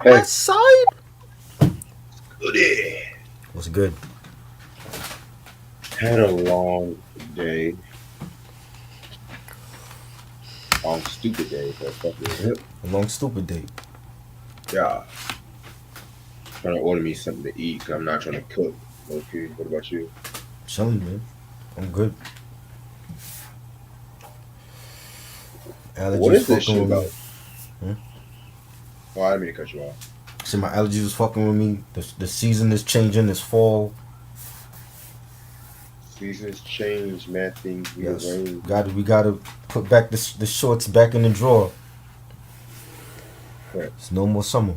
Hey, Westside. goody. What's good? Had a long day. Long stupid day, but fuck it. A long stupid date. Yeah. Trying to order me something to eat because I'm not trying to cook. Okay. What about you? Chilling, man. I'm good. What Allergies is this fucking shit with me. about? Hmm? Oh, I didn't mean to cut you off. See, my allergies was fucking with me. The season is changing. It's fall. Seasons change, man. Things Yes, rearrange. we gotta put back the shorts back in the drawer. Huh. It's no more summer,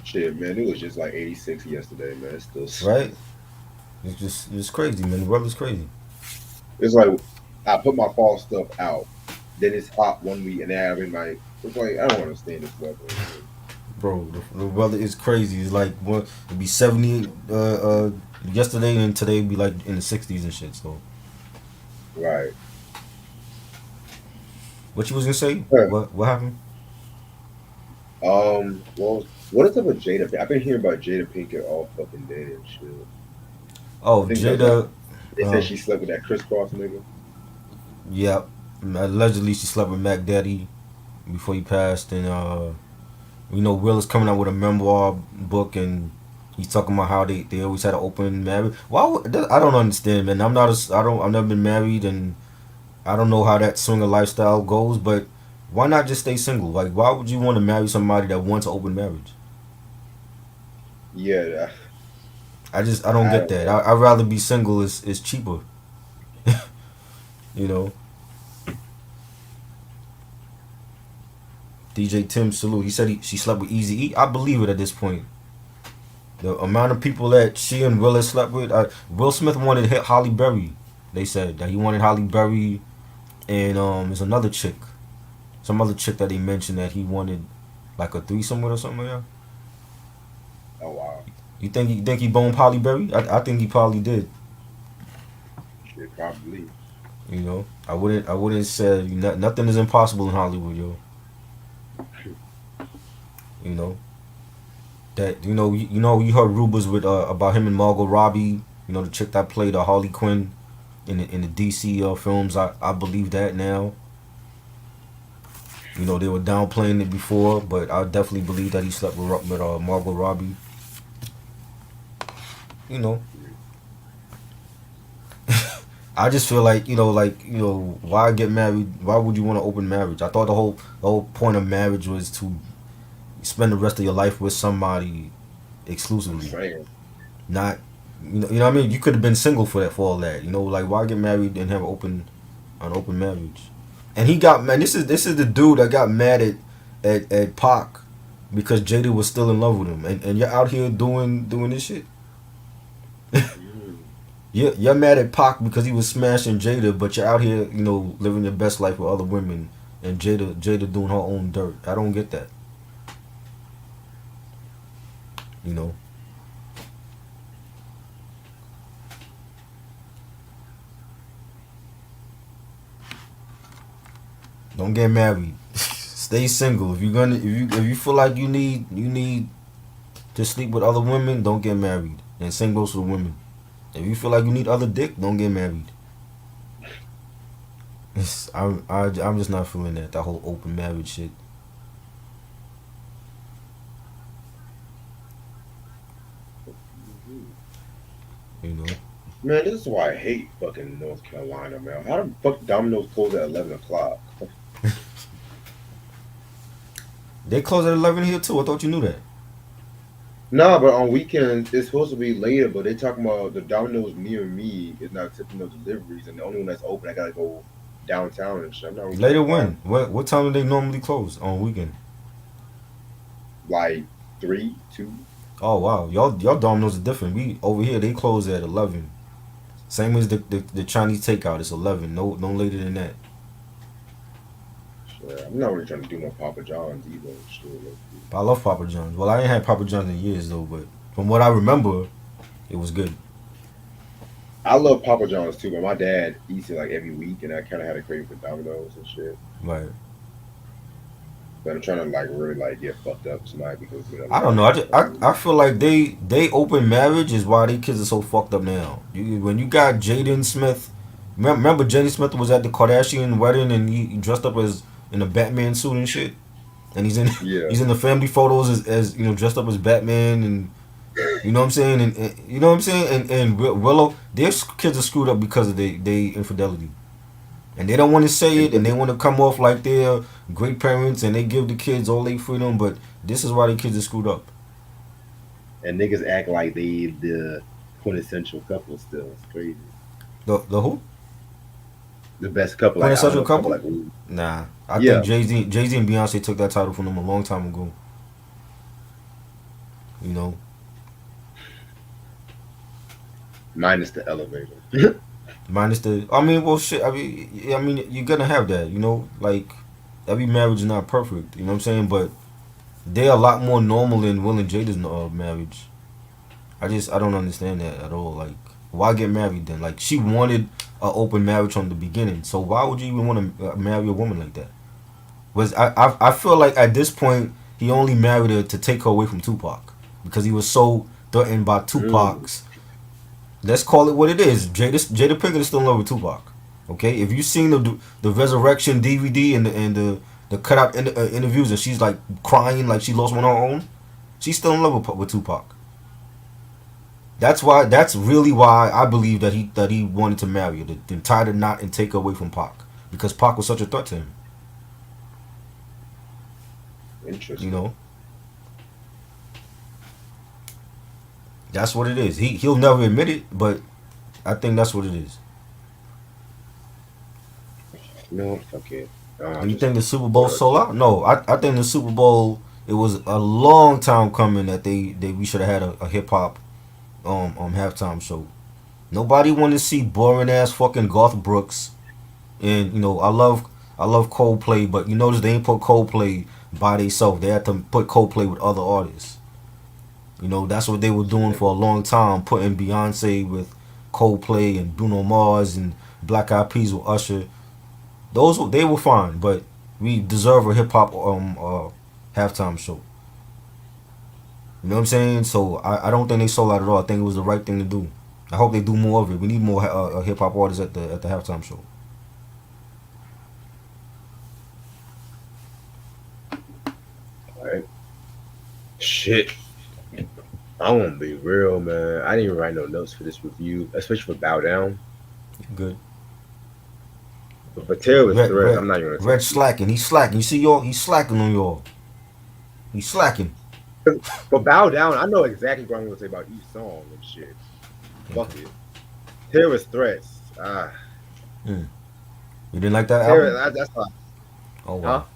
Shit, man. It was just like 86 yesterday, man. It's still. right? It's crazy, man. The weather's crazy, It's like I put my fall stuff out. Then it's hot one week, and then I mean my. It's like I don't understand this weather. bro. The weather is crazy. It's like what it'd be 70 yesterday, and today it'd be like in the 60s and shit. So Right. what you was gonna say? Huh. What happened? Well, what is up with Jada? I've been hearing about Jada Pinkett all fucking day and shit. I Oh, think that's like Jada. they said Uh, she slept with that crisscross nigga. yeah. Allegedly, she slept with Mac Daddy before he passed, and we know Will is coming out with a memoir book, and he's talking about how they always had an open marriage. I don't understand, man. I'm not a, I don't I've never been married, and I don't know how that swinger lifestyle goes. But why not just stay single? Like, why would you want to marry somebody that wants an open marriage? Yeah, I don't I get don't that. know. I'd rather be single. Is cheaper, you know. DJ Tim salute. He said she slept with Easy E. I believe it at this point. The amount of people that she and Will slept with. Will Smith wanted Holly Berry. They said that he wanted Holly Berry, and there's another chick, some other chick that they mentioned that he wanted like a threesome with or something like that. Oh wow, You think he boned Holly Berry? I think he probably did. shit, probably. You know, I wouldn't say nothing is impossible in Hollywood, yo. You know that you heard rumors with about him and Margot Robbie. You know the chick that played Harley Quinn in the DC films. I believe that now. You know they were downplaying it before, but I definitely believe that he slept with Margot Robbie. You know, I just feel like why get married? Why would you want to open marriage? I thought the whole point of marriage was to spend the rest of your life with somebody I'm exclusively, saying. not you know what I mean. You could have been single for all that. You know, like why get married and have an open marriage? And he got man. This is the dude that got mad at Pac because Jada was still in love with him, and you're out here doing this shit. Mm, You're mad at Pac because he was smashing Jada, but you're out here, living your best life with other women, and Jada doing her own dirt. I don't get that. You know, don't get married. Stay single. If you feel like you need to sleep with other women, don't get married. And same goes for the women. If you feel like you need other dick, don't get married. I'm just not feeling that whole open marriage shit. mhm. You know, Man, this is why I hate fucking North Carolina, man. How the fuck Domino's close at 11 o'clock? they close at 11 here too. I thought you knew that. Nah, but on weekends it's supposed to be later. But they talking about the Domino's near me is not accepting no deliveries, and the only one that's open, I gotta go downtown and shit. I'm not really trying Later to drive when? What time do they normally close on weekend? like 3, 2. Oh wow, y'all Domino's are different. We over here they close at 11. Same as the Chinese takeout. It's 11. No later than that. Shit, I'm not really trying to do no Papa John's either. Shit, like, But I love Papa John's. Well, I ain't had Papa John's in years though, but from what I remember, it was good. I love Papa John's too, but my dad eats it like every week, and I kind of had a craving for Domino's and shit. Right. But I'm trying to like really like get fucked up tonight because I don't know. married. I feel like they open marriage is why they kids are so fucked up now. When you got Jaden Smith, remember Jaden Smith was at the Kardashian wedding and he dressed up as in a Batman suit and shit, and he's in Yeah, he's in the family photos as dressed up as Batman and you know what I'm saying and you know what I'm saying and Willow, their kids are screwed up because of they infidelity. And they don't want to say and it, and they want to come off like they're great parents, and they give the kids all their freedom. But this is why the kids are screwed up. niggas act like they the quintessential couple still. It's crazy. The who? The best couple, like I don't Quintessential know, couple couple? like ooh. Nah, I think Yeah, Jay Z and Beyonce took that title from them a long time ago. You know, minus the elevator. minus the. I mean, well, shit. I mean, you're gonna have that. You know, like every marriage is not perfect. You know what I'm saying? But they're a lot more normal than Will and Jada's marriage. I don't understand that at all. Like, why get married then? Like, she wanted an open marriage from the beginning. So why would you even want to marry a woman like that? I feel like at this point he only married her to take her away from Tupac because he was so threatened by Mm. Tupac's. Let's call it what it is. Jada Pinkett is still in love with Tupac. Okay, if you've seen the Resurrection DVD and the cutout interviews and she's like crying like she lost one of her own, she's still in love with Tupac. That's why. That's really why I believe that he wanted to marry her, to tie the knot and take her away from Pac, because Pac was such a threat to him. You Interesting. know, that's what it is. He'll never admit it, but I think that's what it is. No, fuck it. Do you Just think the Super Bowl word. sold out? No, I think the Super Bowl, it was a long time coming that we should have had a hip hop halftime show. Nobody wanted to see boring ass fucking Garth Brooks. And I love Coldplay, but you notice they ain't put Coldplay by themselves. They had to put Coldplay with other artists. That's what they were doing Shit. for a long time, putting Beyonce with Coldplay and Bruno Mars and Black Eyed Peas with Usher. They were fine, but we deserve a hip hop halftime show. You know what I'm saying? So I don't think they sold out at all. I think it was the right thing to do. I hope they do more of it. We need more hip hop artists at the halftime show. All right. Shit. I want to be real, man. I didn't even write no notes for this review, especially for Bow Down. Good. But for Taylor's Red, Threats, I'm red, not even gonna red take you. slacking. He's slacking. You see y'all? He's slacking on y'all. He's slacking. For Bow Down, I know exactly what I'm gonna say about each song and shit. Fuck Okay. it. Terrorist Threats. Mm. You didn't like that album? Terror. That's all. Oh Huh? wow.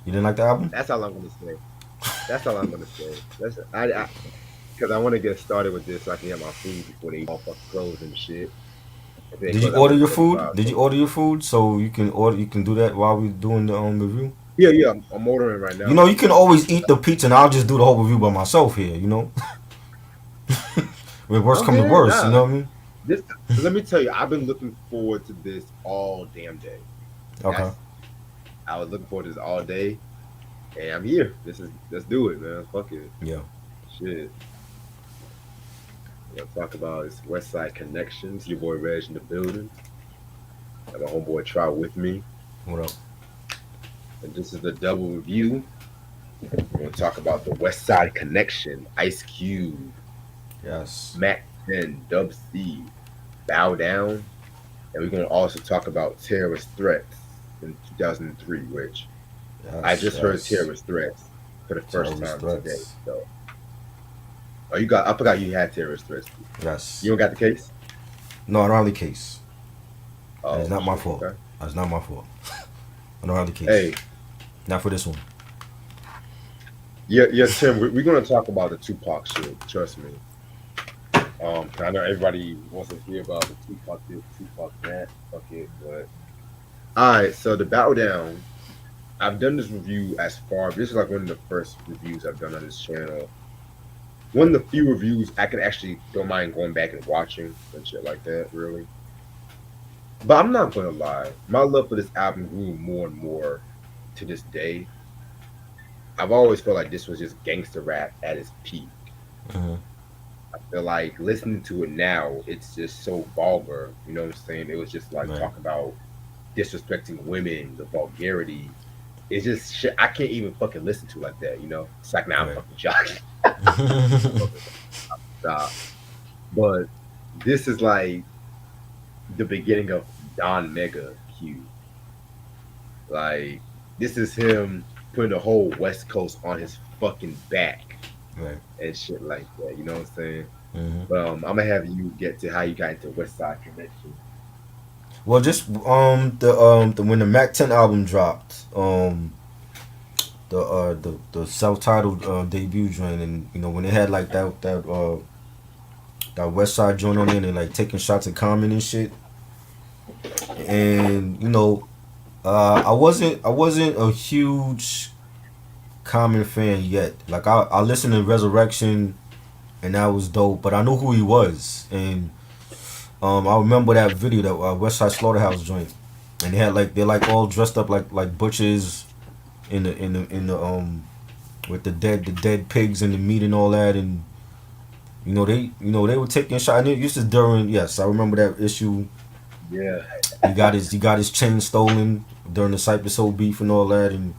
You didn't like the album? That's all I'm gonna say. That's all I'm gonna say. That's because I want to get started with this so I can get my food before they all fucking close and shit. If they Did you close at order your 1:45. food? Did you order your food so you can order? You can do that while we're doing the review. Yeah, yeah. I'm ordering right now. You can always eat the pizza, and I'll just do the whole review by myself here. When worst I'm come to good. worst, you Nah. know what I mean? This. Let me tell you, I've been looking forward to this all damn day. Okay. That's. I was looking forward to this all day, and I'm here. Let's do it, man. Fuck it. Yeah. Shit. We're gonna talk about this Westside Connections. Your boy Reg in the building. Got my homeboy Trout with me. What up? And this is the double review. We're gonna talk about the Westside Connection, Ice Cube, Yes. Mac 10, Dub C, Bow Down. And we're gonna also talk about Terrorist Threats in 2003, which I Yes. just heard Yes. Terrorist Threats for the first Terrorist time today. threats. So oh, you got I forgot you had Terrorist Threats. Yes. You don't got the case? No, I don't have the case. That is Oh not my shit. fault. Okay. That's not my fault. I don't have the case. Hey, Not for this one. yeah, Tim, we're gonna talk about the Tupac shit. Trust me. 'Cause I know everybody wants to hear about the Tupac this, Tupac that. Fuck it, but all right. So the Bow Down, I've done this review as far. This is like one of the first reviews I've done on this channel. One of the few reviews I could actually don't mind going back and watching and shit like that. Really, but I'm not gonna lie. My love for this album grew more and more to this day. I've always felt like this was just gangster rap at its peak. Mm-hmm. I feel like listening to it now, it's just so vulgar. You know what I'm saying? It was just like Right. talking about disrespecting women, the vulgarity. It's just shit I can't even fucking listen to like that. You know? It's like now I'm Right. fucking joking. Stop. But this is like the beginning of Don Mega Q. Like this is him putting the whole West Coast on his fucking back Right. and shit like that. You know what I'm saying? Mm-hmm. But I'm gonna have you get to how you got into Westside Connection. Well, just the when the Mac 10 album dropped, the self-titled debut joint, and when they had like that West Side joint on there, and they like taking shots at Common and shit, and I wasn't a huge Common fan yet. Like I listened to Resurrection, and that was dope, but I knew who he was, and I remember that video, that West Side Slaughterhouse joint, and they're like all dressed up like butchers in the with the dead pigs and the meat and all that, and they were taking shots. And this is during, yes, I remember that issue. Yeah, He got his chain stolen during the Cypress Hill beef and all that, and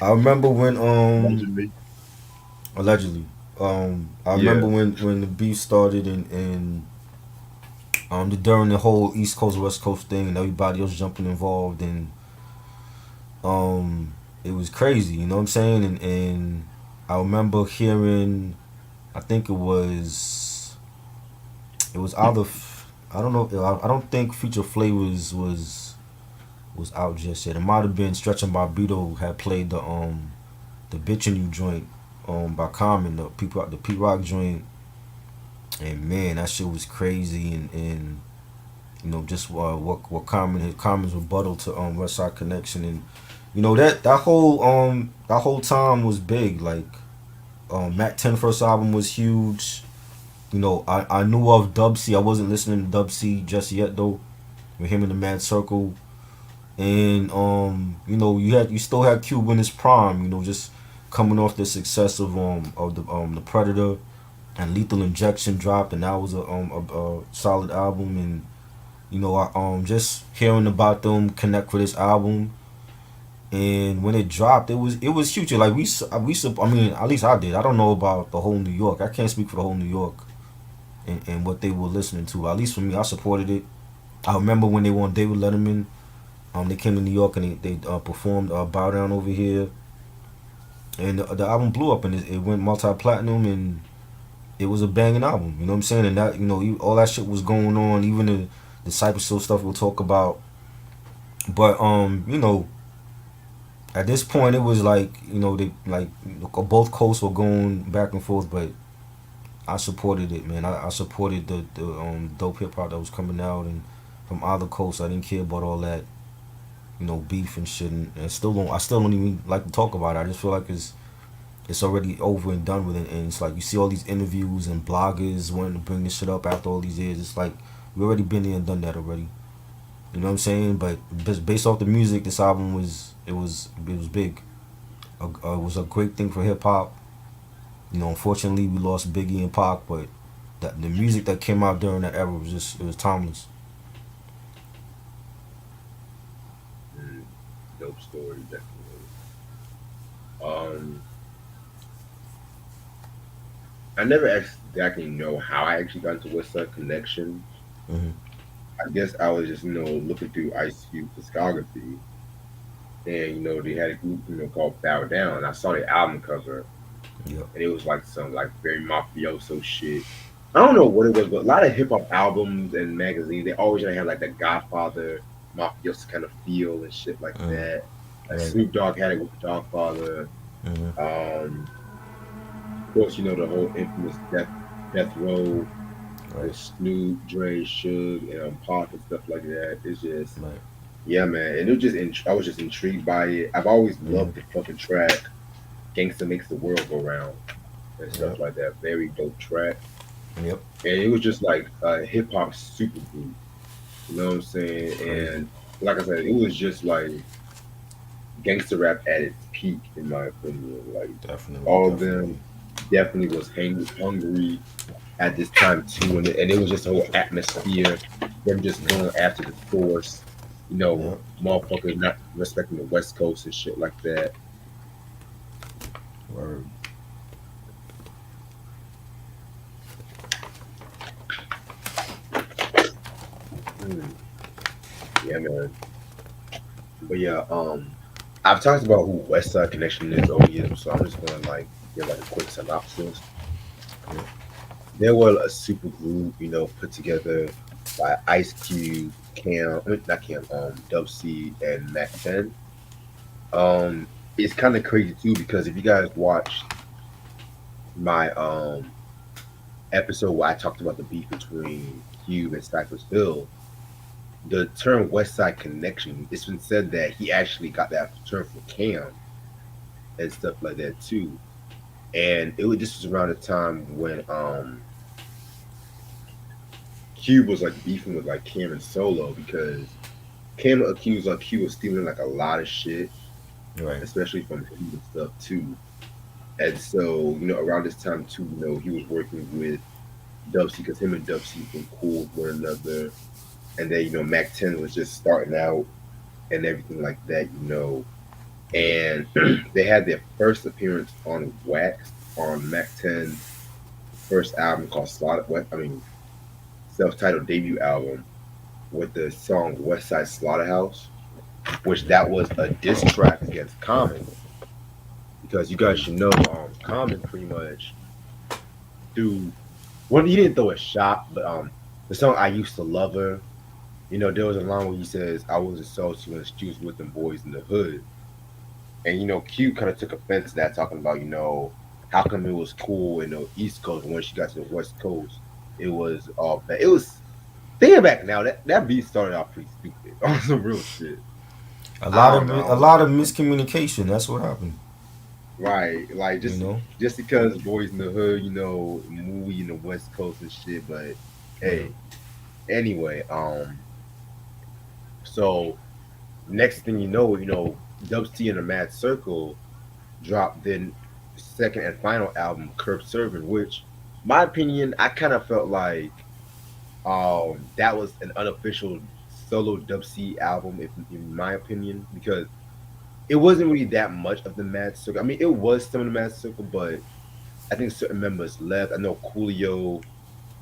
I remember when allegedly. allegedly, I remember Yeah, when the beef started, and during the whole East Coast West Coast thing, and everybody else jumping involved, and it was crazy, you know what I'm saying? And I remember hearing, I think it was either I don't know, I don't think Future Flavors was out just yet. It might have been Stretch and Barbito had played the Bitchin' You joint by Common, the Pete Rock joint, and man, that shit was crazy, and just what Common's rebuttal to Westside Connection, and that whole time was big. Like Mac 10 first album was huge. I knew of Dub C. I wasn't listening to Dub C just yet though. With him in the Mad Circle, and you still had Cube in his prime. Just coming off the success of the Predator, and Lethal Injection dropped, and that was a solid album. And I just hearing about them connect for this album, and when it dropped, it was huge. Like I mean, at least I did. I don't know about the whole New York. I can't speak for the whole New York, and what they were listening to. At least for me, I supported it. I remember when they were on David Letterman. They came to New York, and they performed Bow Down over here, and the album blew up, and it went multi-platinum, and it was a banging album. You know what I'm saying? And that all that shit was going on, even the Cypress Hill stuff we'll talk about. But at this point, it was like they like both coasts were going back and forth, but I supported it, man. I supported the dope hip hop that was coming out, and from either coast. I didn't care about all that beef and shit, and I still don't even like to talk about it. I just feel like it's already over and done with it, and it's like you see all these interviews and bloggers wanting to bring this shit up after all these years. It's like we already been there and done that already. You know what I'm saying? But based off the music, this album was big. It was a great thing for hip hop. Unfortunately, we lost Biggie and Pac, but the music that came out during that era it was timeless. mm, dope story, definitely. Um, I never exactly know how I actually got into Westside Connection. Hmm. I guess I was just looking through Ice Cube discography, and they had a group called Bow Down. I saw the album cover, Yep. and it was like some like very mafioso shit. I don't know what it was, but a lot of hip hop albums and magazines they always gonna have like the Godfather mafioso kind of feel and shit like Mm. that. Like Right. Snoop Dogg had it with the Dogfather. Hmm. Of course, the whole infamous Death Row Right. with Snoop, Dre, Suge, and Pac and stuff like that. It's just Right. yeah, man. And I was just intrigued by it. I've always Hmm. loved the fucking track. Gangsta makes the world go round and stuff Yep. like that. Very dope track. Yep. And it was just like a hip hop super group. You know what I'm saying? Crazy. And like I said, it was just like gangster rap at its peak, in my opinion. Like Definitely, all of definitely. them definitely was hungry at this time too, and it was just a whole atmosphere. Them just going after the source, Yeah. motherfuckers not respecting the West Coast and shit like that. Word. Mm, yeah, man. But yeah, I've talked about who Westside Connection is over here, so I'm just gonna like give like a quick synopsis. Yeah. They were a super group, put together by Ice Cube, not Cam, Dub C and Mac 10. It's kind of crazy too because if you guys watched my episode where I talked about the beef between Cube and Cypress Hill, the term West Side Connection, it's been said that he actually got that term from Cam and stuff like that too. And this was around the time when Cube was like beefing with like Cam and Solo because Cam accused like Cube of stealing like a lot of shit, Right. especially from him and stuff too. And so, around this time too, he was working with Dubsy because him and Dubsy been cool with one another. And then, Mac 10 was just starting out and everything like that. Yeah. And they had their first appearance on Wax on Mac 10's first album called self-titled debut album with the song Westside Slaughterhouse, which that was a diss track against Common. Because you guys should know, Common pretty much threw, well, he didn't throw a shot, but the song I Used to Love Her, there was a line where he says, I was a salty when she was with them boys in the hood. And Q kind of took offense to that, talking about how come it was cool in the East Coast, but when she got to the West Coast, it was all bad. It was thinking back now that beat started off pretty stupid on some real shit. I don't A know, lot of miscommunication. That's what happened. right? Like You just know. just because boys in the hood, movie in the West Coast and shit. But Yeah. hey, anyway, so next thing Dubs T and the Mad Circle dropped their second and final album, Curb Serving, which, my opinion, I kind of felt like that was an unofficial solo Dub C album, if in my opinion, because it wasn't really that much of the Mad Circle. I mean, it was some of the Mad Circle, but I think certain members left. I know Coolio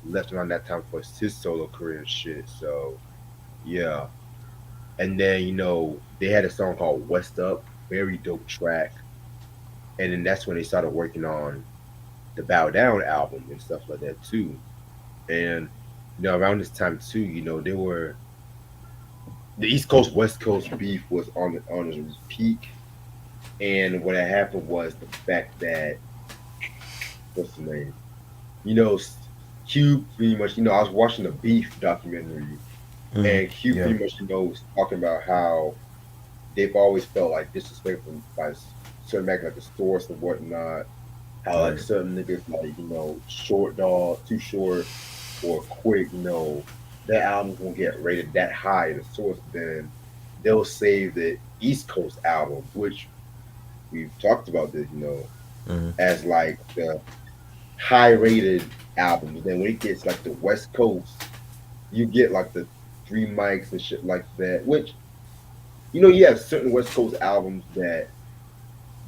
left around that time for his solo career and shit. So yeah, and then they had a song called West Up, very dope track, and then that's when they started working on the Bow Down album and stuff like that too. And around this time too, they were the East Coast West Coast beef was on its peak, and what had happened was the fact that what's the name? You know, Q pretty much. I was watching the beef documentary, Mm. and Q Yeah. pretty much was talking about how they've always felt like disrespectful by certain back like the stores and whatnot. How like Right. certain niggas like short dog, too short or quick, their albums won't get rated that high in the source. Then they'll save the East Coast albums, which we've talked about this, Mm. as like the high rated albums. Then when it gets like the West Coast, you get like the three mics and shit like that. Which you have certain West Coast albums that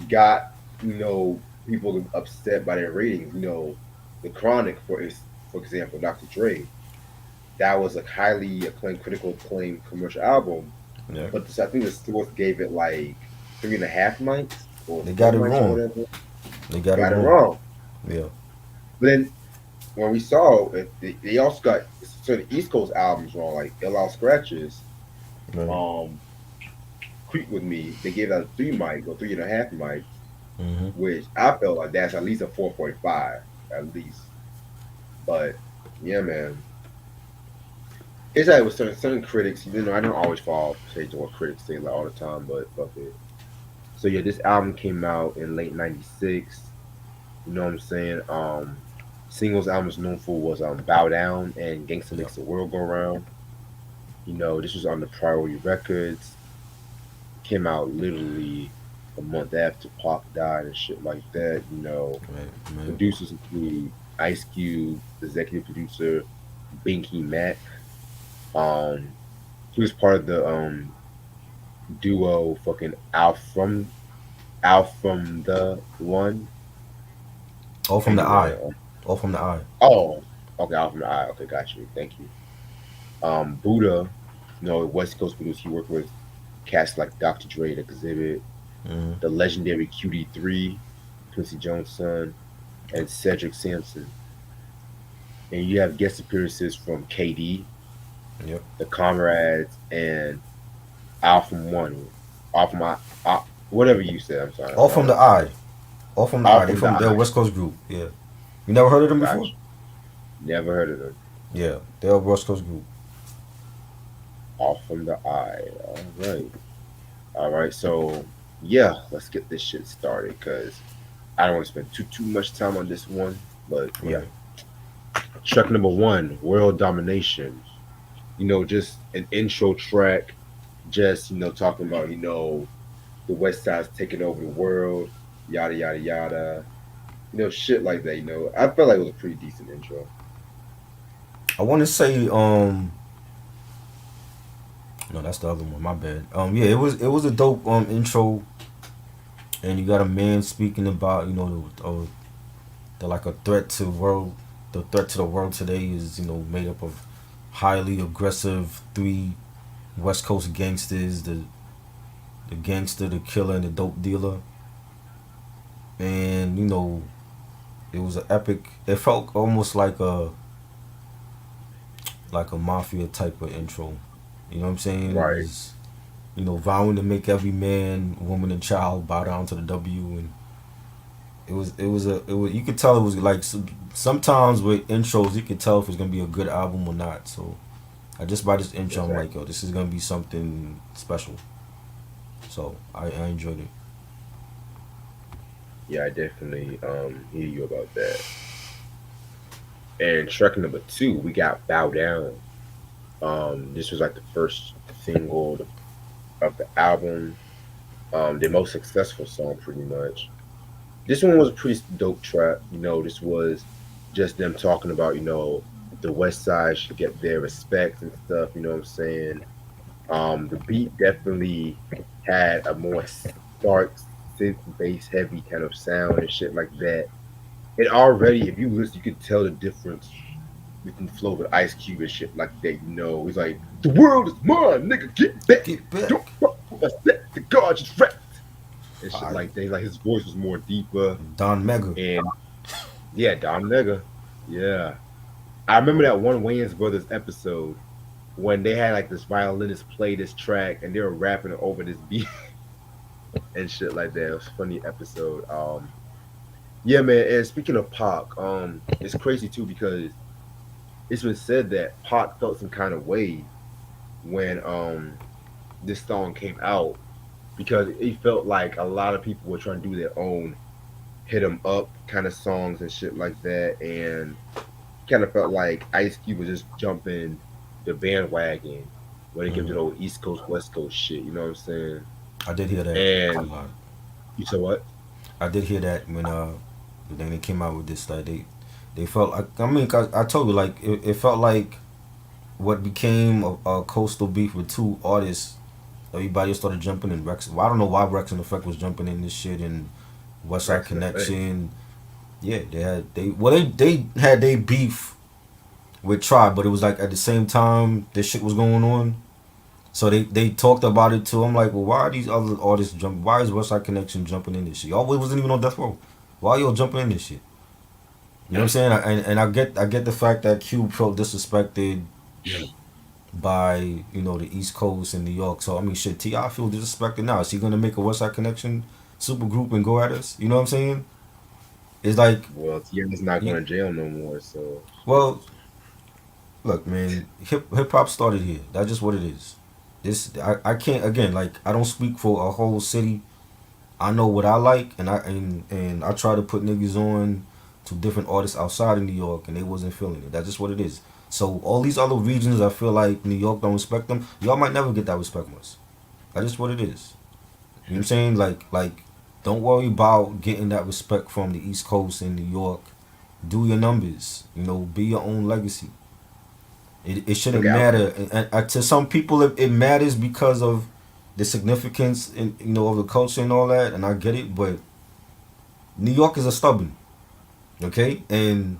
got people upset by their ratings. The Chronic, for example, Dr. Dre, that was a highly acclaimed, critical acclaimed commercial album. Yeah. But I think the source gave it like 3.5 mics or They four got it mics or wrong. whatever. They got it Got it wrong. wrong. Yeah. But then when we saw it, they also got certain East Coast albums wrong, like LL Scratches, Right. um, Creep with Me. They gave that a 3 mic or 3.5 mics, Mm-hmm. which I felt like that's at least a 4.5 at least. But yeah, man, it's like with certain critics. I don't always fall say to what critics say like all the time, but fuck it. So yeah, this album came out in late '96. You know what I'm saying? Singles albums known for was Bow Down and Gangsta Yeah. Makes the World Go Round. This was on the Priority Records. came out literally a month after Pac died and shit like that. You know, Right, man. producers include Ice Cube, executive producer Binky Mac. Um, he was part of the duo fucking Out from the One. All from the eye. Anyway, All from the eye. oh, okay, Out from the Eye. Okay, got you. Thank you. Buddha, West Coast producers he worked with cast like Dr. Dre, The Exhibit, Mm-hmm. the legendary QD3, Quincy Jones' son, and Cedric Sampson. And you have guest appearances from KD, Yep. the Comrades, and Al from One, Al from whatever you said. I'm sorry. All from the eye. All from the Al eye. from the They're a Eye. West Coast group. Yeah. You never heard of them before? Gotcha. Never heard of them. Yeah. They're a West Coast group. Al from the Eye. All right. All right. So yeah, let's get this shit started because I don't want to spend too much time on this one. But yeah, Right. track number one, World Domination. Just an intro track, just talking about the West Side's taking over the world, yada yada yada, shit like that. I felt like it was a pretty decent intro. I want to say no, that's the other one. My bad. Yeah, it was a dope intro, and you got a man speaking about the like a threat to the world. The threat to the world today is made up of highly aggressive three West Coast gangsters: the gangster, the killer, and the dope dealer. And it was an epic. It felt almost like a mafia type of intro. You know what I'm saying? It Right. was vowing to make every man, woman, and child bow down to the W, and it was you could tell it was like sometimes with intros you could tell if it's gonna be a good album or not. So I just by this intro I'm like, Exactly. yo, this is gonna be something special. So I enjoyed it. Yeah, I definitely hear you about that. And track number two, we got Bow Down. This was like the first single of the album. Their most successful song, pretty much. This one was a pretty dope track. This was just them talking about, the West Side should get their respect and stuff. You know what I'm saying? The beat definitely had a more dark, synth bass heavy kind of sound and shit like that. It already, if you listen, you could tell the difference between the flow with Ice Cube and shit like that. He's like, the world is mine, nigga, get back. Get back. Don't fuck with us, let the guard just rest. And shit Alright. like that. Like his voice was more deeper. Don Mega. And yeah, Dom Nigga. Yeah. I remember that one Wayans Brothers episode when they had like this violinist play this track and they were rapping over this beat and shit like that. It was a funny episode. Yeah, man. And speaking of Pac, it's crazy too because it's been said that Pac felt some kind of way when this song came out because it felt like a lot of people were trying to do their own hit 'em up kind of songs and shit like that, and kind of felt like Ice Cube was just jumping the bandwagon when it came to Mhm. the old East Coast West Coast shit. You know what I'm saying? I did hear that a And lot. you said what? I did hear that when they came out with this, like they felt like, I mean, 'cause I told you, like it felt like what became a coastal beef with two artists. Everybody started jumping in Rex. Well, I don't know why Rex and Effect was jumping in this shit, and Westside Rex and Effect. Connection. Yeah, they had they beef with Tribe, but it was like at the same time this shit was going on. So they talked about it too. I'm like, well, why are these other artists jumping? Why is Westside Connection jumping in this shit? Y'all wasn't even on death row. Why y'all jumping in this shit? You know what I'm saying? And I get the fact that Cube felt disrespected by the East Coast and New York. So I mean, shit, Ti feel disrespected now. Is he gonna make a Westside Connection super group and go at us? You know what I'm saying? It's like, Well, Tiana's not you, going to jail no more, so shit. well, look, man, hip hop started here. That's just what it is. This I can't, again, like, I don't speak for a whole city. I know what I like, and I try to put niggas on to different artists outside of New York, and they wasn't feeling it. That's just what it is. So all these other regions, I feel like New York don't respect them. Y'all might never get that respect from us. That's just what it is. You know what I'm saying? Like don't worry about getting that respect from the East Coast and New York. Do your numbers. You know, be your own legacy. It shouldn't Okay, matter. And to some people, it matters because of the significance in of the culture and all that. And I get it, but New Yorkers are stubborn. Okay, and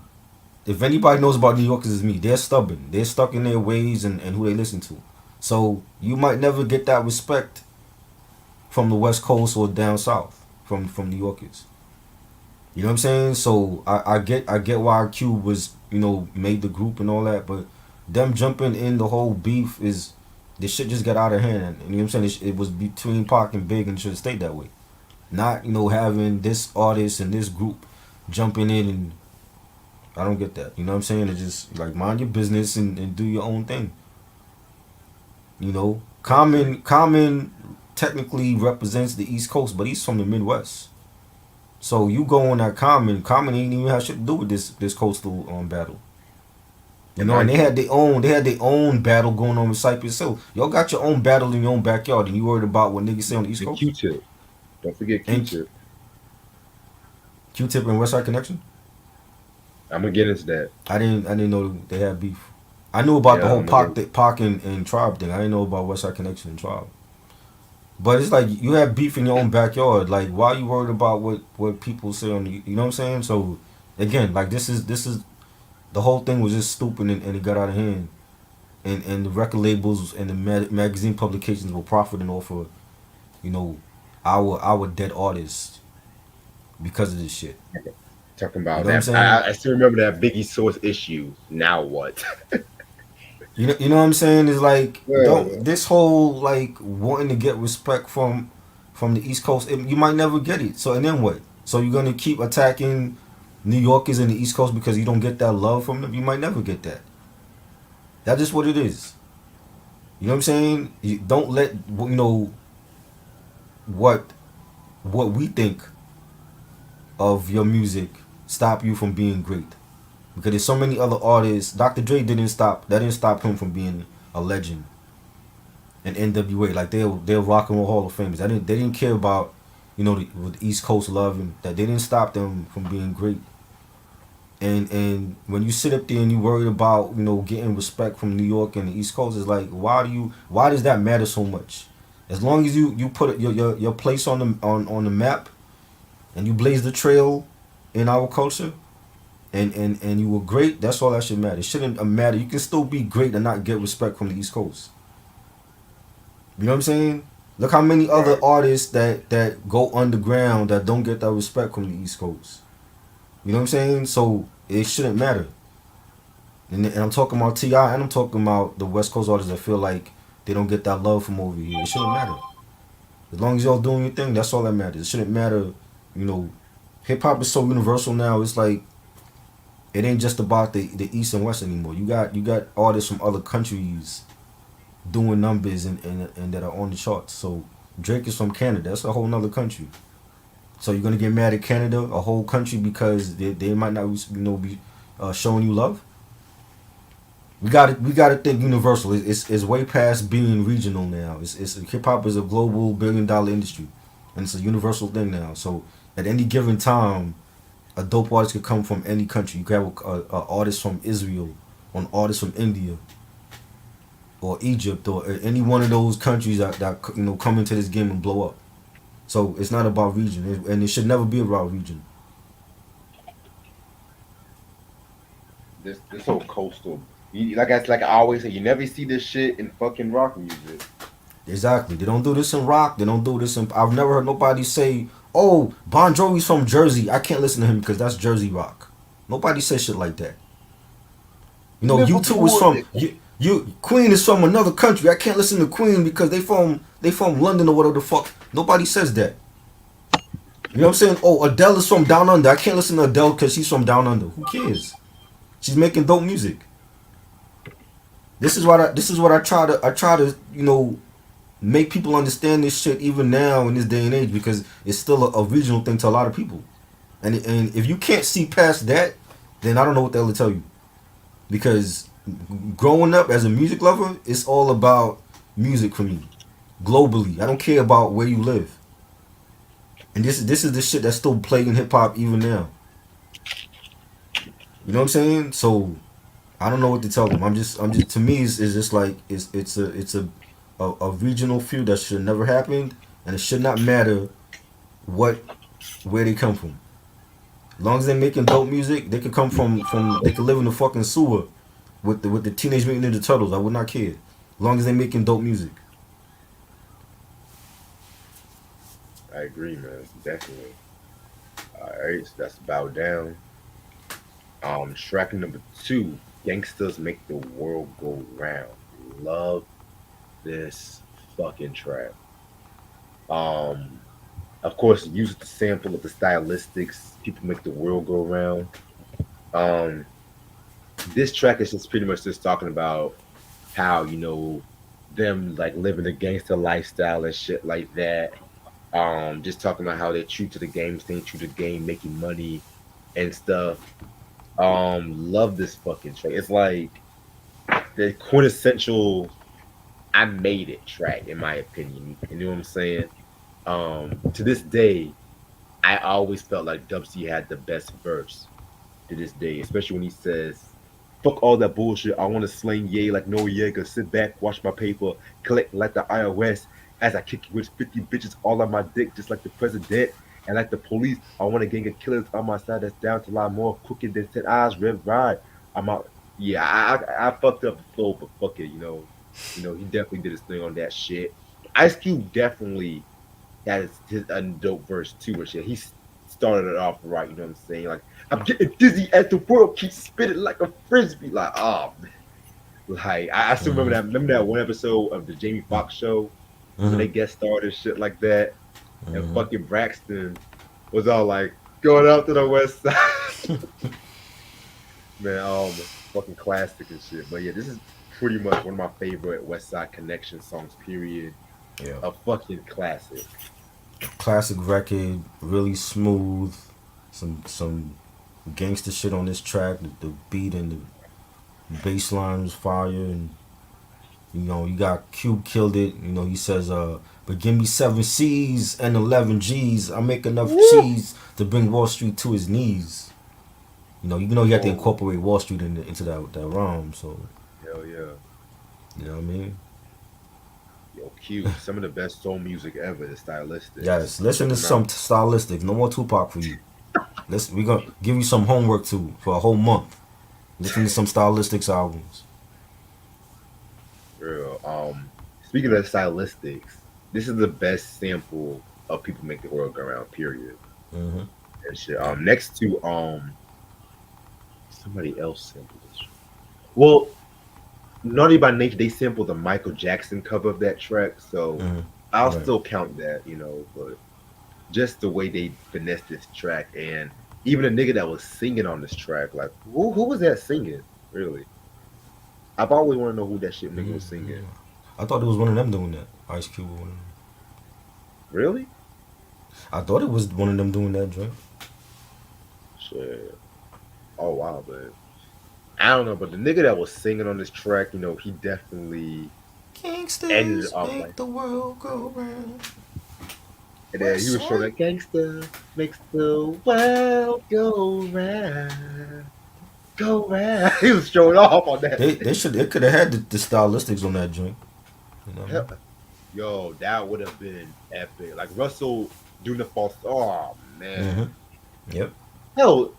if anybody knows about New Yorkers, it's me. They're stubborn. They're stuck in their ways and who they listen to. So you might never get that respect from the West Coast or down south from New Yorkers. You know what I'm saying? So I get why Cube was made the group and all that, but them jumping in the whole beef is this shit just got out of hand. And you know what I'm saying? It was between Pac and Big and it should have stayed that way. Not having this artist and this group jumping in, and I don't get that. You know what I'm saying? It's just like mind your business and do your own thing. Common technically represents the East Coast, but he's from the Midwest. So you go on that Common ain't even have shit to do with this coastal battle. and And mind they had their own battle going on with Cypress Hill. Y'all got your own battle in your own backyard, and you worried about what niggas say on the East the Coast? Q-Tip. Don't forget And Q-Tip. Q-Tip and Westside Connection. I'm gonna get into that. I didn't know they had beef. I knew about the Yeah, whole Pac and Tribe thing. I didn't know about Westside Connection and Tribe. But it's like you have beef in your own backyard. Like why are you worried about what people say on the, you know what I'm saying? So again, like this is the whole thing was just stupid and it got out of hand. And the record labels and the magazine publications were profiting off of, you know, our dead artists because of this shit. Talking You about know what I'm that. saying? I still remember that Biggie Source issue. Now what? You know what I'm saying? It's like Yeah. don't this whole like wanting to get respect from the East Coast. You might never get it. So and then what? So you're gonna keep attacking New Yorkers in the East Coast because you don't get that love from them? You might never get that. That's just what it is. You know what I'm saying? You don't let what we think of your music stop you from being great. Because there's so many other artists. Dr. Dre didn't stop him from being a legend. And NWA, like they're rock and roll Hall of Famers. They didn't care about with East Coast love, and that they didn't stop them from being great. And when you sit up there and you worried about getting respect from New York and the East Coast, it's like why does that matter so much? As long as you put your place on the map and you blaze the trail in our culture, and you were great, that's all that should matter. It shouldn't matter. You can still be great and not get respect from the East Coast. You know what I'm saying? Look how many other Right. artists that go underground that don't get that respect from the East Coast. You know what I'm saying? So it shouldn't matter. And I'm talking about T.I. and I'm talking about the West Coast artists that feel like they don't get that love from over here. It shouldn't matter. As long as y'all doing your thing, that's all that matters. It shouldn't matter, hip hop is so universal now. It's like it ain't just about the East and West anymore. You got artists from other countries doing numbers and that are on the charts. So Drake is from Canada. That's a whole nother country. So you're gonna get mad at Canada, a whole country, because they might not be showing you love. We gotta think universal. It's way past being regional now. It's hip hop is a global $1 billion industry, and it's a universal thing now. So at any given time, a dope artist could come from any country. You could have a artist from Israel, or an artist from India, or Egypt, or any one of those countries that come into this game and blow up. So it's not about region, and it should never be about region. This whole coastal. Like I always say, you never see this shit in fucking rock music. Exactly. They don't do this in rock. They don't do this in. I've never heard nobody say, "Oh, Bon Jovi's from Jersey. I can't listen to him because that's Jersey rock." Nobody says shit like that. U2 is Liverpool. from Queen is from another country. I can't listen to Queen because they from London or whatever the fuck. Nobody says that. You know what I'm saying? Oh, Adele is from Down Under. I can't listen to Adele because she's from Down Under. Who cares? She's making dope music. This is what I try to make people understand this shit even now in this day and age, because it's still a regional thing to a lot of people. And if you can't see past that, then I don't know what the hell to tell you. Because growing up as a music lover, it's all about music for me. Globally. I don't care about where you live. And this is the shit that's still plaguing hip hop even now. You know what I'm saying? So I don't know what to tell them. I'm just to me it's just like it's a regional feud that should never happened, and it should not matter what where they come from. As long as they're making dope music, they could come from they could live in the fucking sewer with the Teenage Mutant Ninja Turtles. I would not care. As long as they're making dope music. I agree, man. Definitely. All right, so that's Bow Down. Track number two, Gangsters Make the World Go Round. Love this fucking track. Um, of course, use the sample of the stylistics. People make the world go round. Um, this track is just pretty much just talking about how them like living a gangster lifestyle and shit like that. Just talking about how they're true to the game, staying true to the game, making money and stuff. Love this fucking track. It's like the quintessential I made it track, in my opinion. You know what I'm saying? To this day, I always felt like Dubsy had the best verse to this day, especially when he says, "Fuck all that bullshit. I want to sling yay like Noriega. Sit back, watch my paper, collect like the iOS as I kick you with 50 bitches all on my dick, just like the president and like the police. I want a gang of killers on my side that's down to lie more crooked than 10 eyes. Red ride. I'm out. Yeah, I fucked up the flow, but fuck it. He definitely did his thing on that shit. Ice Cube definitely has his a dope verse too, and shit. He started it off right. You know what I'm saying? Like, I'm getting dizzy as the world keeps spinning like a frisbee. Like, oh man. Like, I still remember that. Remember that one episode of the Jamie Foxx show when they guest starred and shit like that, and fucking Braxton was all like going out to the West Side. Man, fucking classic and shit. But yeah, this is pretty much one of my favorite West Side Connection songs. Period. Yeah. A fucking classic. Classic record, really smooth. Some gangster shit on this track. The beat and the bass line was fire, and you got Cube killed it. He says, but give me 7 C's and 11 G's. I make enough cheese to bring Wall Street to his knees. You have to Oh, incorporate Wall Street into that rhyme. So hell yeah. you know what I mean. Yo, Q, some of the best soul music ever, the stylistics. Yes, listen Check to them some out. stylistic. No more Tupac for you. We gonna give you some homework too for a whole month. Listen to some stylistics albums. Real. Speaking of stylistics, this is the best sample of People Make the World Go Round, period. Mm-hmm. And shit. Next to somebody else sampled this. Well, Naughty by Nature, they sampled the Michael Jackson cover of that track, so I'll Mm-hmm. Right. still count that, but just the way they finessed this track, and even the nigga that was singing on this track, like who was that singing? Really, I've always want to know who that shit nigga was Mm-hmm. singing. I thought it was one of them doing that. Ice Cube. Or one of them. Really? I thought it was one of them doing that joint. Shit. Oh wow, but I don't know. But the nigga that was singing on this track, he definitely ended it Gangsters off make like, the world go round. and then he was showing Westside. that gangster makes the world go round. He was showing off on that They shit. should they could have had the stylistics on that joint. You know what I mean? Hell, yo, that would have been epic. Like Russell doing the false. Oh man, Mm-hmm. Yep. hell,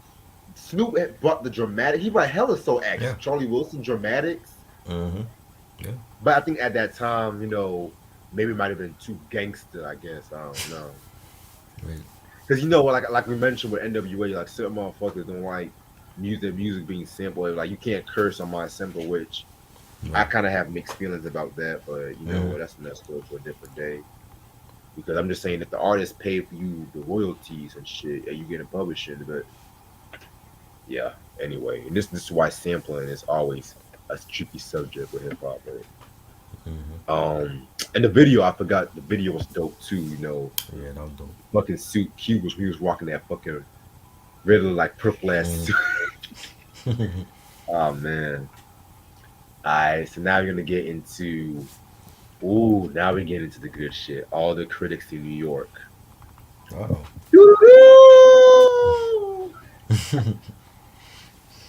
Snoop had brought the dramatic. He brought hella so Yeah. action. Charlie Wilson dramatics. Mm-hmm. Yeah. But I think at that time, maybe it might have been too gangster. I guess I don't know. Right. Because like we mentioned with NWA, like certain motherfuckers don't like music being sampled. Like you can't curse on my sample, which I Right. kind of have mixed feelings about that. But you know Mm-hmm. what? That's another story for a different day. Because I'm just saying if the artist paid for you the royalties and shit, and you getting publishing, but yeah. Anyway, and this is why sampling is always a tricky subject with hip hop. Right? Mm-hmm. And the video, I forgot the video was dope too. Yeah, that was dope. Fucking suit Q was he was rocking that fucking really like purple ass suit. Mm-hmm. Oh man. Alright, so now we're gonna get into ooh, now we get into the good shit. All the critics in New York. Oh. Doo-doo-doo!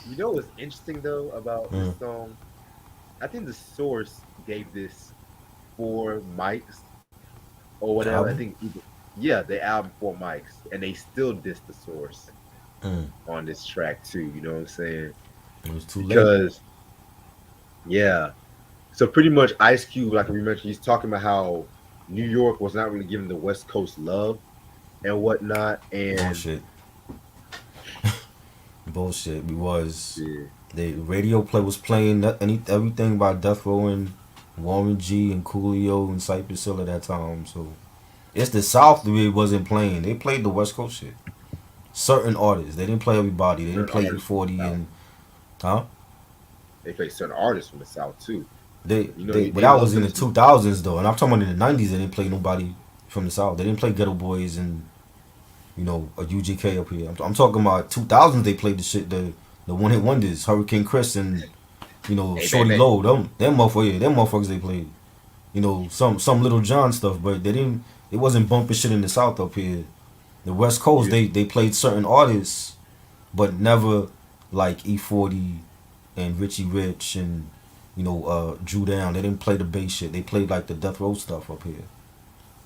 You know what's interesting though about Mm. this song? I think the source gave this 4 mics or The whatever. I album? think yeah, the album 4 mics, and they still dissed the source Mm. on this track too. You know what I'm saying? It was too late. Because yeah, so pretty much Ice Cube, like we mentioned, he's talking about how New York was not really giving the West Coast love and whatnot, and Bullshit. Bullshit. We was yeah, the radio play was playing everything by Death Row and Warren G and Coolio and Cypress Hill at that time. So it's the South that really wasn't playing. They played the West Coast shit. Certain artists. They didn't play everybody. They didn't certain play artists from the E40 South. and huh? They play certain artists from the South too. They You know, they but they that love was in them the too. 2000s though, and I'm talking about in the 90s. They didn't play nobody from the South. They didn't play Ghetto Boys and a UGK up here. I'm talking about 2000s. They played the shit the one hit wonders, Hurricane Chris and Hey Shorty baby, Low. Them motherfuckers they played. Some Little John stuff, but they didn't. It wasn't bumping shit in the South up here. The West Coast you they played certain artists, but never like E40 and Richie Rich and Drew Down. They didn't play the bass shit. They played like the Death Row stuff up here.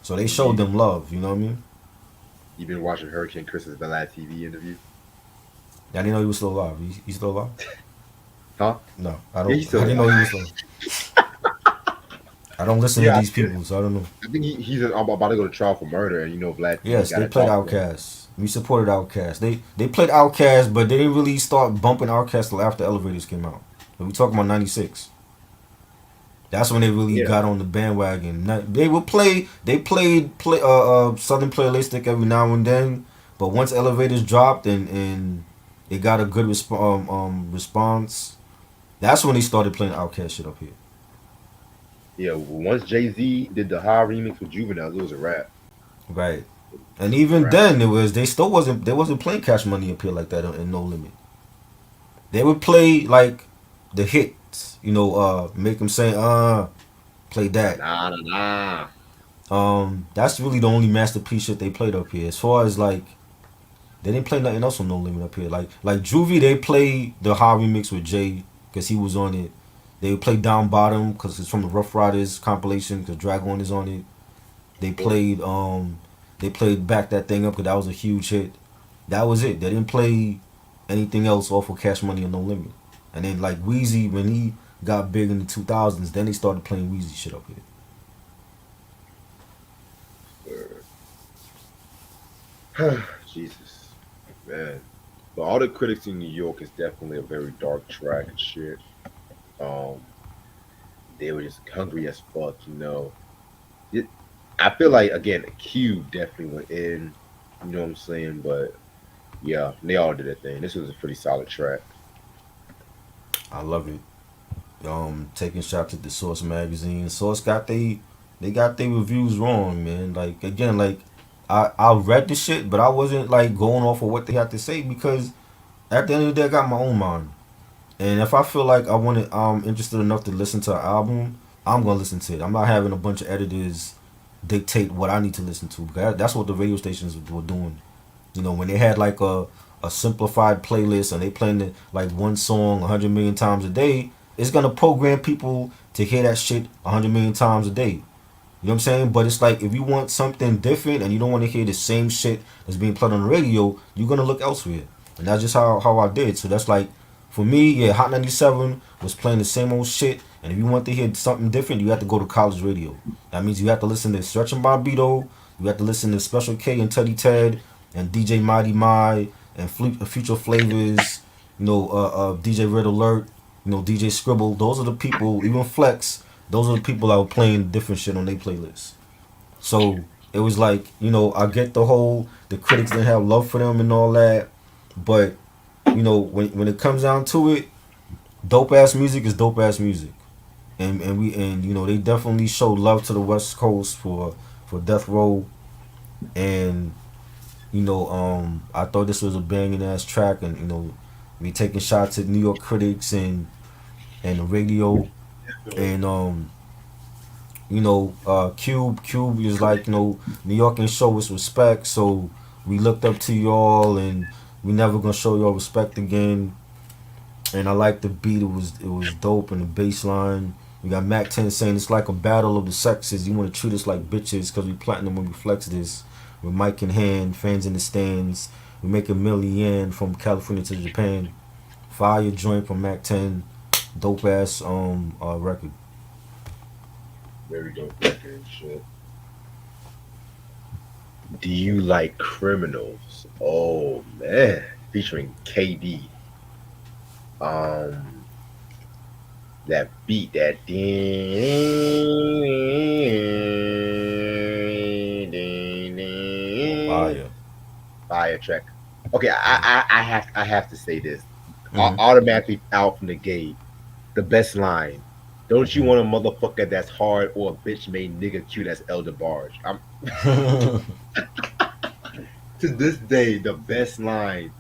So they showed you them love. You know what I mean? you been watching Hurricane Chris's the last TV interview? I didn't know he was still alive. He still alive? Huh? No, I Yeah, don't. he's I still didn't know alive. he was still. I don't listen to Yeah, these people, so I don't know. I think he's about to go to trial for murder, and Vlad TV Yes, got they to played talk to him. Outkast. We supported Outkast. They played Outkast, but they didn't really start bumping Outkast till after Elevators came out. And we talking about '96. That's when they really Yeah, got on the bandwagon. They would play. They played Southern Playalistic every now and then, but once Elevators dropped and it got a good response, that's when they started playing Outkast shit up here. yeah. Once Jay Z did the high remix with Juveniles, it was a rap. Right. And It was a even rap. then, they wasn't playing Cash Money up here like that in No Limit. They would play like the hits, make them say play that. Nah, nah, nah. That's really the only masterpiece shit they played up here. As far as like, they didn't play nothing else on No Limit up here. Like Juvie, they played the high remix with Jay because he was on it. They would play Down Bottom because it's from the Rough Riders compilation because Drag One is on it. They Of course. played Back That Thing Up because that was a huge hit. That was it. They didn't play anything else off of Cash Money or No Limit. And then like Weezy, when he got big in the 2000s, then they started playing Weezy shit up Jesus, man. But all the critics in New York is definitely a very dark track and shit. Um, they were just hungry as fuck, you know. It, I feel like again, Q definitely went in. You know what I'm saying? But yeah, they all did their thing. This was a pretty solid track. here. I love it. Taking shots at the Source magazine. Source they got their reviews wrong, man. Like again, like I read the shit, but I wasn't like going off of what they had to say because at the end of the day, I got my own mind. And if I feel like I'm interested enough to listen to an album, I'm gonna listen to it. I'm not having a bunch of editors dictate what I need to listen to. That's what the radio stations were doing. When they had like a simplified playlist and they playing it like one song 100 million times a day, it's gonna program people to hear that shit 100 million times a day. You know what I'm saying? But it's like if you want something different and you don't want to hear the same shit that's being played on the radio, you're gonna look elsewhere. And that's just how I did. So that's like for me, yeah, Hot 97 was playing the same old shit. And if you want to hear something different, you have to go to college radio. That means you have to listen to Stretch and Bobbito, you have to listen to Special K and Teddy Ted and DJ Mighty My and Future Flavors, DJ Red Alert, DJ Scribble. Those are the people, even Flex, those are the people that were playing different shit on their playlist. So it was like, I get the critics didn't have love for them and all that, but when it comes down to it, dope ass music is dope ass music, and they definitely showed love to the West Coast for Death Row, and I thought this was a banging ass track, and me taking shots at New York critics and the radio, and Cube is like, New York ain't show us respect, so we looked up to y'all, and we never gonna show y'all respect again. And I like the beat; it was dope, and the bass line. We got Mac 10 saying it's like a battle of the sexes. You want to treat us like bitches because we platinum and reflects this. With mic in hand, fans in the stands. We make a million from California to Japan. Fire joint from Mac 10. Dope ass record. Very dope record and shit. Do you like criminals? Oh man, featuring KD. Um, that beat, that Fire. fire track. Okay, I have to say this. Mm-hmm. Automatically out from the gate, the best line. Don't you Mm-hmm. want a motherfucker that's hard or a bitch made nigga cute as Elder Barge? I'm to this day the best line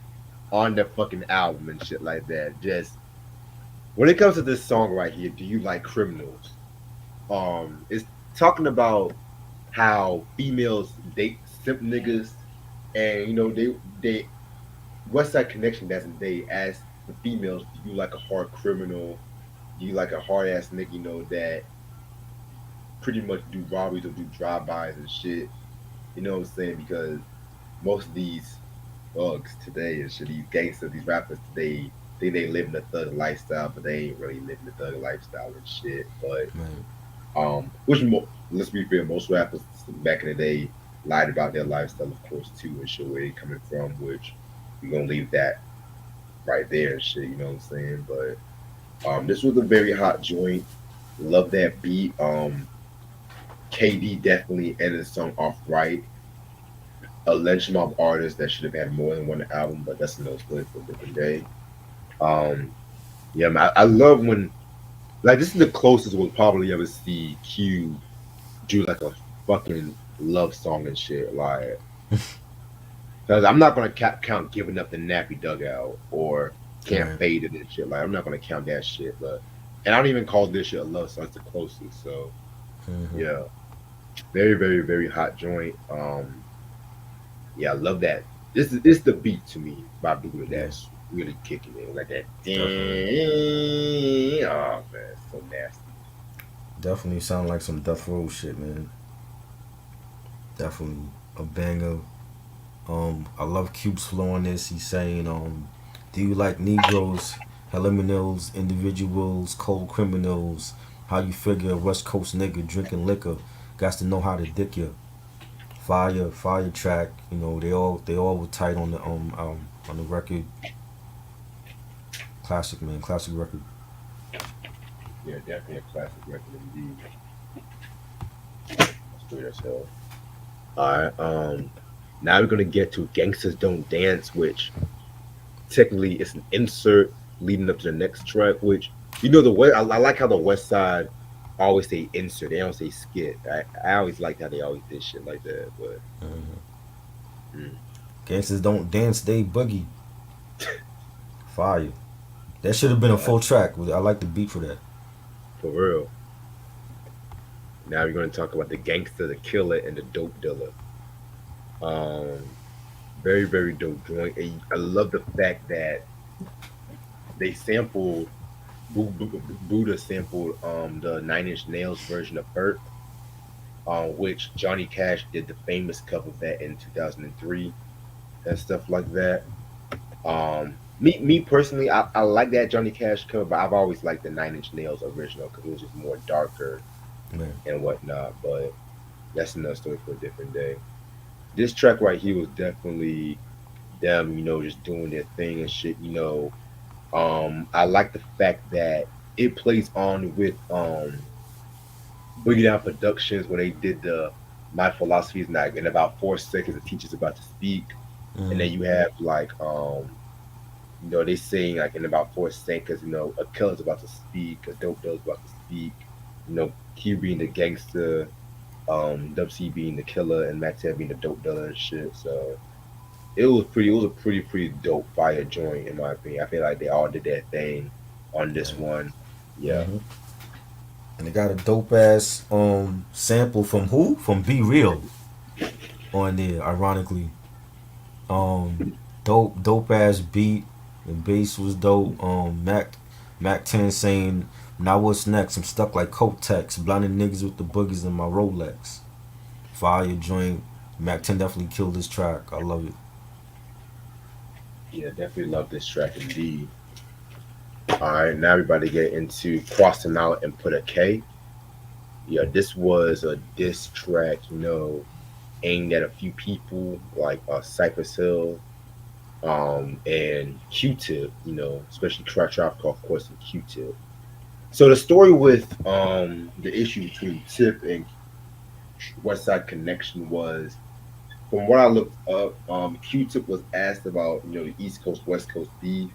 on the fucking album and shit like that. Just when it comes to this song right here, do you like criminals? It's talking about how females date simp niggas, and they Westside Connection doesn't they ask the females, do you like a hard criminal? Do you like a hard ass nigga, that pretty much do robberies or do drive-bys and shit? You know what I'm saying? Because most of these thugs today and shit, these gangsters, these rappers today, think they live in a thug lifestyle, but they ain't really living the thug lifestyle and shit. But Man, let's be fair, most rappers back in the day lied about their lifestyle, of course, too, and shit where they coming from, which we're gonna leave that right there and shit, you know what I'm saying? But this was a very hot joint. Love that beat. KD definitely ended the song off right. A legend of artists that should have had more than one album, but that's another story for a different day. Um, yeah, man, I love when like this is the closest we'll probably ever see Q do like a fucking love song and shit. Like, cause I'm not gonna count giving up the nappy dugout or can't man. fade it and shit. Like, I'm not gonna count that shit. But and I don't even call this shit a love song. It's the closest. So Mm-hmm. yeah, very very very hot joint. Yeah, I love that. This the beat to me by Boogie Yeah, that's really kicking it like that. definitely. Oh man, so nasty. Definitely sound like some Death Row shit, man. Definitely a banger. I love Cube's flow on this. He's saying, do you like Negroes, eliminals, individuals, cold criminals? How you figure a West Coast nigga drinking liquor? Got to know how to dick you. Fire track. They all were tight on the record. Classic, man, classic record. Yeah, definitely a classic record indeed. Straight as hell. All right. Now we're gonna get to "Gangsters Don't Dance," which technically is an insert leading up to the next track. Which the way I like how the West Side always say insert. They don't say skit. I always liked how they always did shit like that. But Mm-hmm. mm, Gangsters don't dance, they boogie. Fire. That should have been a yeah, full track. I like the beat for that. for real. Now we're gonna talk about the gangster, the killer, and the dope dealer. Um, very very dope joint. And I love the fact that they sampled Buddha sampled the Nine Inch Nails version of Hurt, which Johnny Cash did the famous cover of that in 2003 and stuff like that. Me personally, I like that Johnny Cash cover, but I've always liked the Nine Inch Nails original because it was just more darker Man. and whatnot. But that's another story for a different day. This track right here was definitely them, just doing their thing and shit. I like the fact that it plays on with Boogie Down Productions when they did the My Philosophy is Not in about 4 seconds the teacher's about to speak, and Mm-hmm. then you have like they saying like in about 4 seconds, a killer's about to speak, a dope dealer's about to speak, Q being the gangster, Dub C being the killer, and Max Ted being the dope dealer and shit. So it was a pretty dope fire joint in my opinion. I feel like they all did their thing on this Man. one. Yeah. Mm-hmm. And they got a dope ass sample from who? From Be Real on there, ironically. Um dope ass beat. The bass was dope. Mac 10 saying, now what's next? I'm stuck like Kotex, blinding niggas with the boogies in my Rolex. Fire joint. Mac 10 definitely killed this track. I love it. Yeah, definitely love this track indeed. All right, now everybody get into Crossing Out and Put a K. Yeah, this was a diss track, aimed at a few people like Cypress Hill, and Q-Tip, especially Trap of course, and Q-Tip. So the story with the issue between Tip and Westside Connection was, from what I looked up, Q-Tip was asked about the East Coast West Coast beef,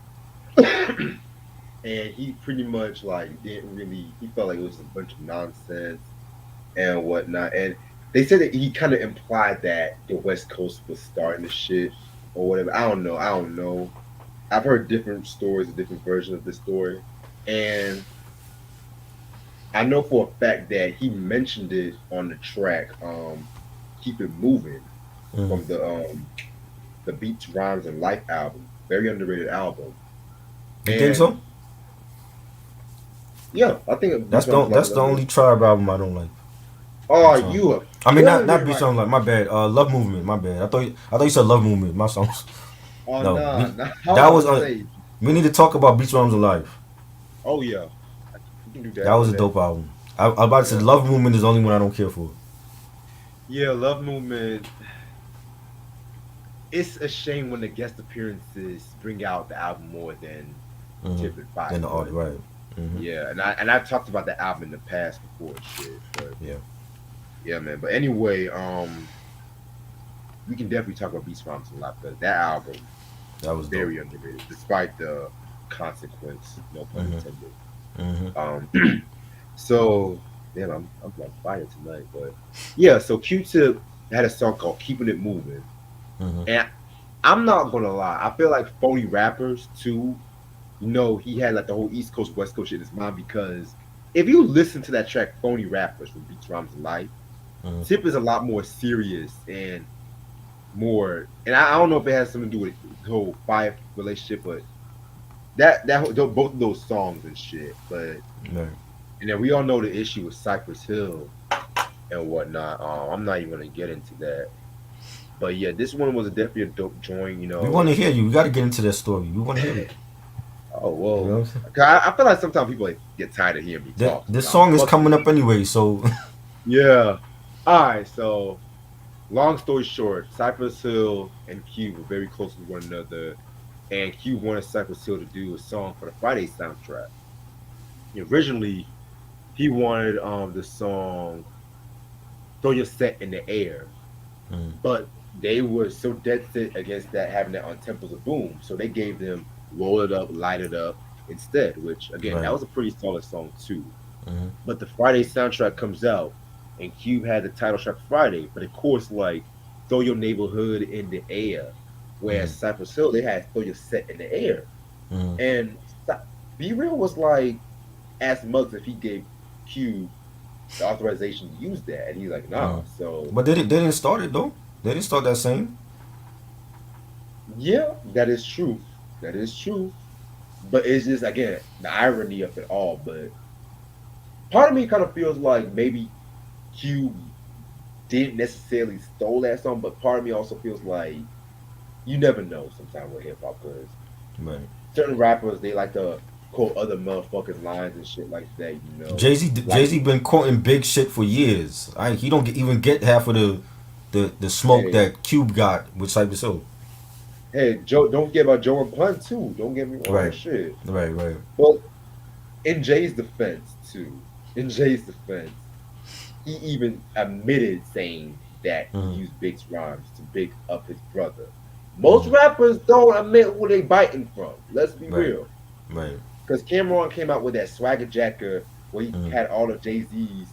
and he pretty much like didn't really. He felt like it was a bunch of nonsense and whatnot, and they said that he kind of implied that the West Coast was starting the shit or whatever. I don't know. I don't know. I've heard different stories, a different version of this story, and I know for a fact that he mentioned it on the track "Keep It Moving" Mm. from the Beats, Rhymes, and Life album. Very underrated album. You think And so? yeah, I think Beats, Rhymes, and Life That's is the only underrated. Tribe album I don't like. Oh, Beats on. you are I mean, not killing Beats right. on like my bad. Love Movement, my bad. I thought you said Love Movement. My songs. Oh, No, nah, nah. I was that about was to say, we need to talk about Beats Rhymes Alive. oh yeah, you can do That that was one a day. dope album. I was about to say Yeah, Love Movement is the only one I don't care for. yeah. Love Movement. It's a shame when the guest appearances bring out the album more than Mm-hmm. Tip and Five, And the art, but right? Mm-hmm. yeah, and I've talked about the album in the past before, and shit. But Yeah, yeah, man. But anyway, we can definitely talk about Beats, Rhymes, and Life because that album that was dope. very underrated, despite the consequence. No pun Mm-hmm. intended. Mm-hmm. Um, so damn, I'm on fire tonight. But yeah, so Q-Tip had a song called "Keeping It Moving," Mm-hmm. and I'm not gonna lie, I feel like phony rappers too. He had like the whole East Coast West Coast shit in his mind because if you listen to that track, "Phony Rappers" from Beats, Rhymes, and Life, Mm-hmm. Tip is a lot more serious and more. And I don't know if it has something to do with the whole five relationship, but both of those songs and shit. But Right. and then we all know the issue with Cypress Hill and whatnot. I'm not even gonna get into that. But yeah, this one was definitely a dope joint. We want to hear you. We got to get into that story. We want to hear it. Oh You know well, what I'm saying? 'cause I feel like sometimes people like, get tired of hearing me talk. This Sometimes, song is fuck coming you. up anyway, so Yeah. All right. So long story short, Cypress Hill and Cube were very close with one another, and Cube wanted Cypress Hill to do a song for the Friday soundtrack. Originally, he wanted the song "Throw Your Set in the Air," mm, but they were so dead set against that having that on Temples of Boom, so they gave them "Roll It Up, Light It Up" instead. Which again, that right. was a pretty solid song too. Mm-hmm. But the Friday soundtrack comes out, and Cube had the title track Friday, but of course, like "Throw Your Neighborhood in the Air," Mm-hmm. whereas Cypress Hill they had "Throw Your Set in the Air," Mm-hmm. and Be Real was like asked Muggs if he gave Cube the authorization to use that, and he's like, nah. Mm. So But they didn't start it though. They didn't start that same. yeah, that is true. That is true. But it's just again the irony of it all. But part of me kind of feels like maybe Cube didn't necessarily stole that song, but part of me also feels like you never know sometimes with hip hop because Right. certain rappers they like to quote other motherfuckers' lines and shit like that. Jay Like Z been quoting big shit for years. He don't even get half of the smoke hey, that Cube got with Cypress Hill. hey, Joe, don't forget about Joe and Pun too. Don't get me wrong, Right. shit. Right. Right. Well, in Jay's defense too, in Jay's defense, he even admitted saying that he Mm-hmm. used Big's rhymes to big up his brother. Most Mm-hmm. rappers don't admit who they biting from. Let's be Right. real. Right. Because Cameron came out with that Swagger Jacker where he Mm-hmm. had all of Jay Z's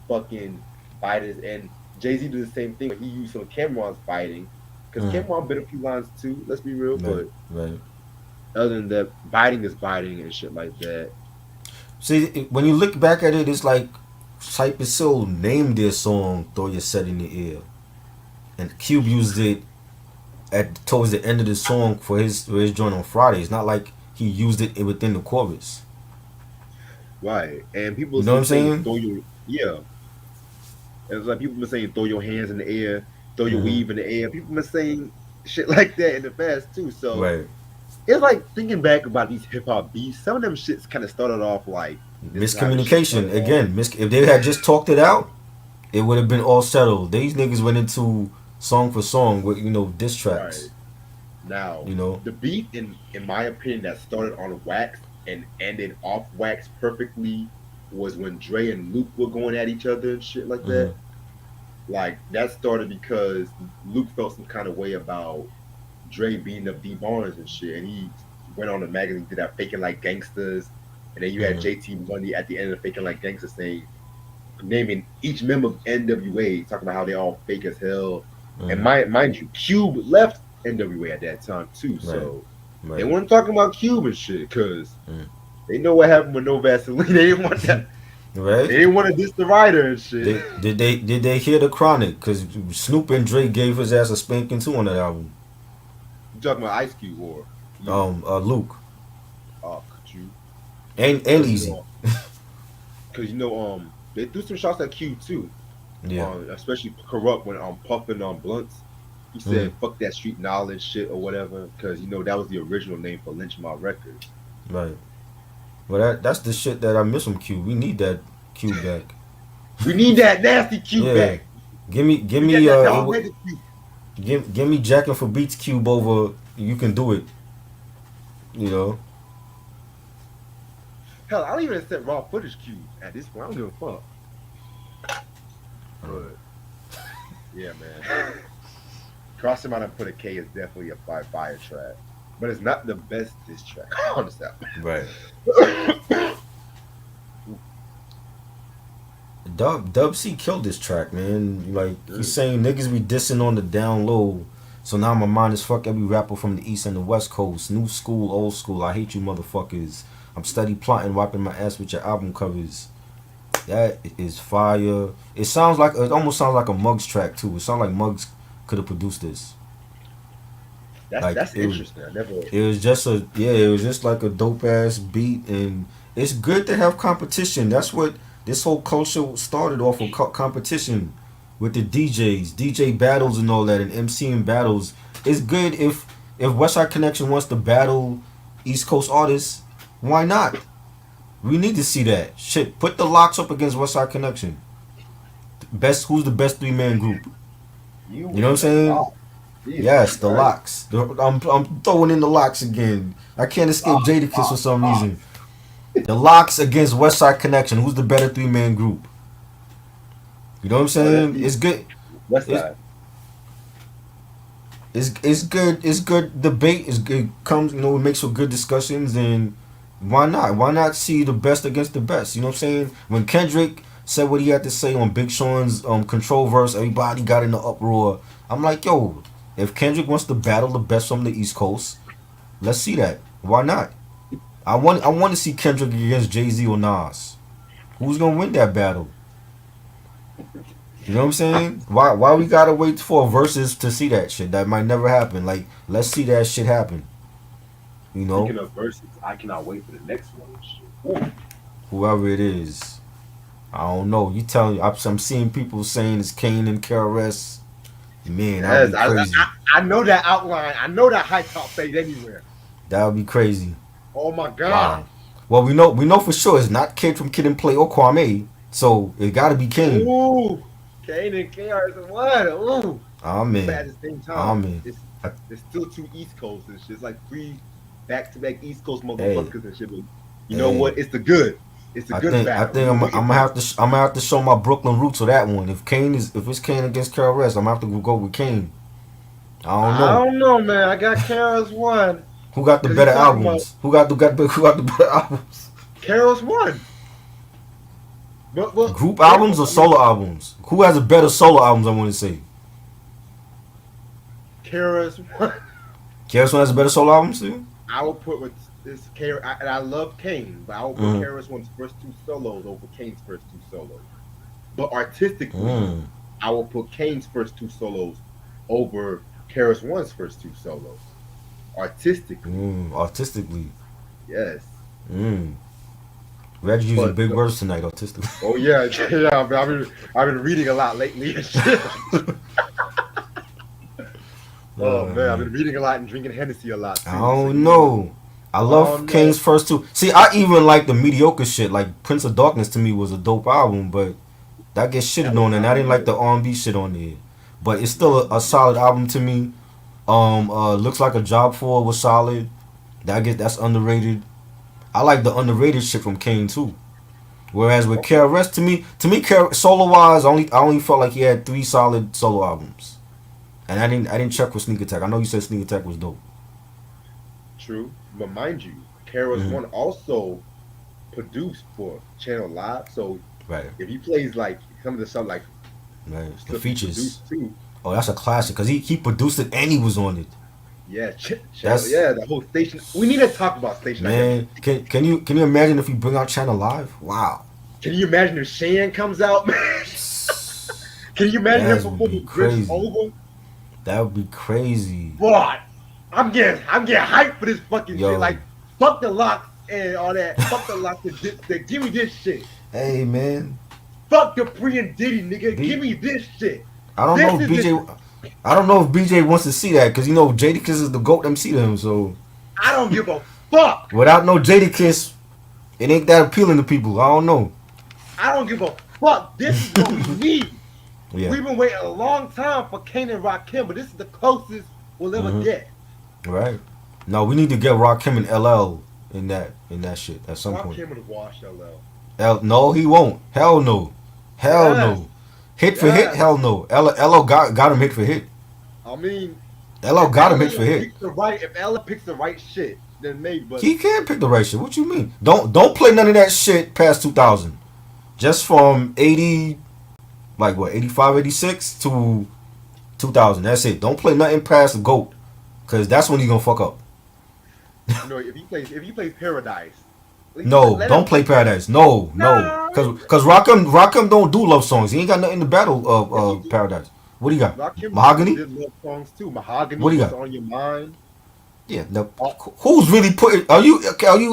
fucking fighters, and Jay Z did the same thing. But he used some of Cameron's fighting because Mm-hmm. Cameron bit a few lines too. Let's be real. Right. But Right. other than that, biting is biting and shit like that. See, when you look back at it, it's like Cypress Hill named their song "Throw Your Set in the Air," and Cube used it at towards the end of the song for his joint on Friday. It's not like he used it within the chorus. Right. And people You are know what still I'm saying saying? throw your yeah. It's like people been saying throw your hands in the air, throw your Hmm. weave in the air. People been saying shit like that in the past too. So Right. it's like thinking back about these hip hop beats. Some of them shits kind of started off like this is how this shit Miscommunication started off. again. If they had just talked it out, it would have been all settled. These niggas went into song for song with diss Right. tracks. Now, You know. the beat, in my opinion, that started on wax and ended off wax perfectly was when Dre and Luke were going at each other and shit like Hmm. that. Like that started because Luke felt some kind of way about Dre beating up D Barnes and shit, and he went on the magazine did that faking like gangsters, and then you had Hmm. JT Money at the end of faking like gangsters saying naming each member of NWA, talking about how they all fake as hell. And Hmm. mind you, Cube left NWA at that time too, Right. so they Right. weren't talking about Cube and shit because Mm. they know what happened with No Vaseline. They didn't want that. Right. They didn't want to diss the writer and shit. Did they hear the Chronic? Cause Snoop and Dre gave his ass a spanking too on that album. You talking about Ice Cube or Luke? Luke Could you? and Because Easy. they threw some shots at Cube too. Yeah. Especially Corrupt when puffing on blunts. He Mm. said "fuck that street knowledge shit" or whatever because that was the original name for Lynch Mob Records. Right. Well, that's the shit that I miss from Q. We need that Q back. We need that nasty Cube Yeah. back. Give We got me that dog headed Cube. give me Jackin' for Beats Cube over. You can do it. You know. Hell, I don't even accept raw footage Cube at this point. I don't give a fuck. But yeah, man. Cross him out and put a K is definitely a fire track, but it's not the best diss track on this Right. album. Dub C killed this track, man. Like Mm. he's saying niggas be dissing on the down low. So now my mind is fuck every rapper from the east and the west coast. New school, old school. I hate you motherfuckers. I'm steady plotting, wiping my ass with your album covers. That is fire. It almost sounds like a Muggs track too. It sounds like Muggs could have produced this. Like That's interesting. I never. it was just like a dope ass beat, and it's good to have competition. That's what this whole culture started off of competition with the DJ battles and all that, and MCing battles. It's good if Westside Connection wants to battle East Coast artists. Why not? We need to see that shit. Put the Locks up against Westside Connection. Who's the best 3-man group? You You know what I'm and the saying? law. Jesus Yes, the Christ. Locks. I'm throwing in the Locks again. I can't escape Lock, Jadakiss for lock, some lock. reason. The Locks against Westside Connection. Who's the better 3-man group? You know what I'm Oh, that's saying? It's easy. good. West It's Side. it's good. It's good debate. It's good. Comes it makes for good discussions. And why not? Why not see the best against the best? You know what I'm saying? When Kendrick said what he had to say on Big Sean's Control verse, everybody got in the uproar. I'm like, yo, if Kendrick wants to battle the best from the East Coast, let's see that. Why not? I want to see Kendrick against Jay-Z or Nas. Who's gonna win that battle? You know what I'm saying? Why we gotta wait for verses to see that shit? That might never happen. Like, let's see that shit happen. You know, Speaking of verses, I cannot wait for the next one. And shit. Ooh. whoever it is, I don't know. You telling? I'm seeing people saying it's Kane and KRS. Man, that would Yes, be crazy. I know that outline. I know that high top fade anywhere. That would be crazy. Oh my god. Wow. Well, we know for sure it's not Kid from Kid and Play or Kwame. So it got to be Kane. Ooh. Kane and KR is one. Ooh. But Amen. at the same time, Amen. it's still two East Coast and shit. It's like three back-to-back East Coast Hey, motherfuckers and shit. But you know hey. what? It's the good. It's a I good think battle. I'm We can gonna have to I'm gonna have to show my Brooklyn roots for that one. If it's Kane against KRS, I'm gonna have to go with Kane. I don't I know don't know, man. I got KRS one who got the because you better talking about albums. Who got the better albums? KRS one. But Group albums or solo albums? Who has a better solo albums? I want to say KRS one. KRS One has a better solo albums too. I would put with This and I love Kane, but I will put Mm. KRS One's first two solos over Kane's first two solos. But artistically, Mm. I will put Kane's first two solos over KRS One's first two solos. Artistically, Artistically. yes. Mm. Reggie using But big words tonight, artistically. oh yeah, yeah. I've been reading a lot lately and shit. Oh man, I've been reading a lot and drinking Hennessy a lot too. I don't know. I love Kane's first two. See, I even like the mediocre shit. Like Prince of Darkness to me was a dope album, but that gets shitted on, and I didn't like the R&B shit on there. But it's still a solid album to me. Looks Like a Job For It was solid. That's underrated. I like the underrated shit from Kane too. Whereas with KRS, to me, solo wise, I only felt like he had 3 solid solo albums, and I didn't check with Sneak Attack. I know you said Sneak Attack was dope. True, but mind you, KRS One also produced for Channel Live, so Right. if he plays like some of the stuff like Right. The stuff features. too, Oh, that's a classic because he produced it and he was on it. yeah, That's- the whole station. We need to talk about station. Man, can you imagine if we bring out Channel Live? Wow. Can you imagine if Shan comes out, man? Can you imagine That him would be performing Chris crazy. over? That would be crazy. What? I'm getting hyped for this fucking Yo. shit. Like, fuck the locks and all that. Fuck the locks and give me this shit. Hey man, Fuck the Pre and Diddy, nigga. B- Give me this shit. I don't know if I don't know if BJ wants to see that because you know Jadakiss is the GOAT MC to him. So I don't give a fuck. without no Jadakiss, it ain't that appealing to people. I don't know. I don't give a fuck. This is what we need. Yeah. We've been waiting a long time for Kane and Rakim, but this is the closest we'll ever get. Right. No, we need to get Rakim and LL in that shit at some point. Rakim would wash LL. No, he won't. Hell no. Hell Yes. no. Hit for hit? Yes. Hell no. LL got him hit for hit. I mean, LL got him hit if for hit. if LL picks the right shit, then maybe. But He can't pick the right shit. What you mean? Don't play none of that shit past 2000. Just from 80, like what, 85, 86 to 2000. That's it. Don't play nothing past the GOAT. Because that's when he's going to fuck up. you know, if he plays Paradise. No, let don't him- play Paradise. No. Because Rakim don't do love songs. He ain't got nothing to battle of Paradise. What do you got? Rakim Mahogany? did love songs too. Mahogany. What do you What's got? on your mind? Yeah. Now, who's really putting? Are you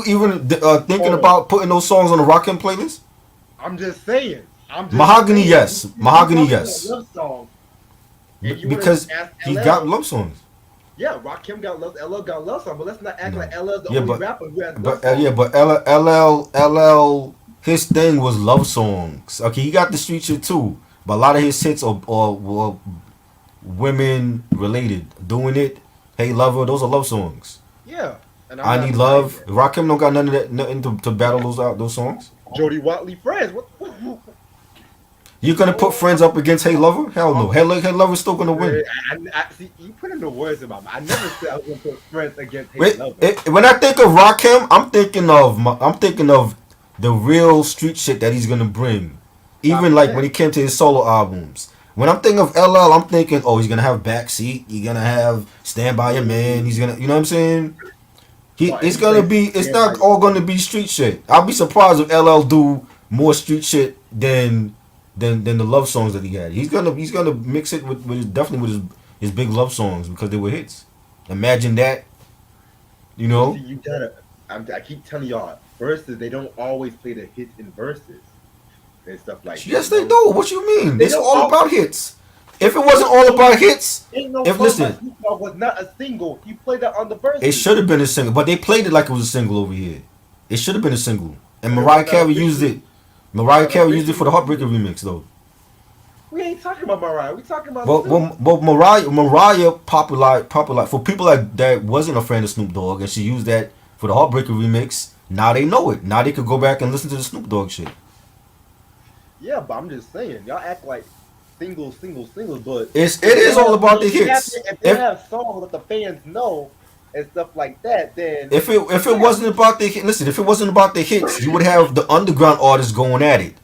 even thinking about putting those songs on the Rakim playlist? I'm just saying. Mahogany, yes. Mahogany, yes. Love song. And you Because wanna ask he LL? got love songs. Yeah, Rakim got love. LL got love song, but let's not act like LL's the Yeah, only but- rapper who has love But songs. but LL his thing was love songs. Okay, he got the street shit too, but a lot of his hits were women related. Doing It, Hey Lover, those are love songs. Yeah. And I'm I not Need denying Love. that. Rakim don't got none of that, nothing to battle those songs. Jody Watley friends. What? You gonna put Friends up against Hey Lover? Hell no. Hey Lover's still gonna win. I see. You put in the words about me. I never said I was gonna put friends against Hey Wait, Lover. when I think of Rakim, I'm thinking of the real street shit that he's gonna bring. Even like when he came to his solo albums. When I'm thinking of LL, I'm thinking, oh, he's gonna have Backseat. He's gonna have Stand By Your Man. He's gonna, you know what I'm saying? It's not all gonna be street shit. I'll be surprised if LL do more street shit than the love songs that he had. He's gonna mix it with his big love songs because they were hits. Imagine that. You know? See, you gotta. I keep telling y'all, verses they don't always play the hits in verses and stuff like that. Yes, they do. What you mean? They It's don't all about hits. If it wasn't all about hits, Ain't no if listen, Snoop Dogg was not a single. He played that on the verses. it should have been a single, but they played it like it was a single over here. It should have been a single, and Mariah Carey used it. Mariah Carey used it for the Heartbreaker remix, though. We ain't talking about Mariah. We talking about. But Mariah popular for people that wasn't a fan of Snoop Dogg, and she used that for the Heartbreaker remix. Now they know it. Now they could go back and listen to the Snoop Dogg shit. Yeah, but I'm just saying, y'all act like singles, but It is all about the hits. If they have songs that the fans know and stuff like that, then If it wasn't about the listen, if it wasn't about the hits, you would have the underground artists going at it,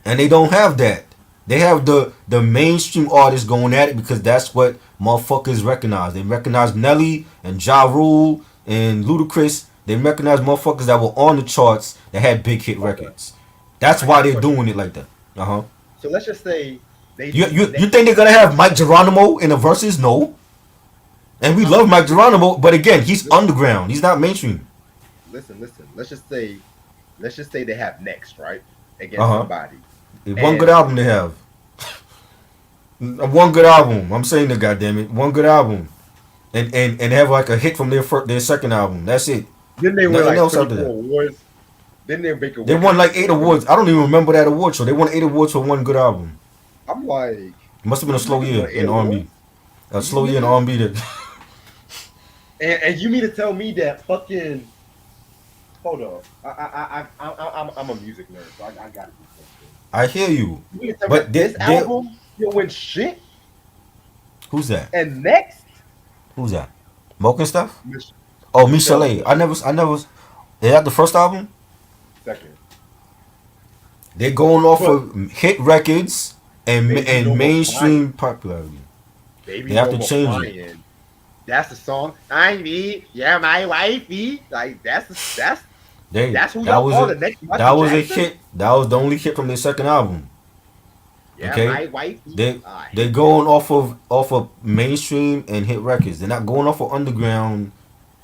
and they don't have that. They have the mainstream artists going at it because that's what motherfuckers recognize. They recognize Nelly and Ja Rule and Ludacris. They recognize motherfuckers that were on the charts that had big hit Okay, records. That's I why got a they're question. doing it like that. Uh huh. So let's just say they You, do you you next. think they're gonna have Mike Geronimo in the verses? No. And we Huh? love Mike Geronimo, but again, he's underground. He's not mainstream. Listen. Let's just say they have next, right, Uh against huh. somebody, One good and album they have. One good album. I'm saying the goddamn it. One good album. And have like a hit from their second album. That's it. then they win Nothing like else after 24 that. awards. Then they make a They record won like like eight four minutes. awards. I don't even remember that award show. They won 8 awards for one good album. I'm like, It must have been a these slow niggas year won eight in R&B. awards. A These slow year in niggas, R&B. That and you mean to tell me that fucking hold on? I'm a music nerd, so I gotta do something. I hear you, You mean to tell me but that this they album you win shit who's that? and next? Who's that? Moke and stuff? Mich- Oh, Michelle Michelle. I never. Is that the first album? second. They're going off But of hit records baby, no and more crying. mainstream popularity. They Baby, have no to more change it. crying. That's the song. I need, yeah, my wifey. Like They that's who that y'all was call the a next that Michael was a Jackson. hit. That was the only hit from their second album. Yeah, Okay, my wifey. they I they're hate that. going off of mainstream and hit records. They're not going off of underground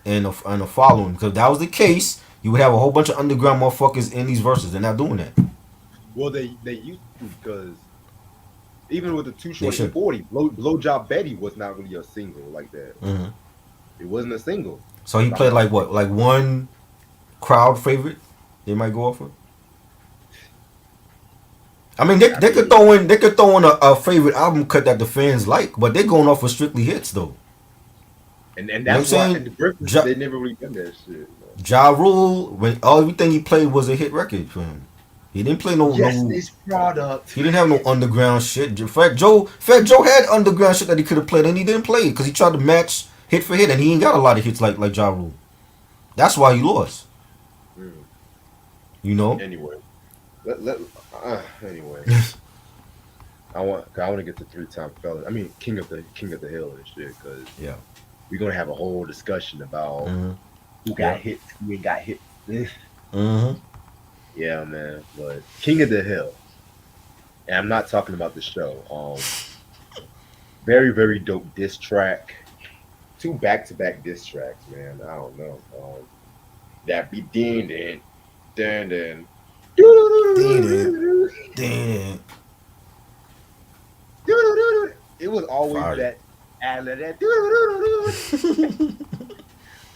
and a following. Because if that was the case, you would have a whole bunch of underground motherfuckers in these verses. They're not doing that. Well, they used to because even with the Too They Short and should. 40, Blowjob Betty was not really a single like that. Hmm. It wasn't a single, So he if I'm played not like what, mistaken. like one crowd favorite. They might go off of. I mean, I they could mean, throw in a favorite album cut that the fans like, but they're going off of strictly hits though. and You know what I'm that's why saying? in the Breakfast Ja, they never really done that shit. Man. Ja Rule, when everything he played was a hit record for him. He didn't play Yes, no. this product. He didn't have no underground shit. Fat Joe had underground shit that he could have played, and he didn't play it because he tried to match hit for hit, and he ain't got a lot of hits like Ja Rule. That's why he lost. Mm. You know. Anyway, anyway, I want to get to three-time felon. I mean, King of the Hill and shit, because Yeah. we're gonna have a whole discussion about Mhm. who got Yeah. hit, who ain't got hit. Mhm. Yeah, man. But King of the Hill, and I'm not talking about the show. Very very dope diss track. Two back-to-back diss tracks, man. I don't know. That be dun dun. Did it. Did it. It was always Fire. that ad that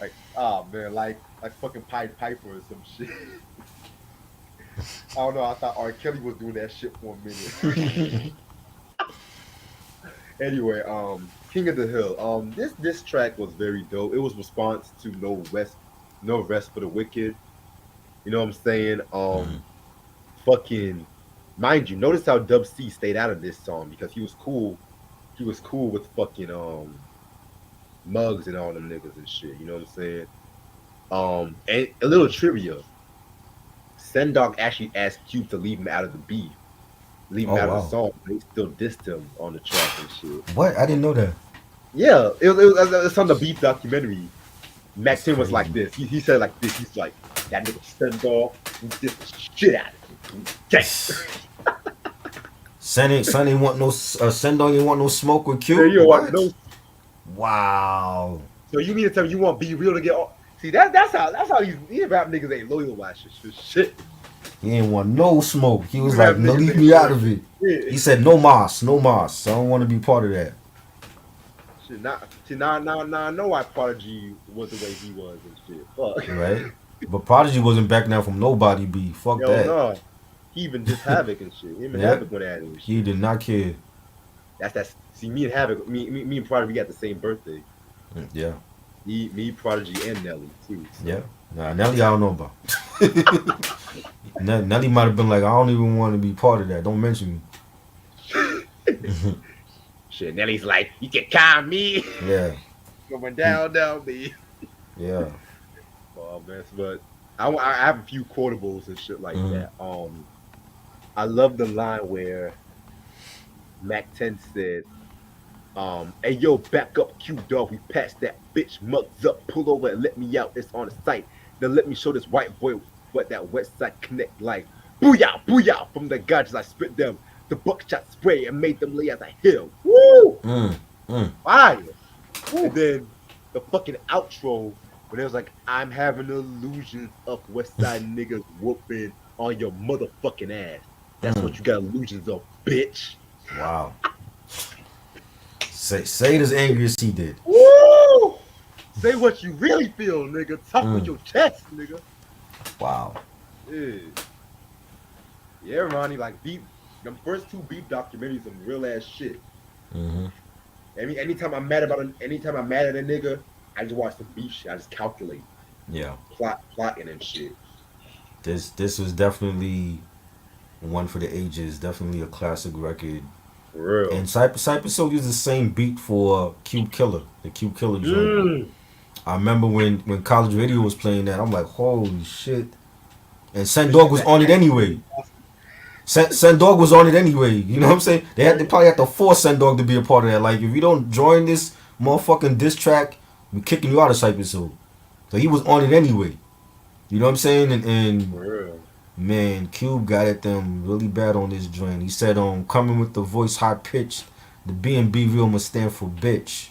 like oh man, like fucking Pied Piper or some shit. I don't know. I thought R. Kelly was doing that shit for a minute. Anyway, King of the Hill. This track was very dope. It was response to No Rest for the Wicked. You know what I'm saying? Mhm. Fucking mind you, notice how Dub C stayed out of this song because he was cool. He was cool with fucking Muggs and all them niggas and shit. You know what I'm saying? And a little trivia. Sendog actually asked Cube to leave him out of the beef, leave him Oh out of the wow. song, but he still dissed him on the track and shit. What? I didn't know that. Yeah, it's on the beef documentary. Mac That's 10 was like crazy. this. He said like this. He's like, that nigga Sendog, he dissed the shit out of him. Okay. Son ain't want no. Sendong ain't want no smoke with There Q. you want What? no. Wow. So you mean to tell me you want Be Real to get all? See that's how these rap niggas ain't loyal about shit. He ain't want no smoke. He was These like, rap no, niggas leave ain't me out loyal. of it. Yeah. He said, no mas, no mas. I don't want to be part of that. Shit, now I know why Prodigy was the way he was and shit. Fuck. Right? But Prodigy wasn't backing down from nobody. Be fuck Hell that. no. He even just Havoc and shit. Him and Yep. Havoc went at it and He shit. did not care. That's see me and Havoc, me and Prodigy got the same birthday. Yeah. Me, Prodigy, and Nelly too. Yeah. So Nah, Nelly, I don't know about. Nelly might have been like, I don't even want to be part of that. Don't mention me. shit, Nelly's like, you can calm me. Yeah. Going down me. Yeah. Oh man, but I have a few quotables and shit like Mhm. that. I love the line where Mac 10 said, hey yo, back up Q Dog, we patched that bitch mugs up, pull over and let me out, it's on the site. Then let me show this white boy what that Westside connect like. Booyah, booyah from the guns I spit them. The buckshot spray and made them lay as a hill. Woo! Mm, mm. Fire. And Woo. then the fucking outro when it was like, I'm having illusions of Westside niggas whooping on your motherfucking ass. That's what you got illusions of, bitch. Wow. Say it as angry as he did. Woo! Say what you really feel, nigga. Talk with your chest, nigga. Wow. Yeah. Yeah, Ronnie, like beat them first two beat documentaries some real ass shit. Mm-hmm. Anytime I'm mad at a nigga, I just watch some beef shit. I just calculate. Yeah. Plotting and shit. This was definitely one for the ages. Definitely a classic record. For real. And Cypress Hill used the same beat for Cube Killer, the Cube Killer joint. I remember when College Radio was playing that, I'm like, holy shit. And Dawg was on it anyway. Dawg was on it anyway. You know what I'm saying? They probably had to force Dawg to be a part of that. Like, if you don't join this motherfucking diss track, we're kicking you out of Cypress Hill. So he was on it anyway. You know what I'm saying? And For real. man, Cube got at them really bad on this joint. He said, coming with the voice high pitched, the B&B real must stand for bitch.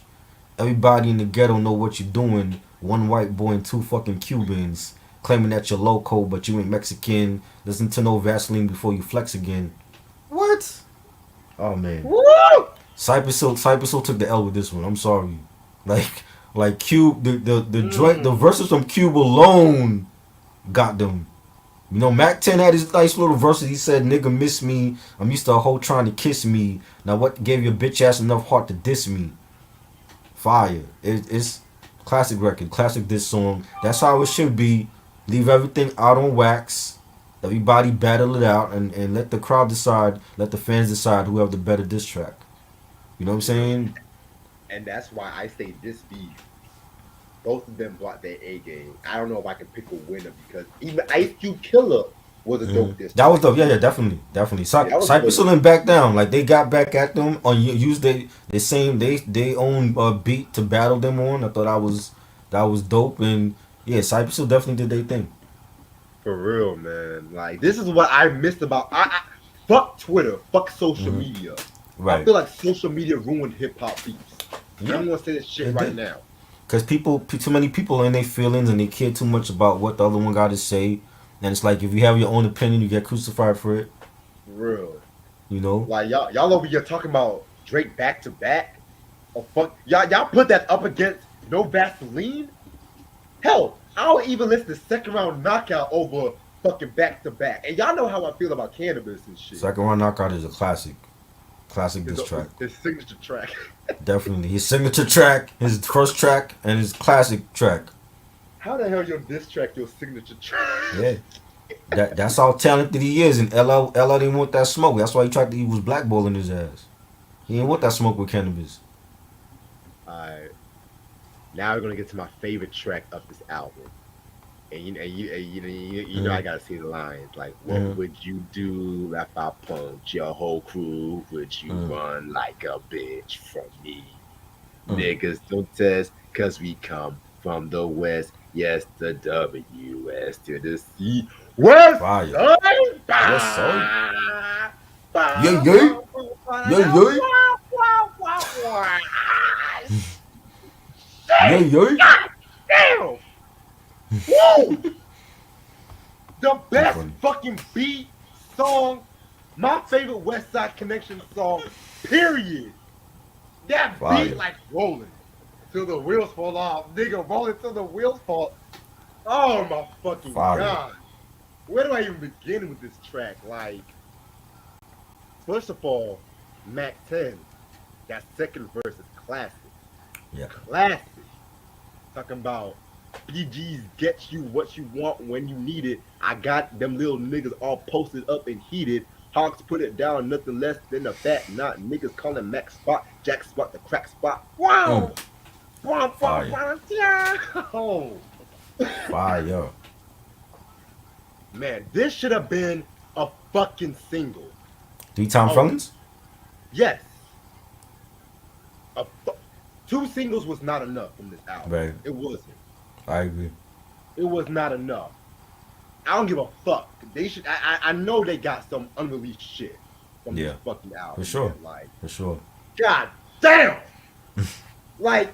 Everybody in the ghetto know what you're doing. One white boy and two fucking Cubans. Claiming that you're loco, but you ain't Mexican. Listen to no Vaseline before you flex again. What? Oh, man. Woo! Cypress Hill took the L with this one. I'm sorry. Like Cube, the joint, the verses from Cube alone got them. You know, Mac 10 had his nice little verses. He said, nigga miss me. I'm used to a hoe trying to kiss me. Now what gave your bitch ass enough heart to diss me? Fire. It's classic record, classic diss song. That's how it should be. Leave everything out on wax. Everybody battle it out and let the crowd decide, let the fans decide who have the better diss track. You know what I'm saying? And that's why I say this beef. Both of them brought their A game. I don't know if I can pick a winner because even Ice Cube Killer was a dope diss. That was dope. Yeah, definitely. Cypress Hill didn't back down. Like they got back at them on use the same they own beat to battle them on. I thought that was dope. And yeah, Cypress Hill definitely did their thing. For real, man. Like this is what I missed about I fuck Twitter, fuck social media. Right. I feel like social media ruined hip hop beats. Yeah. I'm gonna say this shit right now. Cause too many people in their feelings and they care too much about what the other one got to say, and it's like if you have your own opinion, you get crucified for it. For real. You know. Like y'all over here talking about Drake back to back. Oh fuck, y'all put that up against No Vaseline. Hell, I'll even listen to Second Round Knockout over fucking back to back. And y'all know how I feel about Cannabis and shit. Second Round Knockout is a classic diss track. His signature track. Definitely his signature track, his first track, and his classic track. How the hell your diss track your signature track? Yeah, that's how talented he is. And LL didn't want that smoke. That's why he was blackballing his ass. He didn't want that smoke with Cannabis. Alright. Now we're gonna get to my favorite track of this album. And you know I gotta see the lines. Like, what would you do if I punked your whole crew? Would you run like a bitch from me? Niggas don't test, cause we come from the West. Yes, the W.S. to the C. West Fire. Side. West Side. Yeah, yeah. Yeah, yeah. Yeah, yeah. Damn! Woo! The best fucking beat song, my favorite West Side Connection song, period. That Fire. beat like rolling till the wheels fall off, nigga, rolling till the wheels fall. Oh my fucking Fire. god! Where do I even begin with this track? Like, first of all, Mac 10, that second verse is classic. Yeah. Classic. Talking about BG's get you what you want when you need it. I got them little niggas all posted up and heated. Hawks put it down, nothing less than a fat knot. Niggas calling Mac spot, Jack spot, the crack spot. Wow! Fire. Oh. Fire. Man, this should have been a fucking single. 3-time felons? Yes. 2 singles was not enough from this album. Right. It wasn't. I agree. it was not enough. I don't give a fuck. They should. I know they got some unreleased shit from this Yeah, fucking for album, sure, man. Like, for sure. god damn. Like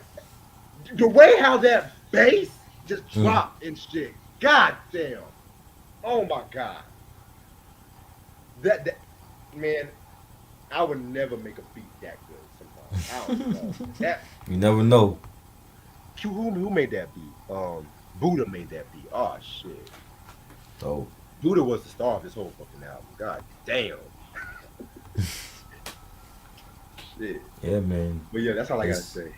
the way how that bass just Mm. dropped and shit. God damn. Oh my god. That man, I would never make a beat that good. Sometimes I don't know that. You never know. Who made that beat? Buddha made that beat. Oh shit. So Buddha was the star of this whole fucking album. God damn. Shit. yeah, man, But yeah, that's all I gotta it's say.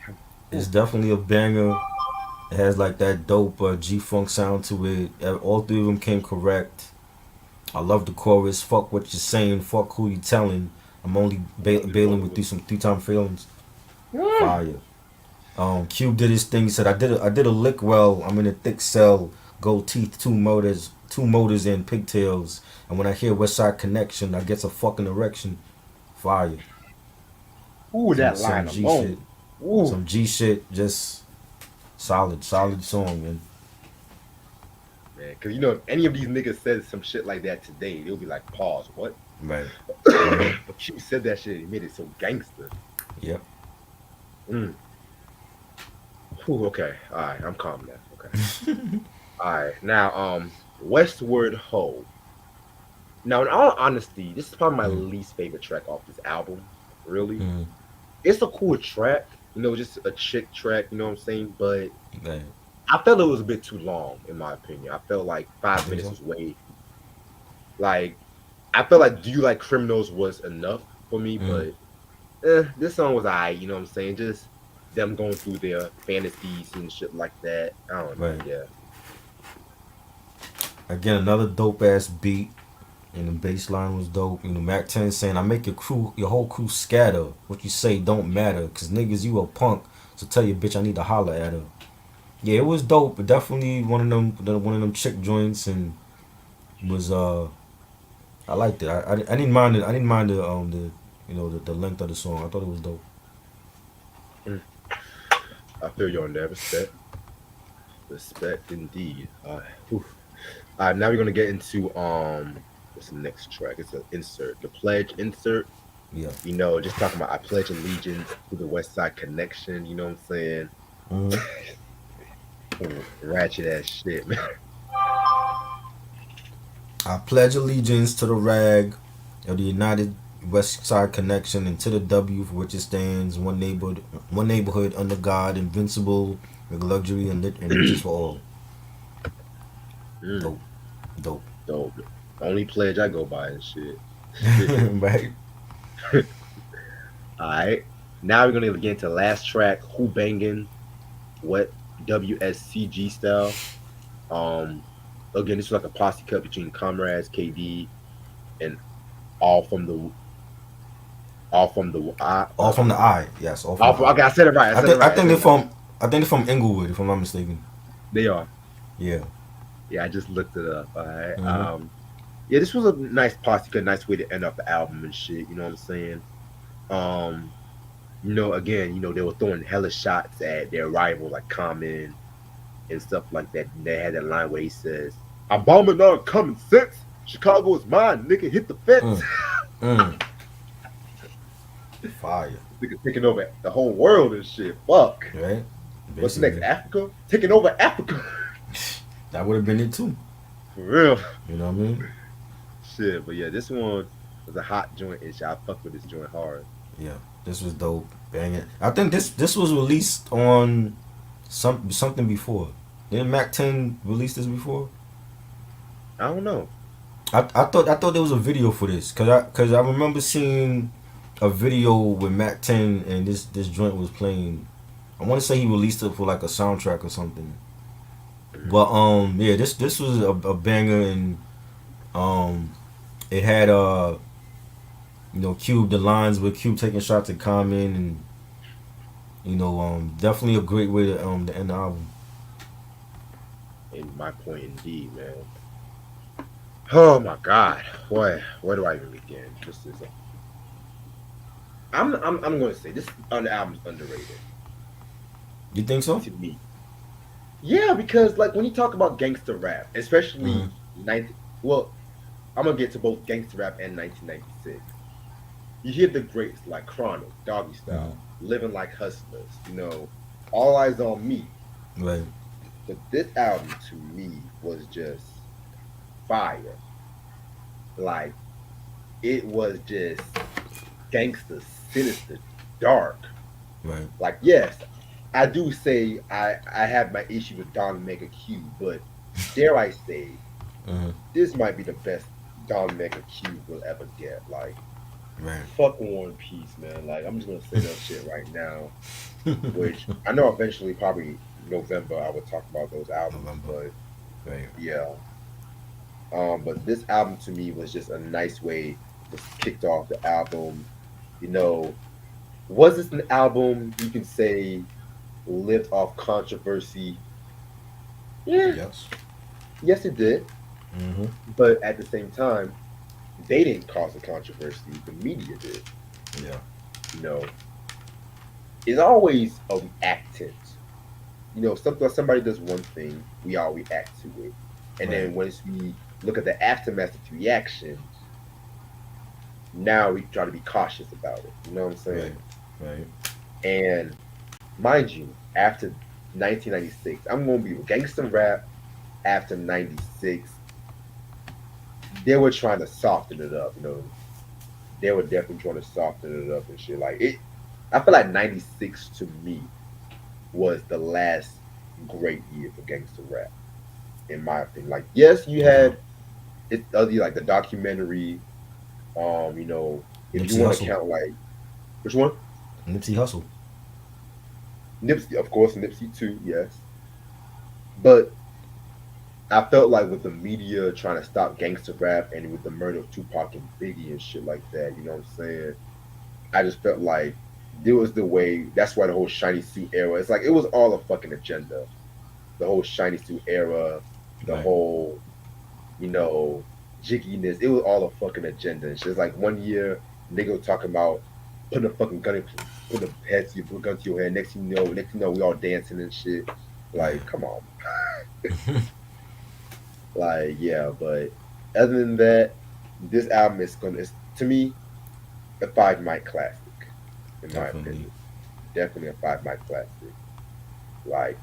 it's definitely a banger. It has like that dope G funk sound to it. All three of them came correct. I love the chorus. Fuck what you're saying. Fuck who you telling. I'm only bailing with these some 3-time failings. Fire. Cube did his thing. He said, I did a lick well. I'm in a thick cell. Gold teeth, two motors and pigtails. And when I hear Westside Connection, I get a fucking erection. Fire. Ooh, Some that some line G shit. alone. Ooh, Some G shit. Just solid song, man. man, because you know, if any of these niggas said some shit like that today, they'll be like, pause, what? Right. But Q said that shit, he made it so gangster. Yep. Mm. Ooh, okay, all right, I'm calm now. Okay, all right, now, Westward Ho. Now, in all honesty, this is probably my Mm, least favorite track off this album. Really, mm, it's a cool track, you know, just a chick track, you know what I'm saying? But right. I felt it was a bit too long, in my opinion. I felt like You five think minutes so? was way like. I felt like "Do You Like Criminals" was enough for me, Mm, but this song was alright. You know what I'm saying? Just them going through their fantasies and shit like that. I don't know. right. Yeah. Again, another dope ass beat. And the bass line was dope. You know, Mac 10 saying, I make your whole crew scatter. What you say don't matter. Cause niggas, you a punk. So tell your bitch I need to holler at her. Yeah, it was dope. But definitely one of them chick joints, and was I liked it. I didn't mind it. I didn't mind the length of the song. I thought it was dope. Mm. I feel you on that. Respect indeed. Whew. All right, now we're gonna get into what's the next track? It's an insert, the pledge insert. Yeah. You know, just talking about I pledge allegiance to the West Side Connection. You know what I'm saying? Hmm. Ratchet ass shit, man. I pledge allegiance to the rag of the United West Side Connection and to the W for which it stands, one neighborhood under God, invincible, with luxury and riches for all. Mm, Dope, dope. dope. Only pledge I go by and shit. Shit. Right? All right. Now we're gonna get into the last track, Who Bangin', what WSCG style. Um, again, this is like a posse cut between Comrades, KD, and all from the all from the All from the eye, yes, all from all the from, eye. okay, I said it right. I I said it think I right. I think said they're it right. from I think they're from Inglewood, if I'm not mistaken. They are. Yeah. Yeah, I just looked it up. All right. Hmm. Yeah, this was a nice posse cut, nice way to end off the album and shit. You know what I'm saying? Um, you know, again, you know, they were throwing hella shots at their rival like Common and stuff like that. And they had that line where he says, "I'm bombing on common sense. Chicago is mine, nigga. Hit the fence." Mm, mm. Fire, Nigga taking over the whole world and shit. Fuck. right? What's next? Basically, Africa? Taking over Africa. that would have been it too. For real. You know what I mean? Shit. But yeah, this one was a hot joint and shit. I fuck with this joint hard. Yeah, this was dope. Bang it. I think this was released on something before. Didn't Mac 10 release this before? I don't know. I thought there was a video for this cause I remember seeing a video with Mac 10 and this joint was playing. I want to say he released it for like a soundtrack or something. Mhm. But yeah, this was a banger, and it had Cube, the lines with Cube taking shots at Common, and definitely a great way to end the album. In my point, indeed, man. Oh my god. Boy, where do I even begin? This is a I'm going to say this on the album's underrated You think so? to me. Yeah, because like when you talk about gangster rap, Hmm. especially 90, well, I'm gonna get to both gangster rap and 1996. You hear the greats like Chronic, Doggy Hmm. Style, Living Like Hustlers, All Eyes on Me. Right. But this album to me was just fire. Like it was just gangster, sinister, dark. Right. Like yes, I do say I have my issue with Don Mega Q, but dare I say Hmm. this might be the best Don Mega Q will ever get. Like Right. fuck War and Peace, man. Like I'm just gonna say that shit right now. Which I know eventually, probably November, I would talk about those albums. November. But Right. yeah, but this album to me was just a nice way to kick off the album. You know, was this an album you can say lived off controversy? Yeah, Yes. yes, it did. Hmm. But at the same time, they didn't cause the controversy. The media did. Yeah. You know, it's always a reactant. Somebody does one thing, we all react to it, and Right. then once we look at the aftermath of the reactions, now we try to be cautious about it. You know what I'm Right. saying? Right. And mind you, after 1996, I'm gonna be gangster rap. After 96, they were trying to soften it up. They were definitely trying to soften it up and shit. Like it, I feel like 96 to me was the last great year for gangster rap, in my opinion. Like, yes, you Uh-huh. had it other like the documentary. If you Nipsey want to Hussle. count like which one? Nipsey Hussle. Nipsey, of course, Nipsey too, yes. But I felt like with the media trying to stop gangster rap and with the murder of Tupac and Biggie and shit like that, you know what I'm saying? I just felt like there was the way. That's why the whole shiny suit era. It's like it was all a fucking agenda. The whole shiny suit era, the Right. whole you know, jigginess. It was all a fucking agenda and shit. It's like one year, nigga talking about putting a fucking putting a gun to your head. Next thing you know, we all dancing and shit. Right. Like, come on. Like, yeah, but other than that, this album is to me a 5 mic classic, in my Definitely. opinion. Definitely a 5 mic classic. Like,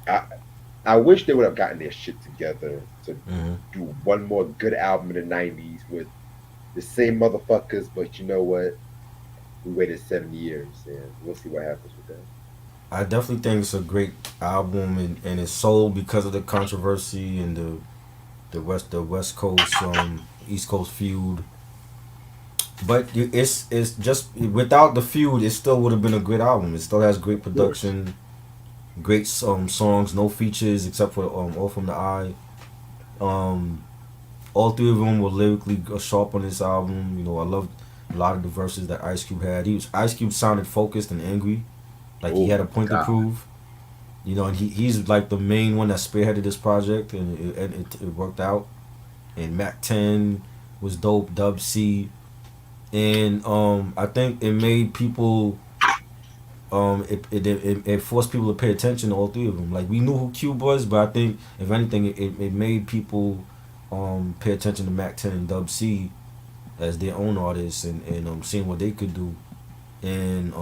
I wish they would have gotten their shit together to Hmm. do one more good album in the '90s with the same motherfuckers, but you know what? We waited 7 years, and we'll see what happens with that. I definitely think it's a great album, and it's sold because of the controversy and the West Coast East Coast feud. But it's just without the feud, it still would have been a great album. It still has great Of course. production, great songs, no features except for All From the Eye. Um, all three of them were lyrically sharp on this album. I loved a lot of the verses that Ice Cube had. Ice Cube sounded focused and angry, like he Oh had a my point to god. prove. And he's like the main one that spearheaded this project, and it worked out. And Mac 10 was dope. Dub C, and I think it made people it forced people to pay attention to all three of them. Like we knew who Cube was, but I think if anything, it made people pay attention to Mac 10 and Dub C as their own artists, and seeing what they could do. And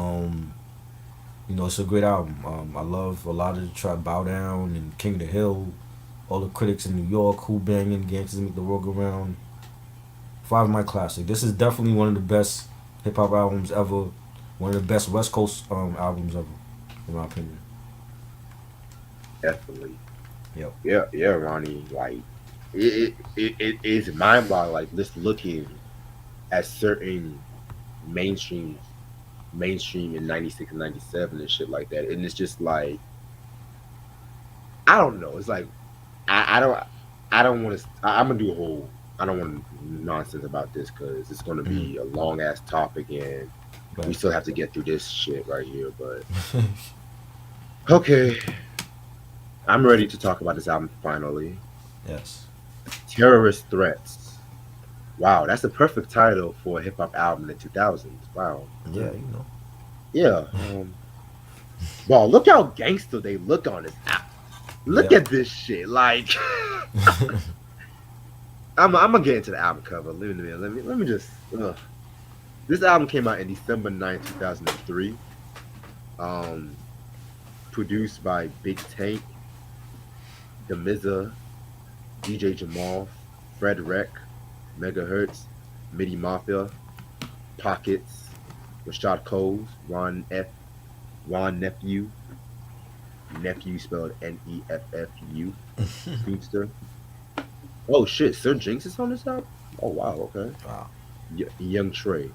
it's a great album. I love a lot of the track Bow Down and King of the Hill, all the critics in New York, Who Banging, Gangsters Make the World Go Round. 5 mic classic. This is definitely one of the best hip hop albums ever. One of the best West Coast albums ever, in my opinion. Definitely. Yep. Yeah, yeah, Ronnie. Like, it is mind boggling. Like, just looking at certain mainstream, mainstream in '96 and '97 and shit like that, and it's just like I don't know. It's like I don't I don't want to. I'm gonna do a whole. I don't want nonsense about this because it's gonna Hmm. be a long ass topic and we Right. still have to get through this shit right here. But okay, I'm ready to talk about this album finally. Yes. Terrorist Threats. Wow, that's the perfect title for a hip hop album in the 2000s. Wow. Yeah, Yeah. Wow, look how gangster they look on this album. Look Yep. at this shit. Like, I'm gonna get into the album cover. Let me just. This album came out in December 9th, 2003. Um, Produced by Big Tank, Demiza, DJ Jamal, Fred Rec, Megahertz, Midi Mafia, Pockets, Rashad Coles, Ron Nephew, Nephew spelled Neffu, Speedster. Oh shit, Sir Jinx is on this album. Oh wow, okay. Wow. Young Trey.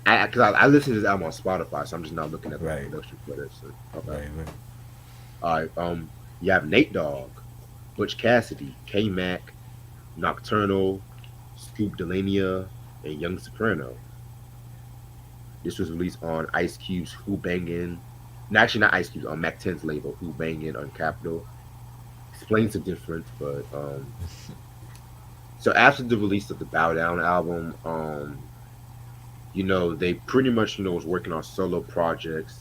I listened to this album on Spotify, so I'm just not looking at the Right. production credits. So, okay. Right. Right. All right. You have Nate Dogg, Butch Cassidy, K Mac, Nocturnal, Scoop Delania, and Young Soprano. This was released on Ice Cube's Who Bangin'. No, actually not Ice Cube's, on Mac 10's label, Who Bangin' on Capitol. Explains the difference, but so after the release of the Bow Down album, they pretty much, was working on solo projects.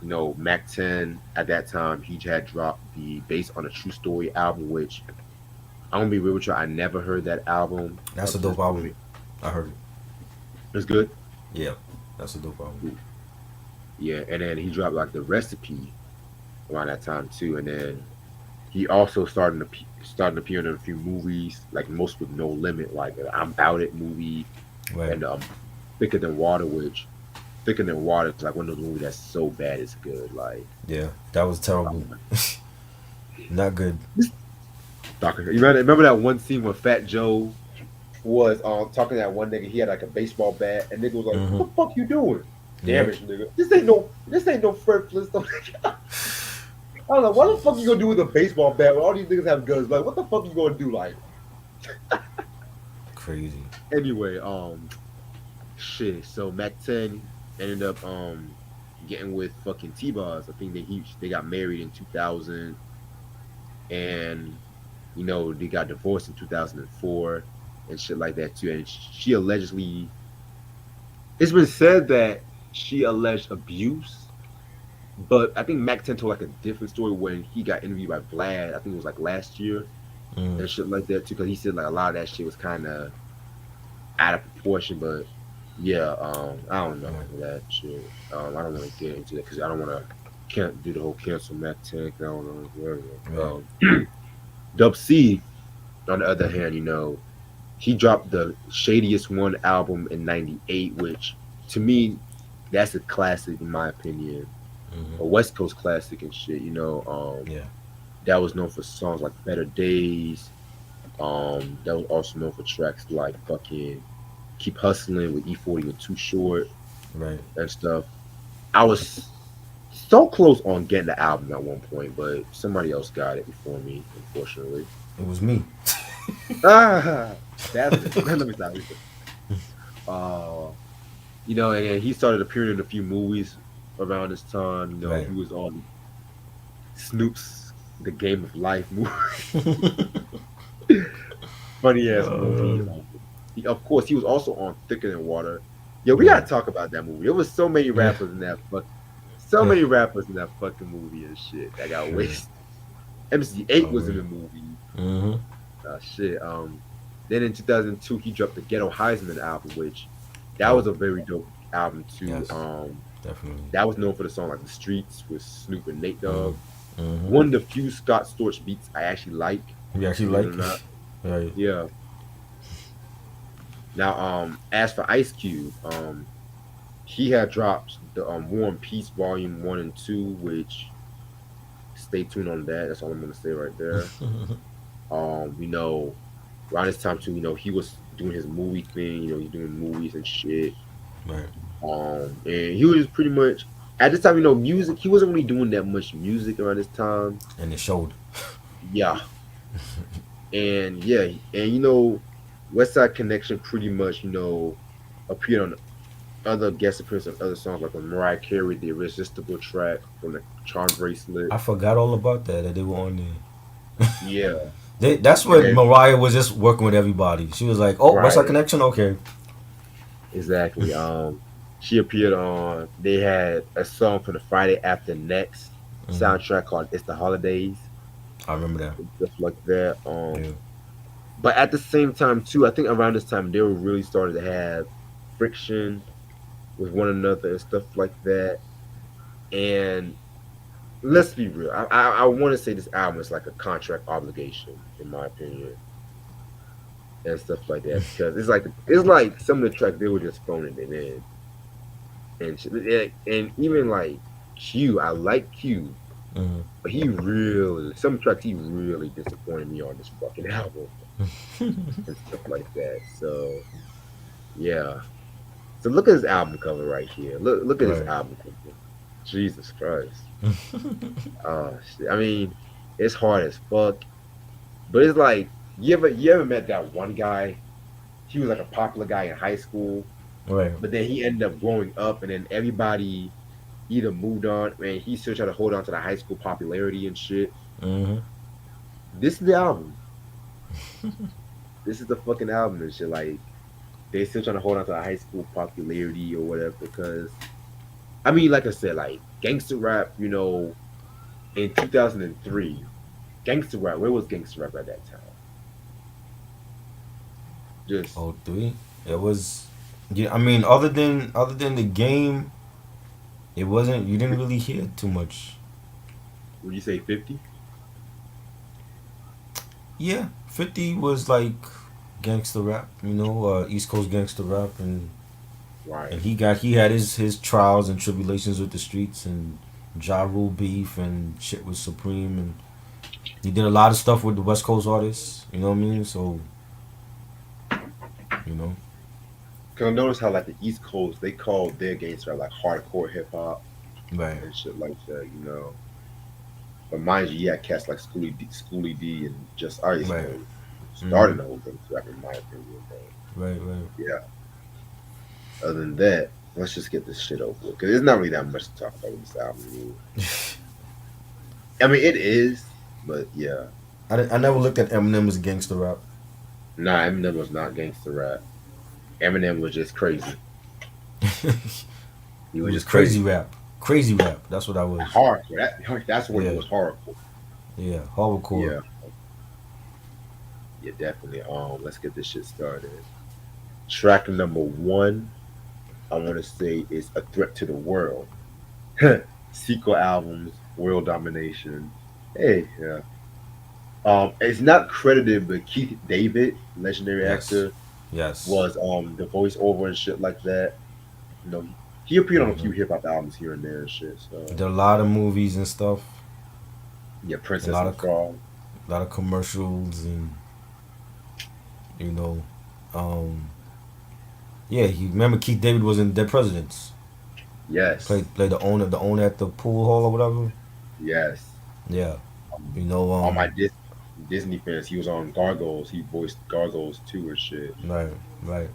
Mac 10 at that time, he had dropped the Based on a True Story album, which I'm gonna be real with you, I never heard that album That's up a to this dope album. point. I heard it. It's good. Yeah. That's a dope album. Yeah, and then he dropped like the Recipe around that time too, and then he also started appearing in a few movies, like Most with No Limit, like I'm Bout It movie, Right. and Thicker Than Water, which Thicker Than Water is like one of those movies that's so bad it's good. Like, Yeah. That was terrible. Not good. You remember that one scene where Fat Joe was talking to that one nigga? He had like a baseball bat, and nigga was like, Mhm. "What the fuck you doing?" Yeah. Damn it, nigga. This ain't no Fred Flintstone. I don't know. What the fuck you gonna do with a baseball bat when all these niggas have guns? Like, what the fuck you gonna do? Like, Crazy. anyway, shit. So Mac 10 ended up getting with fucking T-Boz. I think they got married in 2000, and they got divorced in 2004 and shit like that too. And she allegedly, it's been said that she alleged abuse, but I think Mac 10 told like a different story when he got interviewed by Vlad. I think it was like last year Mm. and shit like that too, because he said like a lot of that shit was kind of out of proportion. But yeah, I don't know that shit. I don't want to get into that because I don't want to can't do the whole cancel Mac 10. I don't know whatever. Dub C, on the other hand, he dropped the Shadiest One album in '98, which to me, that's a classic in my opinion, a Mhm. West Coast classic and shit. Yeah. That was known for songs like Better Days. That was also known for tracks like fucking Keep Hustling with E40 and Too Short Right. and stuff. I was so close on getting the album at one point, but somebody else got it before me, unfortunately. It was me. Ah, that's it. Let me stop. Uh, and he started appearing in a few movies around this time. Right. He was on Snoop's The Game of Life movie. Funny ass movie. Of course, he was also on Thicker Than Water. Yeah, we gotta talk about that movie. There was so many rappers in that many rappers in that fucking movie and shit that got wasted. MC8 was in the movie. Mm-hmm. Shit. Then in 2002, he dropped the Ghetto Heisman album, which that was a very dope album too. Yes, definitely. That was known for the song like The Streets with Snoop and Nate Dogg. Mm-hmm. One of the few Scott Storch beats I actually like. You actually believe it like or it? Right. Yeah. Now, as for Ice Cube, he had dropped the War and Peace Volume 1 and 2, which stay tuned on that. That's all I'm gonna say right there. Around this time too, he was doing his movie thing, he's doing movies and shit. Right. And he was pretty much at this time, music, he wasn't really doing that much music around this time. And it showed. Yeah. And Westside Connection pretty much, appeared on other guest appearances on other songs like when Mariah Carey, the Irresistible track from the Charm Bracelet. I forgot all about that they were on there. Yeah. That's when And- Mariah was just working with everybody. She was like, "Oh, Right. what's our connection? Okay." Exactly. She appeared on. They had a song from the Friday After Next soundtrack called "It's the Holidays." I remember that. and stuff like that. Yeah. But at the same time too, I think around this time they were really starting to have friction with one another and stuff like that. And let's be real, I want to say this album is like a contract obligation, in my opinion, and stuff like that because it's like some of the tracks they were just phoning it in and shit. And even like Q, I like Q, Hmm. but he really some tracks he really disappointed me on this fucking album and stuff like that. So yeah. So look at his album cover right here. Look at his Right. album cover. Jesus Christ. Shit. I mean, it's hard as fuck. But it's like you ever met that one guy? He was like a popular guy in high school, Right. but then he ended up growing up, and then everybody either moved on, and he still tried to hold on to the high school popularity and shit. Hmm. This is the album. This is the fucking album and shit. Like they still trying to hold on to the high school popularity or whatever. Because I mean, like I said, like gangster rap, in 2003, gangster rap. Where was gangster rap at that time? Just Oh, three. It was. Yeah. I mean, other than the game, it wasn't. You didn't really hear too much. would you say 50? Yeah. 50 was like gangster rap. East Coast gangster rap, and Right. he had his trials and tribulations with the streets and Ja Rule beef and shit with Supreme, and he did a lot of stuff with the West Coast artists. You know what I mean? So you know. Cause I noticed how like the East Coast they call their gangster rap like hardcore hip hop Right. and shit like that. But mind you, yeah, cats like Schoolie D, and Just Ice, Right. started Hmm. the whole gangster rap in my opinion. But Right. Right. yeah, other than that, let's just get this shit over with. Cause there's not really that much to talk about with this album. I mean, it is, but yeah, I never looked at Eminem as gangster rap. nah, Eminem was not gangster rap. Eminem was just crazy. He It was was just crazy crazy. rap. Crazy rap. That's what I was. Hardcore. That's when it Yeah. was hardcore. Yeah. Hardcore. Yeah, yeah, definitely. Let's get this shit started. Track number one, I want to say is "A Threat to the World." Sequel albums, World Domination. Hey, yeah. It's not credited, but Keith David, legendary Yes. actor, Yes. was the voiceover and shit like that. You know, he appeared on a Hmm. few hip hop albums here and there and shit. So There are a lot of movies and stuff. yeah, A Princess lot and of Frog. a lot of commercials and you know, um, yeah. You remember Keith David was in Dead Presidents. Yes, Played the owner at the pool hall or whatever. yes. Yeah. Um, You know. all my Disney fans, he was on Gargoyles. He voiced Gargoyles too and shit. Right. Right.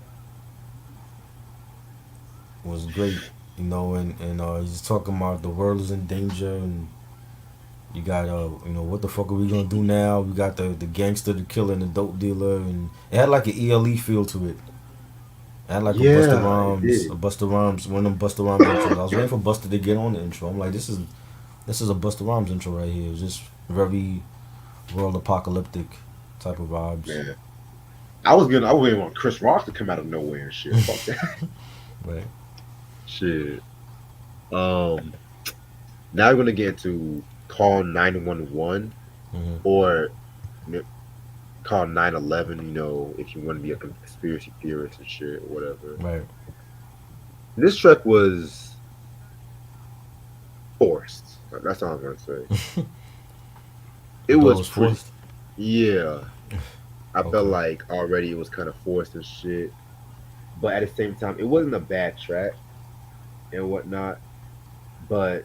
Was great. And he's talking about the world is in danger and you got what the fuck are we gonna do now? We got the gangster, the killer, and the dope dealer, and it had like an ELE feel to it. It had like Yeah, it did. A Buster Rhymes, one of them Buster Rhymes intros. I was waiting for Buster to get on the intro. I'm like, this is a Buster Rhymes intro right here. It's just very world apocalyptic type of vibes. Man, I was waiting on Chris Rock to come out of nowhere and shit. Fuck that Right. shit. Um, Now we're gonna get into call 911 Hmm. or you know, call 911. If you want to be a conspiracy theorist and shit or whatever. Right. This track was forced. That's all I'm gonna say. It You thought it was was pretty. forced? Yeah, I felt Okay. like already it was kind of forced and shit. But at the same time, it wasn't a bad track and whatnot. But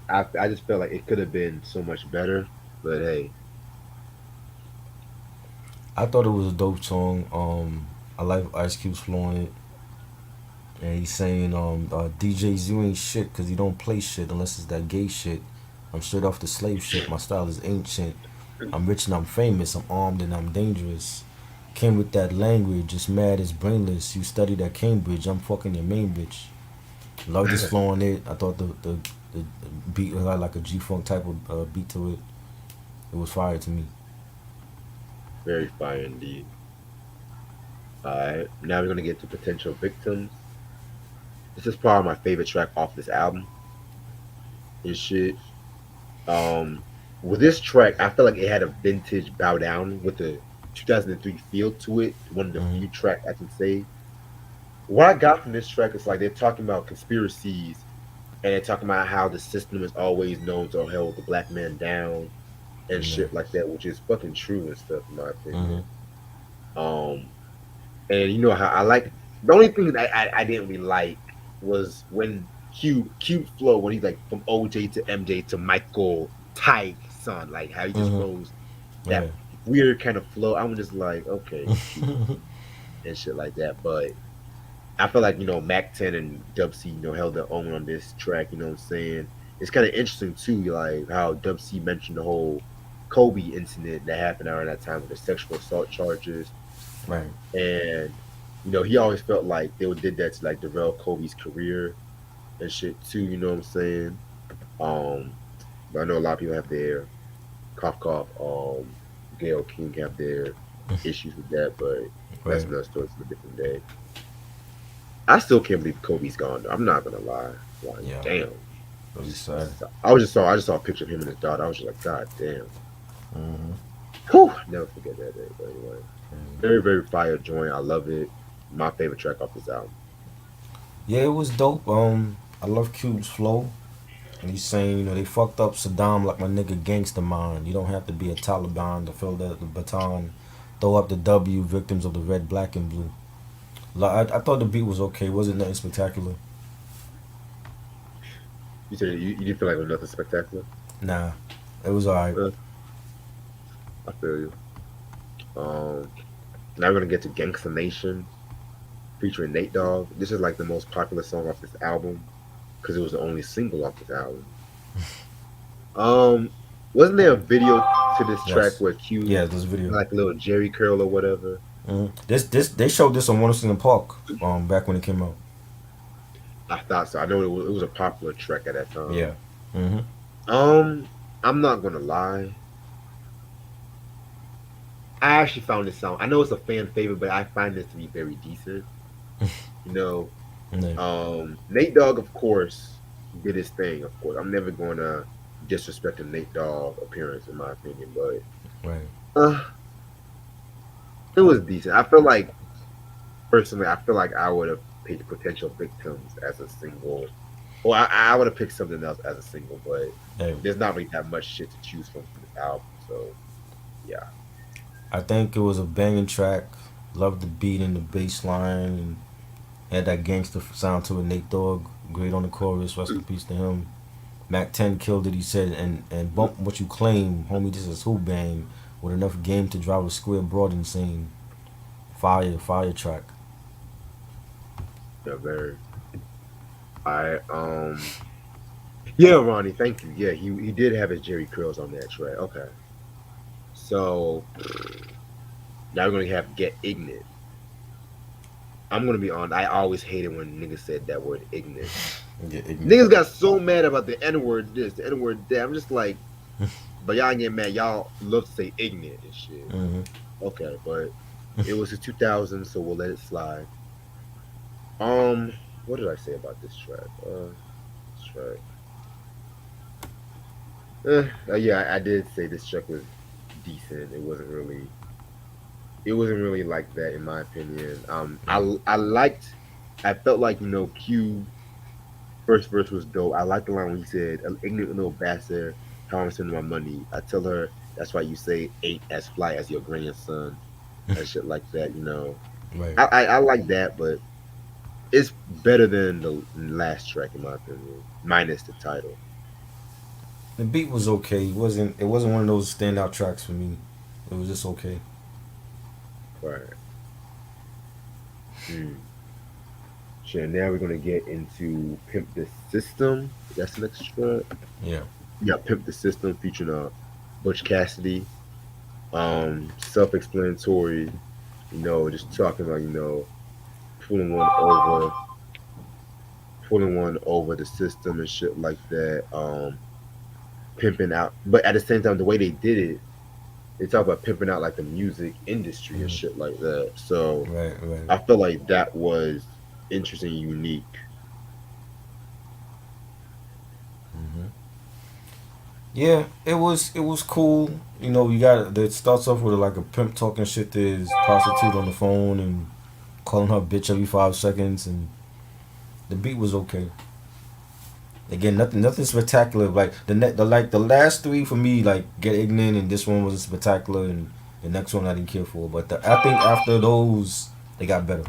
I just felt like it could have been so much better. But hey, I thought it was a dope song. I like Ice Cube's flow on it. And he's saying, DJs, you ain't shit because you don't play shit unless it's that gay shit. I'm straight off the slave shit. My style is ancient. I'm rich and I'm famous. I'm armed and I'm dangerous. Came with that language, just mad as brainless. You studied at Cambridge. I'm fucking your main bitch. Love this flow on it. I thought the beat had like a G Funk type of beat to it. It was fire to me. Very fire indeed. All right, now we're gonna get to potential victims. This is probably my favorite track off this album and shit. Um, with this track, I feel like it had a vintage bow down with the 2003 feel to it. One of the Hmm. few tracks I can say. What I got from this track is like they're talking about conspiracies and they're talking about how the system is always known to hold the black man down and Yeah. shit like that, which is fucking true and stuff in my Hmm. opinion. Um, and you know how I like the only thing that I didn't really like was when cute flow when he's like from OJ to MJ to Michael Tyson, like how he just Hmm. goes Yeah. that weird kind of flow. I'm just like, okay, cute and shit like that. But I feel like, Mac 10 and Dub C, held their own on this track, you know what I'm saying? It's kind of interesting too, like how Dub C mentioned the whole Kobe incident that happened around that time with the sexual assault charges. Right. And, he always felt like they did that to like derail Kobe's career and shit too, you know what I'm saying? Um, but I know a lot of people have their cough cough, Gail King have their issues with that, but that's Right. another story for a different day. I still can't believe Kobe's gone. Though. I'm not gonna lie. Like, Yeah. damn. Really sad. I just saw a picture of him and his daughter. I was just like, God damn. Hmm. Whew, never forget that day. But anyway, very very fire joint. I love it. My favorite track off this album. Yeah, it was dope. I love Cube's flow. And he's saying, they fucked up Saddam like my nigga Gangsta mine. You don't have to be a Taliban to fill the baton. Throw up the W, victims of the red, black, and blue. I thought the beat was okay. Wasn't nothing spectacular. You said you didn't feel like it was nothing spectacular. Nah, it was alright. Uh, I feel you. Um, Now we're gonna get to Gangsta Nation featuring Nate Dogg. This is like the most popular song off this album because it was the only single off this album. Um, wasn't there a video to this track Yes. where Q Yeah, this video. like a little Jerry curl or whatever? This they showed this on Wonderson in the Park. Back when it came out. I thought so. I know it was a popular track at that time. Yeah. Hmm. Um, I'm not gonna lie. I actually found this song. I know it's a fan favorite, but I find this to be very decent. You know, Yeah. Nate Dogg, of course, did his thing. Of course, I'm never going to disrespect a Nate Dogg appearance, in my opinion, but Right. uh, it was decent. I feel like personally, I feel like I would have picked Potential Victims as a single. Or I would have picked something else as a single, but Hey, there's not really that much shit to choose from this album. So yeah, I think it was a banging track. Loved the beat and the bass line, and had that gangster sound to it. Nate Dogg, great on the chorus. Rest in peace to him. Mac 10 killed it. He said, and bump what you claim, homie. This is who bang with enough game to drive a square broad insane. Fire track. yeah, very. I yeah, Ronnie, thank you. Yeah, he did have his Jerry curls on that track. Okay, so now we're gonna have Get Ignorant. I'm gonna be on. I always hated when niggas said that word ignorant. Yeah, ignorant. Niggas got so mad about the N word this, the N word that. I'm just like, but y'all ain't get mad. Y'all love to say ignorant and shit. Hmm. Okay, but it was the 2000s, so we'll let it slide. Um, what did I say about this track? This track. Yeah, I did say this track was decent. It wasn't really like that in my opinion. Yeah. I liked. I felt like Q first verse was dope. I liked the line when he said, "An ignorant little bastard, how I'm spending my money." I tell her that's why you say ain't as fly as your grandson and shit like that. Right. I like that, but it's better than the last track in my opinion, minus the title. The beat was okay. It wasn't one of those standout tracks for me. It was just okay. Right. Hmm. Sure. Now we're gonna get into Pimp the System. That's the next track. Yeah. Yeah, Pimp the System featuring Butch Cassidy. Self-explanatory. Just talking about pulling one over, pulling one over the system and shit like that. pimping out, but at the same time, the way they did it, they talk about pimping out like the music industry and Mm, shit like that. So right, right. I feel like that was interesting, unique. Hmm. Yeah, it was cool. You know, you got it starts off with like a pimp talking shit to his prostitute on the phone and calling her bitch every 5 seconds, and the beat was okay. Again, nothing spectacular. Like the last three for me, like Get Ignorant and this one wasn't spectacular, and the next one I didn't care for. But I think after those, they got better.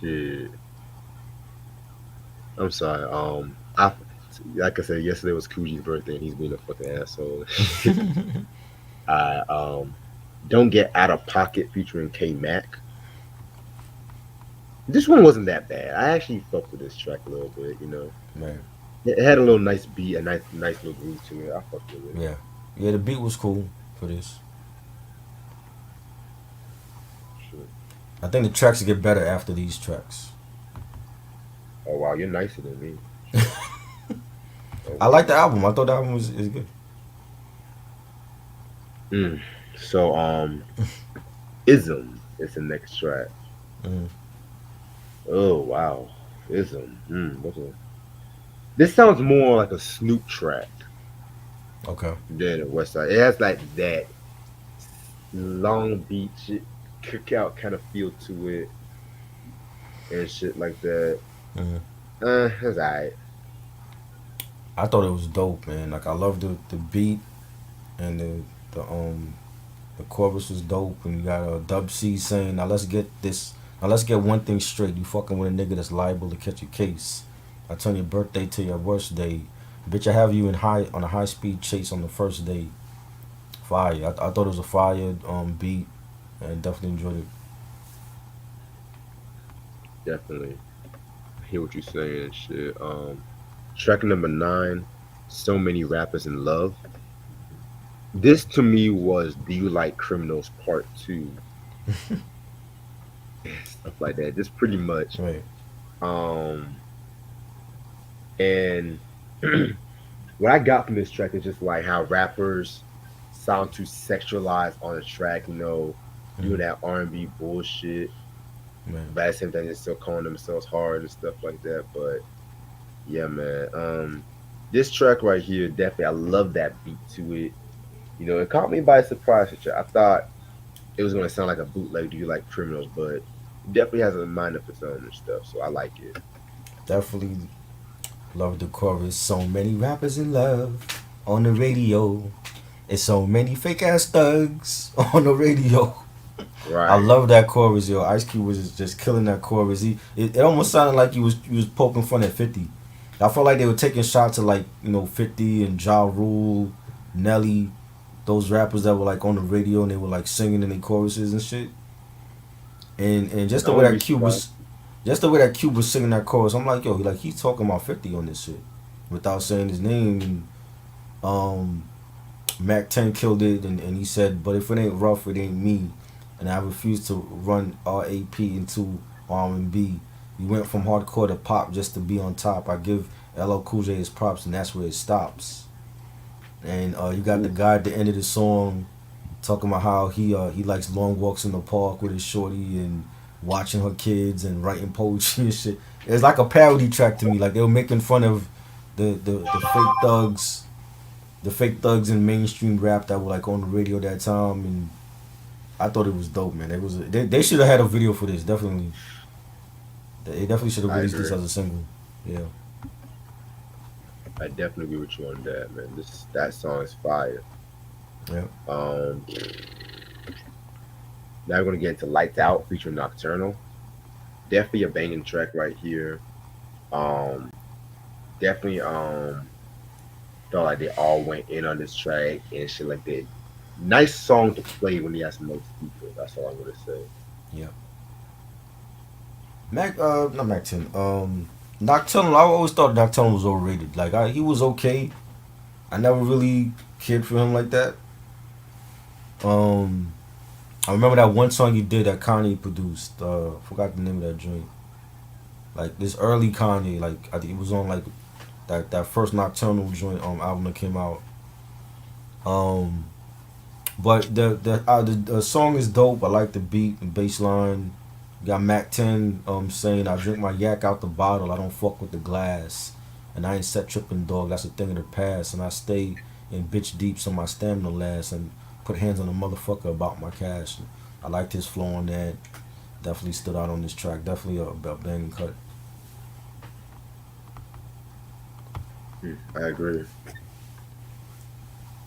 Shit, I'm sorry. I like I said yesterday was Coogie's birthday, and he's being a fucking asshole. I don't get out of pocket featuring K Mac. This one wasn't that bad. I actually fucked with this track a little bit. You know, Man, it had a little nice beat, a nice little groove to it. I fucked with it. yeah, yeah. The beat was cool for this. Shit. I think the tracks get better after these tracks. Oh wow, you're nicer than me. Oh I like wow. the album. I thought the album was is good. Mm. So Ism is the next track. Mm, Oh wow, Ism. This sounds more like a Snoop track okay. than a Westside. It has like that Long Beach cookout kind of feel to it and shit like that. Mm. That's alright. I thought it was dope, man. Like I love the beat and the chorus was dope, and you got a Dub C saying, "Now let's get this. Now let's get one thing straight. You fucking with a nigga that's liable to catch a case. I turn your birthday to your worst day, bitch. I have you in high on a high speed chase on the first day. Fire. I thought it was a fire beat, and definitely enjoyed it. Definitely. I hear what you're saying and shit. Track number 9, So Many Rappers in Love. This to me was Do You Like Criminals Part 2. Stuff like that. Just pretty much. Right. Um and what I got from this track is just like how rappers sound too sexualized on the track, you know, doing Mm, that R&B bullshit, man. but at the same time they're still calling themselves hard and stuff like that. But yeah, man. This track right here, definitely I love that beat to it. You know, it caught me by surprise. I thought it was gonna sound like a bootleg Do You Like Criminals, but it definitely has a mind of its own and stuff, so I like it. Definitely love the chorus. So many rappers in love on the radio. It's so many fake ass thugs on the radio. I Right. love that chorus, yo. Ice Cube was just killing that chorus. It almost sounded like he was poking fun at 50. I felt like they were taking shots at like 50 and Ja Rule, Nelly, those rappers that were like on the radio and they were like singing in their choruses and shit. And just I the way wouldn't that be Cube surprised. was, just the way that Cube was singing that chorus, I'm like, yo, like he's talking about 50 on this shit, without saying his name. And Mac 10 killed it, and he said, but if it ain't rough, it ain't me. And I refuse to run RAP into R&B. We went from hardcore to pop just to be on top. I give LL Cool J his props, and that's where it stops. And you got the Ooh, guy at the end of the song talking about how he likes long walks in the park with his shorty and watching her kids and writing poetry and shit. It's like a parody track to me. Like they were making fun of the fake thugs in mainstream rap that were like on the radio that time, and I thought it was dope, man. They should have had a video for this. Definitely, they definitely should have I released this agree. as a single. Yeah, I definitely agree with you on that, man. That song is fire. yeah. Um, Now we're gonna get into Lights Out featuring Nocturnal. Definitely a banging track right here. Um, Definitely felt like they all went in on this track and shit like that. Nice song to play when you have some most people. That's all I'm gonna say. Yeah. Not Mac 10. Nocturnal. I always thought Nocturnal was overrated. Like he was okay. I never really cared for him like that. Um, I remember that one song he did that Kanye produced. Forgot the name of that joint. Like this early Kanye. Like I think it was on like that first Nocturnal joint album that came out. Um, but the song is dope. I like the beat, the bass line. Got Mac 10 saying I drink my yak out the bottle. I don't fuck with the glass. And I ain't set tripping dog. That's a thing of the past. And I stay in bitch deep so my stamina lasts and put hands on the motherfucker about my cash. I liked his flow on that. Definitely stood out on this track. Definitely a banging cut. I agree.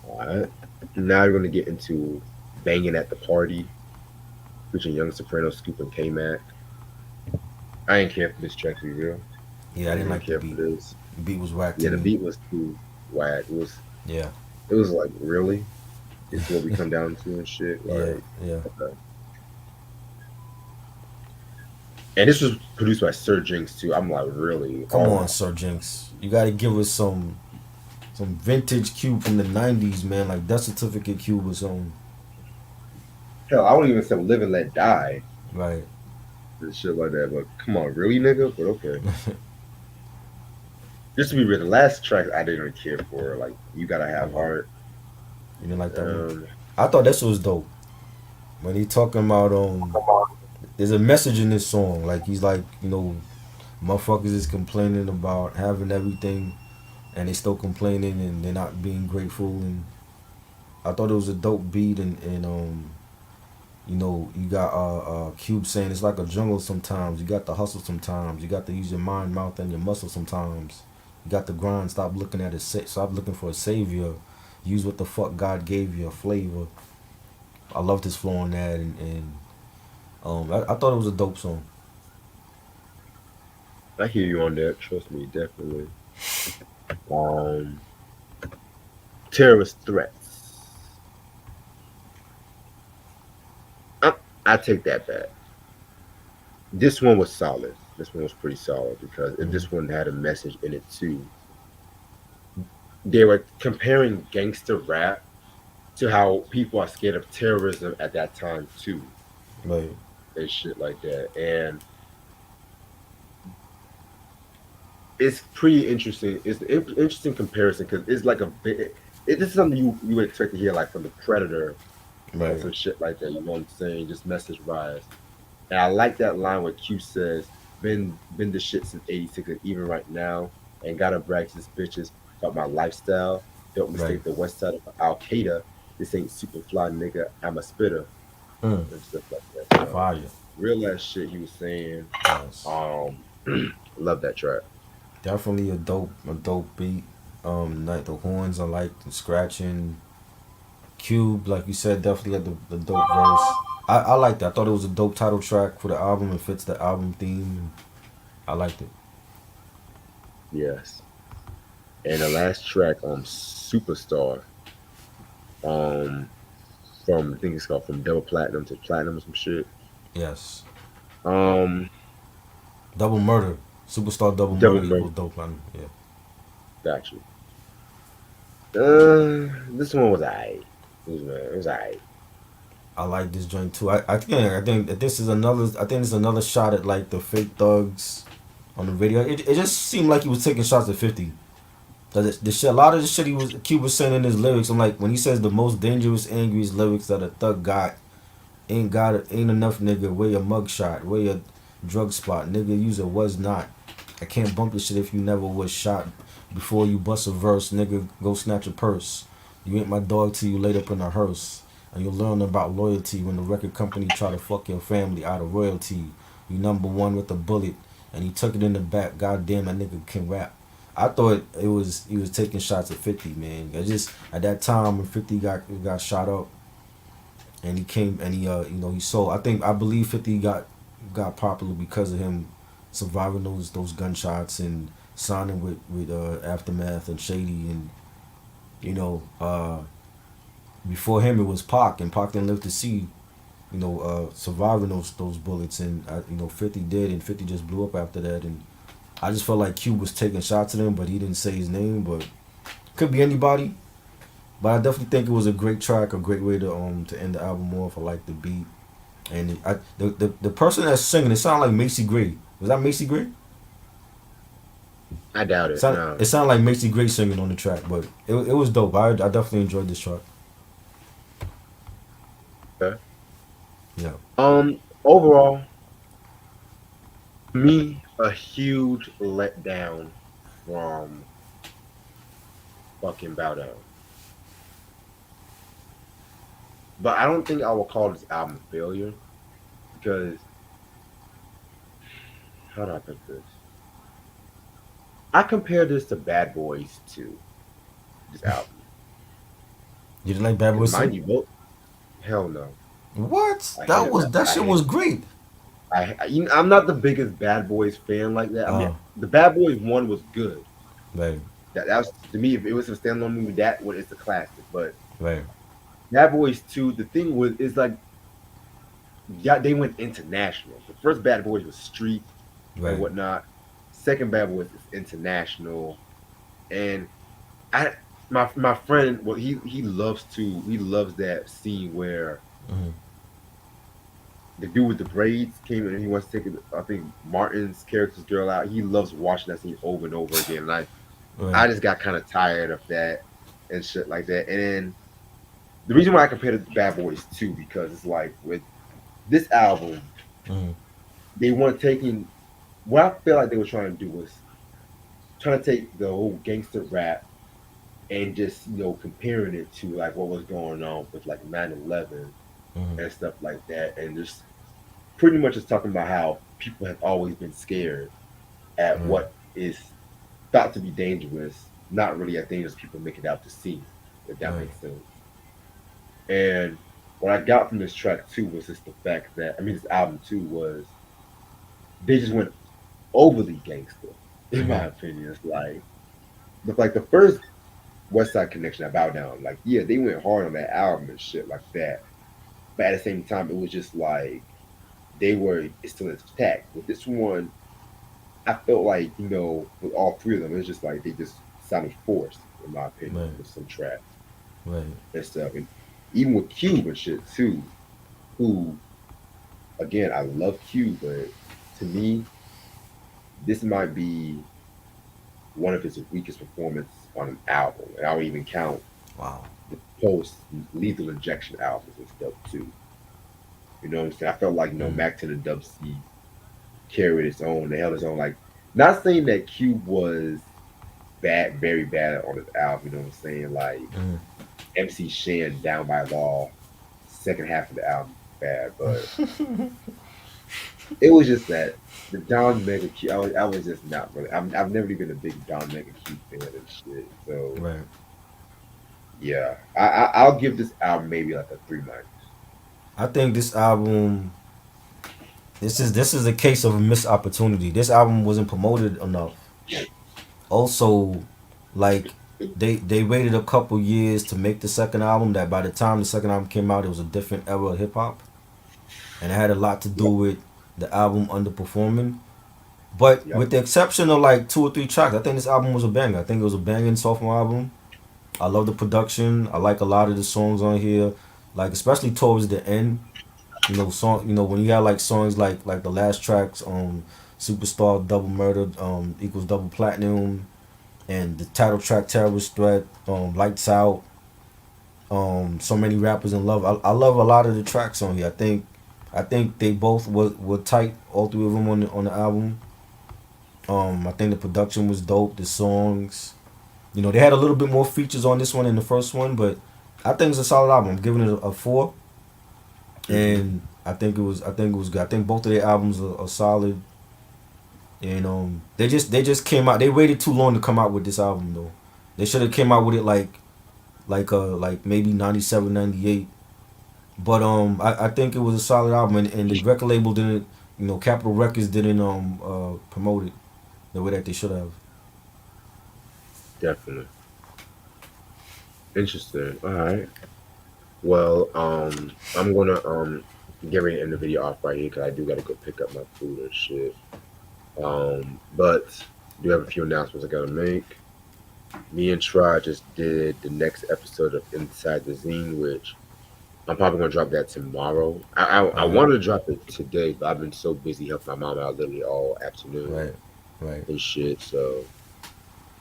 All right. Now we're gonna get into banging at the party, featuring Young Soprano, Scoop, and K Mac. I ain't care for this track to be real. Yeah, I I didn't didn't really like the care for beat. this. The beat was whack to Yeah, the me. beat was too whack. Yeah. It was like really. This is what we come down to and shit. Yeah, Like, yeah. okay. And this was produced by Sir Jinx too. I'm like, really? Come Oh on, my Sir Jinx. You gotta give us some vintage Cube from the '90s, man. Like Death Certificate Cube was on. hell! I wouldn't even say "Live and Let Die" Right. and shit like that. But come on, really, nigga? But okay. Just to be real, the last track I didn't really care for. Like, you gotta have Yeah. heart. You didn't like that one? Um, I thought this was dope. When he talking about there's a message in this song. Like he's like, motherfuckers is complaining about having everything and they still complaining and they're not being grateful, and I thought it was a dope beat, and you got Cube saying it's like a jungle sometimes. You got to hustle sometimes. You got to use your mind, mouth, and your muscle sometimes. You got to grind. Stop looking at stop looking for a savior. Use what the fuck God gave you, a flavor. I loved his flow on that, and I thought it was a dope song. I hear you on that. Trust me, definitely. Um, terrorist threats. I, I take that back. This one was solid. This one was pretty solid because if Mm-hmm. this one had a message in it too. They were comparing gangster rap to how people are scared of terrorism at that time too, Like, and shit like that. And it's pretty interesting. It's an interesting comparison because it's like a bit. This is something you would expect to hear like from the Predator and right, some shit like that. You know what I'm saying? Just message wise. And I like that line where Q says, "Been the shit since '86 and even right now, and gotta brag to these bitches about my lifestyle. Don't right. mistake the West Side of Al Qaeda. This ain't super fly nigga. I'm a spitter Mm, and stuff like that." So fire. real ass shit he was saying. Yes. Um, love that track. Definitely a dope beat. Like the horns, I like the scratching. Cube, like you said, definitely had the dope verse. I liked it. I thought it was a dope title track for the album. It fits the album theme. I liked it. Yes. And the last track, Superstar, um, from I think it's called From Double Platinum to Platinum or some shit. Yes. Um, Double Murder. Superstar Double Double Murder Murder. equals dope. Yeah. Got you. This one was alright. It was alright. I like this joint too. I think that this is another. I think it's another shot at like the fake thugs on the video. It just seemed like he was taking shots at 50. Cause the shit, a lot of the shit Cube was saying in his lyrics. I'm like, when he says the most dangerous, angriest lyrics that a thug ain't enough, nigga. Where your mugshot? Where your drug spot? Nigga, use it was not. I can't bump this shit if you never was shot. Before you bust a verse, nigga, go snatch a purse. You ain't my dog till you laid up in a hearse. And you'll learn about loyalty when the record company try to fuck your family out of royalty. You number one with a bullet, and he took it in the back. Goddamn, that nigga can rap. I thought he was taking shots at 50, man. I just at that time when 50 got shot up, and he came and he sold. I believe 50 got popular because of him surviving those gunshots and signing with Aftermath and Shady, and you know before him it was Pac, and Pac didn't live to see surviving those bullets, and 50 did, and 50 just blew up after that. And I just felt like Cube was taking shots at him, but he didn't say his name. But could be anybody. But I definitely think it was a great track, a great way to end the album off. I like the beat, and the person that's singing, it sounded like Macy Gray. Was that Macy Gray? I doubt it. No. It sounded like Macy Gray singing on the track, but it was dope. I definitely enjoyed this track. Okay. Yeah. Overall, me, a huge letdown from fucking Bow Down. But I don't think I will call this album a failure because how do I put this? I compare this to Bad Boys 2, this album. You didn't like Bad Because Boys mind 2? you, both hell no. What? I hated that. That I shit hate was great. I'm not the biggest Bad Boys fan like that. I mean, Oh, the Bad Boys one was good. right, That was to me. If it was a standalone movie, that one is a classic. But right, Bad Boys 2, the thing was is like yeah, they went international. The first Bad Boys was street and right. whatnot. Second Bad Boys is international, and I my friend, well, he loves that scene where Mm-hmm. the dude with the braids came in and he wants to take I think Martin's character's girl out. He loves watching that scene over and over again. And I Right. just got kind of tired of that and shit like that. And then the reason why I compared it to Bad Boys too, because it's like with this album, Mm-hmm. they weren't taking what I feel like they were trying to do was trying to take the whole gangster rap and just comparing it to like what was going on with like 9/11 Mm-hmm. and stuff like that, and just pretty much just talking about how people have always been scared at Right. what is thought to be dangerous, not really as dangerous people make it out to see, if that Right. makes sense. And what I got from this track too was just the fact that I mean this album too was they just went overly gangster, in Mm-hmm. my opinion. It's like the first Westside Connection I Bow Down, like yeah, they went hard on that album and shit like that. But at the same time, it was just like they were it's still intact. With this one, I felt like, with all three of them, it's just like they just sounded forced, in my opinion, Right. with some tracks Right. and stuff. And even with Cube and shit too, who again I love Cube, but to me, this might be one of his weakest performances on an album. And I don't even count Wow. the post Lethal Injection albums and stuff too. You know what I'm saying? I felt like Mm-hmm. Mac 10 and Dub C carried its own, they held its own. Like, not saying that Cube was bad, very bad on his album. You know what I'm saying? Like MC Shan, Down by Law, second half of the album bad, but it was just that the Don Mega Q. I was just not really. I've never really been a big Don Mega Q fan and shit. So Right. yeah, I'll give this album maybe like a 3 minus. I think this album. This is a case of a missed opportunity. This album wasn't promoted enough. Also, like they waited a couple years to make the second album. That by the time the second album came out, it was a different era of hip hop, and it had a lot to do Yep, with the album underperforming. But yep. with the exception of like two or three tracks, I think this album was a banger. I think it was a banging sophomore album. I love the production. I like a lot of the songs on here, like especially towards the end. When you got like songs like the last tracks, Superstar, Double Murder, equals Double Platinum, and the title track Terrorist Threat, Lights Out, So Many Rappers in Love. I love a lot of the tracks on here. I think they both were tight. All three of them on the album. I think the production was dope. The songs, they had a little bit more features on this one than the first one, but I think it's a solid album. I'm giving it a 4, Hmm. and I think it was good. I think both of their albums are solid, and they just came out. They waited too long to come out with this album though. They should have came out with it like maybe 97, 98. But I think it was a solid album, and the record label didn't, Capitol Records didn't promote it the way that they should have. Definitely interesting. All right. Well, I'm gonna get ready to end the video off right here because I do gotta go pick up my food and shit. But I do have a few announcements I gotta make. Me and Try just did the next episode of Inside the Zine, which I'm probably gonna drop that tomorrow. I All right, wanted to drop it today, but I've been so busy helping my mom out literally all afternoon right, right. and shit. So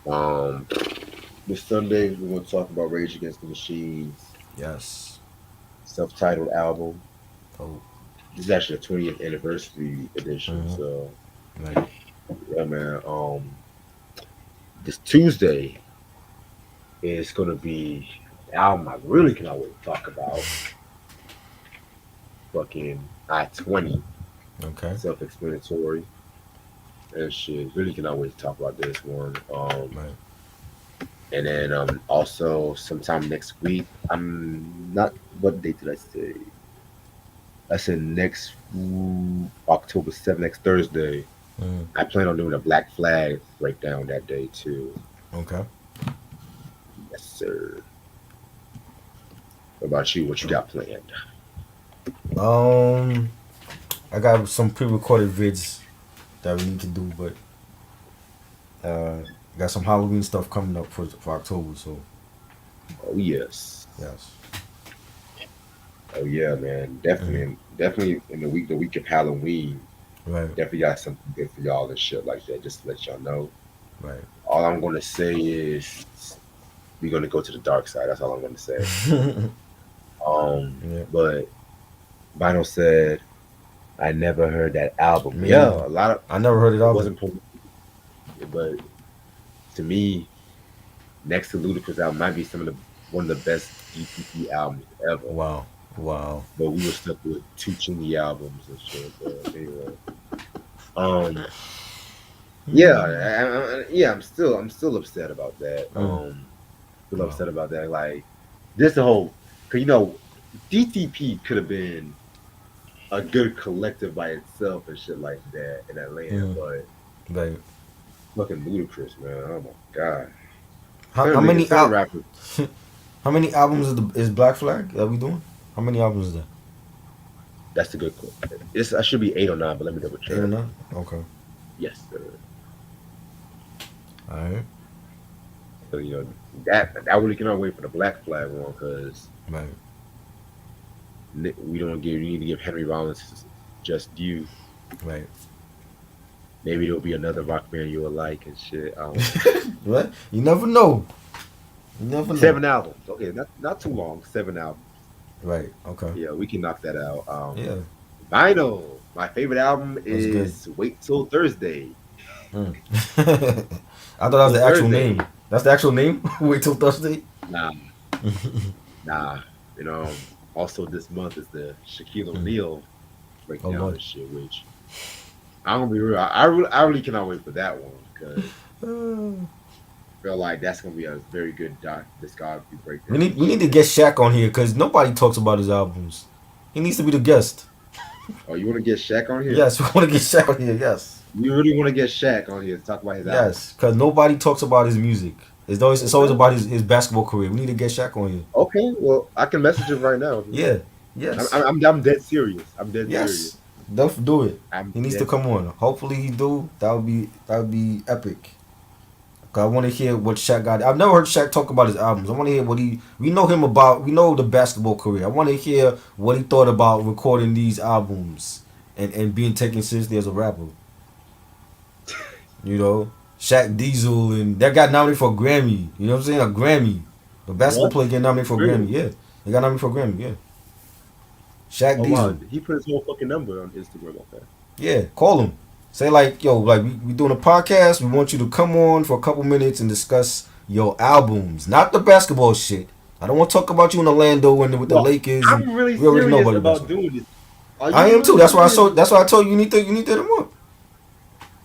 Um, this Sunday we're gonna talk about Rage Against the Machine's Yes. self-titled album. Oh. This is actually the 20th anniversary edition. Mm-hmm. So Right. yeah, man. This Tuesday is gonna be the album I really cannot wait to talk about. Fucking I-20, Okay. self-explanatory and shit. Really cannot wait to talk about this one. Right. And then also sometime next week. I'm not. What date did I say? I said next October 7th, next Thursday. Mm. I plan on doing a Black Flag breakdown that day too. Okay. Yes, sir. What about you? What you got planned? Um, I got some pre-recorded vids that we need to do, but got some Halloween stuff coming up for October. So Oh yes. yes. Oh yeah, man. Mm. Definitely in the week of Halloween. Right. Definitely got something good for y'all and shit like that. Just to let y'all know. Right. All I'm gonna say is we're gonna go to the dark side. That's all I'm gonna say. Yeah. But Vinyl said I never heard that album. Me Yeah, neither. a lot of I never heard it it either. wasn't, but to me, next to Ludacris album might be one of the best DPP albums ever. Wow. Wow. But we were stuck with two Chingy albums and shit. But anyway, um, yeah, yeah, I'm still upset about that. Mm. Still Wow. upset about that. Like, just the whole, cause DTP could have been a good collective by itself and shit like that in Atlanta, Mm. but Right. fucking Ludacris, man. Oh my god. How many Certain rappers. how many albums is Black Flag that we doing? How many albums is that? That's a good question. I should be 8 or 9, but let me double 8 or check. 9? Okay. Yes, sir. All right. So that I really cannot wait for the Black Flag one because Right. we don't give. We need to give Henry Rollins his just due. Right. Maybe there'll be another rock band you will like and shit. I don't know. Right. You never know. You never know. 7 albums. Okay, not too long. 7 albums. Right. Okay. Yeah, we can knock that out. Yeah. Vinyl. My favorite album That's good. is Wait Till Thursday. Mm. I thought that was Till the actual Thursday. name. That's the actual name? Wait till Thursday? Nah, nah. Also this month is the Shaquille Mm. O'Neal Oh, breakdown Lord. and shit, which I'm gonna be real. I really cannot wait for that one because I feel like that's gonna be a very good discography We breakdown need and we need to shit. get Shaq on here because nobody talks about his albums. He needs to be the guest. Oh, you want to get Shaq on here? Yes, we want to get Shaq on here. Yes, You really want to get Shaq on here to talk about his album? yes, because nobody talks about his music. It's always Okay. about his basketball career. We need to get Shaq on here. Okay. Well, I can message him right now if you Yeah, want. yes, I'm dead serious. I'm dead serious. yes. Don't do it. I'm He needs to dead. come on. Hopefully he do. That would be epic. 'Cause I want to hear what Shaq got. I've never heard Shaq talk about his albums. I want to hear what he. We know him about. We know the basketball career. I want to hear what he thought about recording these albums and being taken seriously as a rapper. You know, Shaq Diesel and that got nominated for a Grammy. You know what I'm saying? A Grammy. The basketball What? player get nominated for a Grammy. Really? Yeah, they got nominated for a Grammy. Yeah, Shaq Oh wow, Diesel. he put his whole fucking number on Instagram. Okay. Yeah, call him. Say like, yo, like we doing a podcast. We want you to come on for a couple minutes and discuss your albums, not the basketball shit. I don't want to talk about you in Orlando and with the Well, Lakers, and I'm really we already know serious about your about basketball. doing this. Are I you am too. really That's why I serious? saw. That's why I told you you need to hit him up.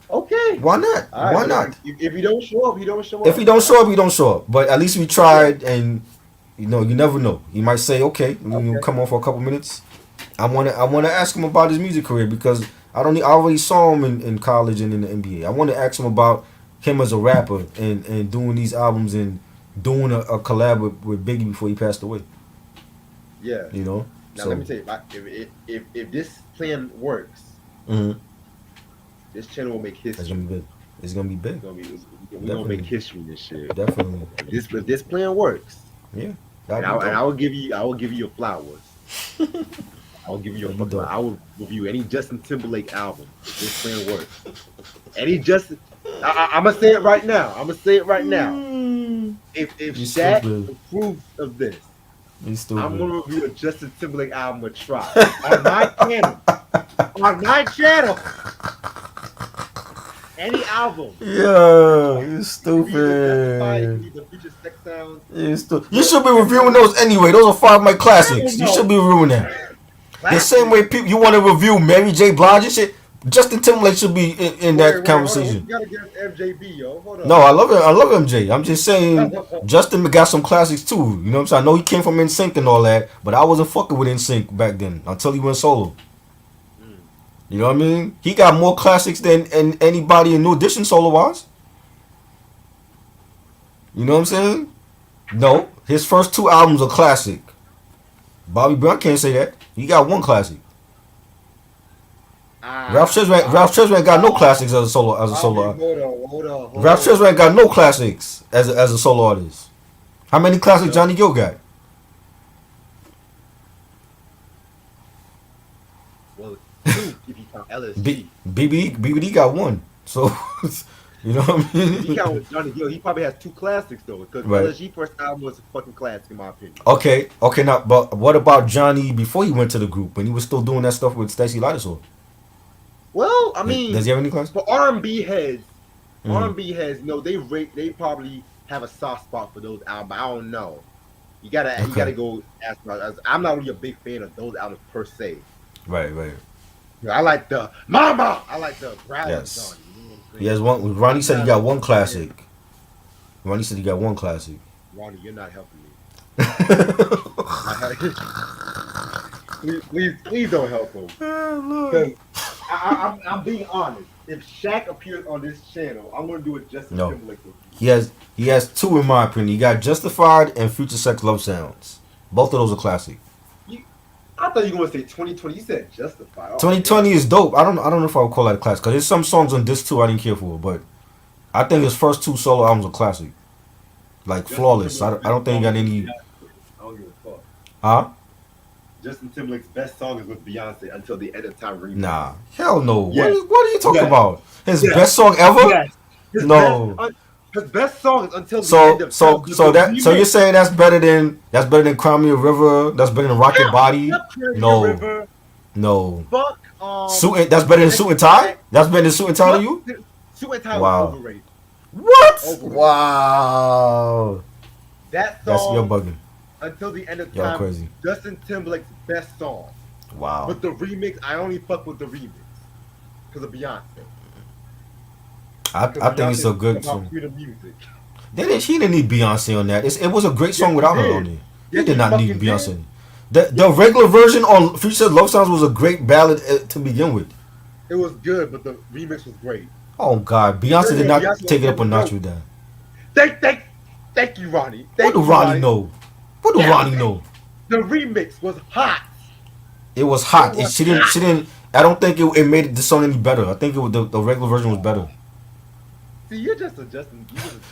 Okay. Why not? All right. Why But not? if you don't show up, you don't show If he up. don't show up, he don't show up. But at least we tried, and you never know. He might say, okay, you Okay. come on for a couple minutes. I wanna ask him about his music career because I already saw him in college and in the NBA. I want to ask him about him as a rapper and doing these albums and doing a collab with Biggie before he passed away. Yeah. You know, Now let so me tell you, if this plan works, mhm, this channel will make it's history. gonna be big. It's gonna be It's big. gonna be we gonna Definitely, make history and shit. definitely. If this plan works, Yeah, and that'd be I dope. will give you your flowers. I will give you your That'd be fucking. dope. I will review any Justin Timberlake album if this plan works. Any Justin. I'm gonna say it right now. I'm gonna say it right now. Mm. If You Shaq stupid. approves of this, You I'm stupid. gonna review a Justin Timberlake album with Try on my channel. On my channel, any album. Yeah, you It can be the Justified, it can stupid. be the Future Sex Sounds. You should be reviewing those anyway. Those are 5 mic classics. You should be reviewing that. The same way people you want to review Mary J. Blige and shit. Justin Timberlake should be in that conversation. You gotta get MJB, yo. Hold on. No, I love it. I love MJ. I'm just saying Justin got some classics too. You know what I'm saying? I know he came from NSYNC and all that, but I wasn't fucking with NSYNC back then until he went solo. You know what I mean? He got more classics than anybody in New Edition solo wise. You know what I'm saying? No, his first 2 albums are classic. Bobby Brown can't say that. He got 1 classic. Ralph Tresvant ain't got no classics as a solo. Hold on. Ralph Tresvant ain't got no classics as a solo artist. How many classics Johnny Gill got? Well, 2 if you count LSG. BBD got 1. So you know what I mean? If you count Johnny Gill, he probably has 2 classics though, because Right. LSG first album was a fucking classic in my opinion. Okay. Now, but what about Johnny before he went to the group when he was still doing that stuff with Stacey Lidasaur? Well, I mean, Does he have any classics? for R&B heads, Mhm. R&B heads, they probably have a soft spot for those albums. I don't know. You gotta go ask about. I'm not really a big fan of those albums per se. Right. I like the Mama. I like the Bradley Yes. Johnny. You know what I'm He saying? has one. Ronnie said he got 1 classic. Ronnie said he got 1 classic. Ronnie, you're not helping me. please don't help him. Because I'm being honest. If Shaq appears on this channel, I'm gonna do it Justin No. Timberlake. He has 2 in my opinion. He got Justified and Future Sex Love Sounds. Both of those are classic. I thought you were gonna say 2020. You said Justified. 2020 is dope. I don't know if I would call that a classic because there's some songs on this too I didn't care for, but I think his first 2 solo albums are classic, like Justin flawless. I Timberlake's don't think he got any. I don't give a fuck. Huh? Justin Timberlake's best song is with Beyonce Until the End of Time remix. Nah, hell no. Yes. What are you talking Yes. about? His Yes. best song ever? Yes. No. His best song is Until the End of So Time. so you're saying that's better than Cry Me a River? That's better than Rock Your Body? No. River. No. Fuck. That's better than Suit and Tie? That's better than Suit and Tie to you? Suit and Tie Wow. was overrated. What? Overrated. Wow. That That's song, you're bugging. Until the End of Y'all Time, crazy. Justin Timberlake's best song. Wow. But the remix, I only fuck with the remix because of Beyonce. I think it's a good song. Freedom music. He didn't need Beyonce on that. It was a great song without her on there. He Yes, did not need fucking Beyonce. did. The regular version on Future Love Sounds was a great ballad to begin with. It was good, but the remix was great. Oh God, Beyonce did not Beyonce take it up a was notch dope. with that. Thank you, Ronnie. What Thank do you, Ronnie know? What do Yeah. Ronnie know? The remix was hot. It was hot. It was She didn't. I don't think it made the song any better. I think the regular version was better. See, you're just a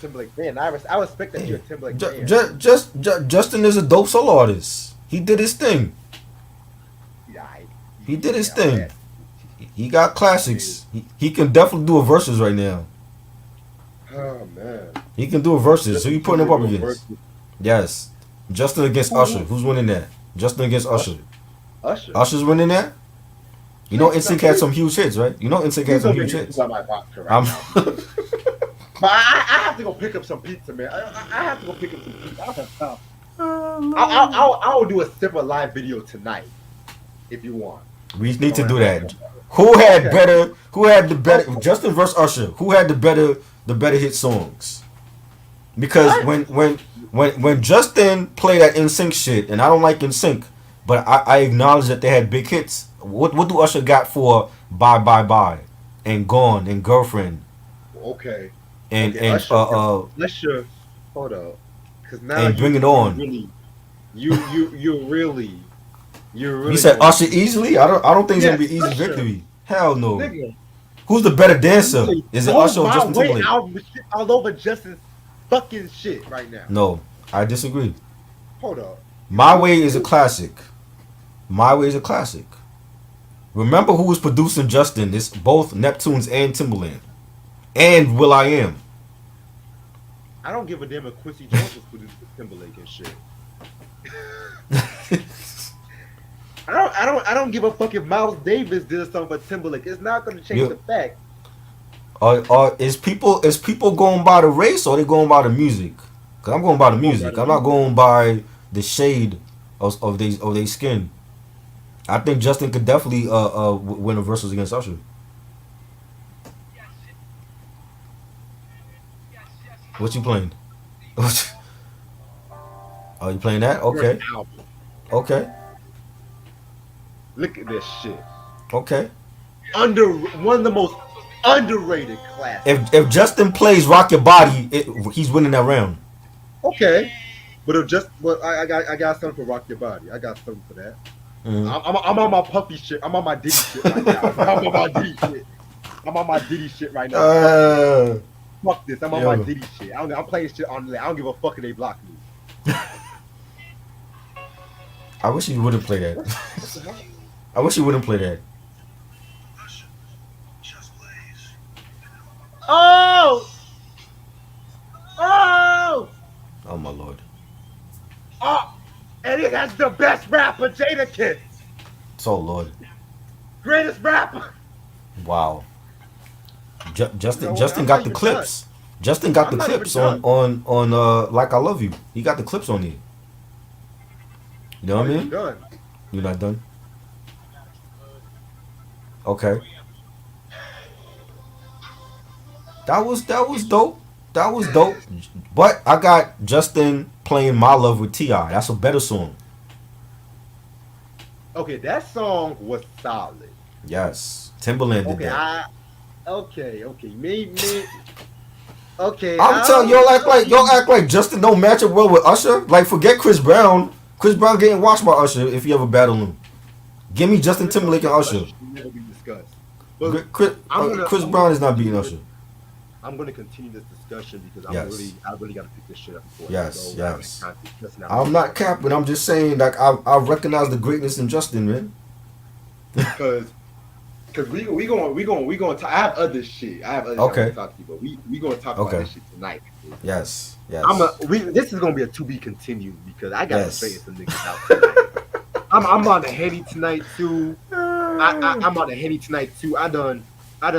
Timberlake fan. I respect that you're a Timberlake fan. Justin is a dope solo artist. He did his thing. He did his thing. He got classics. He can definitely do a verses right now. Oh man. He can do a verses. Who you putting him up against? Yes. Justin against Usher. Who's winning that? Justin against Usher. Usher's winning that? You know NSYNC had some huge hits, right? You know NSYNC had some huge hits. But I have to go pick up some pizza, man. I have to go pick up some pizza. I have time. I will do a simple live video tonight, if you want. We need to do that. Who had the better Justin versus Usher? Who had the better hit songs? Because when Justin played that NSYNC shit, and I don't like NSYNC, but I acknowledge that they had big hits. What do Usher got for Bye Bye Bye and Gone and Girlfriend? Okay. And Usher, hold up, because now and Bring It On. You're really. You said Usher easily? I don't think it's gonna be easy Usher. victory. Hell no. Nigga, Who's the better dancer? Is it Usher or Justin Timberlake? All over Justin's fucking shit right now. No, I disagree. Hold up. My Way is a classic. My Way is a classic. Remember who was producing Justin? It's both Neptunes and Timberland. and Will I Am. I don't give a damn if Quincy Jones was produced with Timberlake and shit. I don't give a fuck if Miles Davis did a song for Timberlake. It's not gonna change the fact. Is people going by the race or they going by the music? Cause I'm going by the music. I'm not going by the shade of they skin. I think Justin could definitely win a versus against Usher. What you playing? Oh, you playing that? Okay. Okay. Look at this shit. Okay. One of the most underrated classics. If Justin plays Rock Your Body, he's winning that round. Okay. But I got something for Rock Your Body. I got something for that. Mm-hmm. I'm on my puffy shit. I'm on my Diddy shit right now. I'm on my Diddy shit. I'm on my Diddy shit right now. Fuck this. I'm on my Diddy shit. I'm playing shit on. I don't give a fuck if they block me. I wish you wouldn't play that. I wish you wouldn't play that. Oh! Oh! Oh my lord. Oh! And it has the best rapper, Jadakiss. So lord. Greatest rapper. Wow. Justin got the clips. Justin got the clips on Like I Love You. He got the clips on there. You know what I mean? Done. You're not done? Okay. That was dope. That was dope. But I got Justin playing My Love with T.I. That's a better song. Okay, that song was solid. Yes. Timberland did that. Okay. Me. Okay. I'm telling y'all act like Justin don't match up well with Usher. Like forget Chris Brown. Chris Brown getting watched by Usher if you ever battle him. Give me Justin Timberlake and Usher. Never be discussed. Chris Brown is not beating Usher. I'm gonna continue this discussion because I really gotta pick this shit up before. Yes. I'm not capping. I'm just saying like I recognize the greatness in Justin, man. Because we going to I have other shit. I want to talk to you, but we gonna talk about this shit tonight. Yes. This is gonna be a to be continued because I gotta straighten some niggas out tonight. I'm on the Henny tonight too. I'm on the Henny tonight too. I done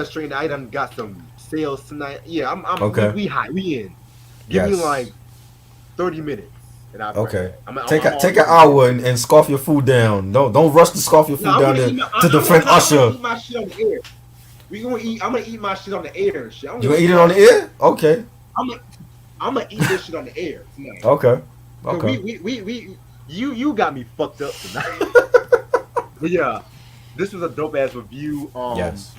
straightened. I done got some sales tonight. Yeah, I'm okay. We high. We in. Give me like 30 minutes. And take an hour and scarf your food down. Don't rush to scarf your food down there to defend Usher. I'm gonna eat my shit on the air. I'm gonna eat my shit on the air and shit. You gonna eat it on the air? Okay. I'm gonna eat this shit on the air tonight. Okay. You got me fucked up tonight. But yeah, this was a dope ass review. Yes.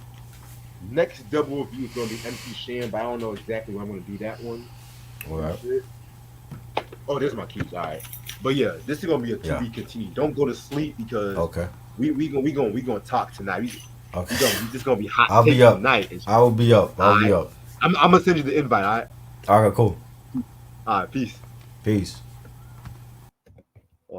Next double review is gonna be MC Shan, but I don't know exactly when I'm gonna do that one. All right. Oh, there's my keys. All right, but yeah, this is gonna be a to be continued. Don't go to sleep because we gonna talk tonight. We just gonna be hot. I'll be up tonight. I will be up. I'll be up. I'm gonna send you the invite. All right. All right. Cool. All right. Peace. Peace.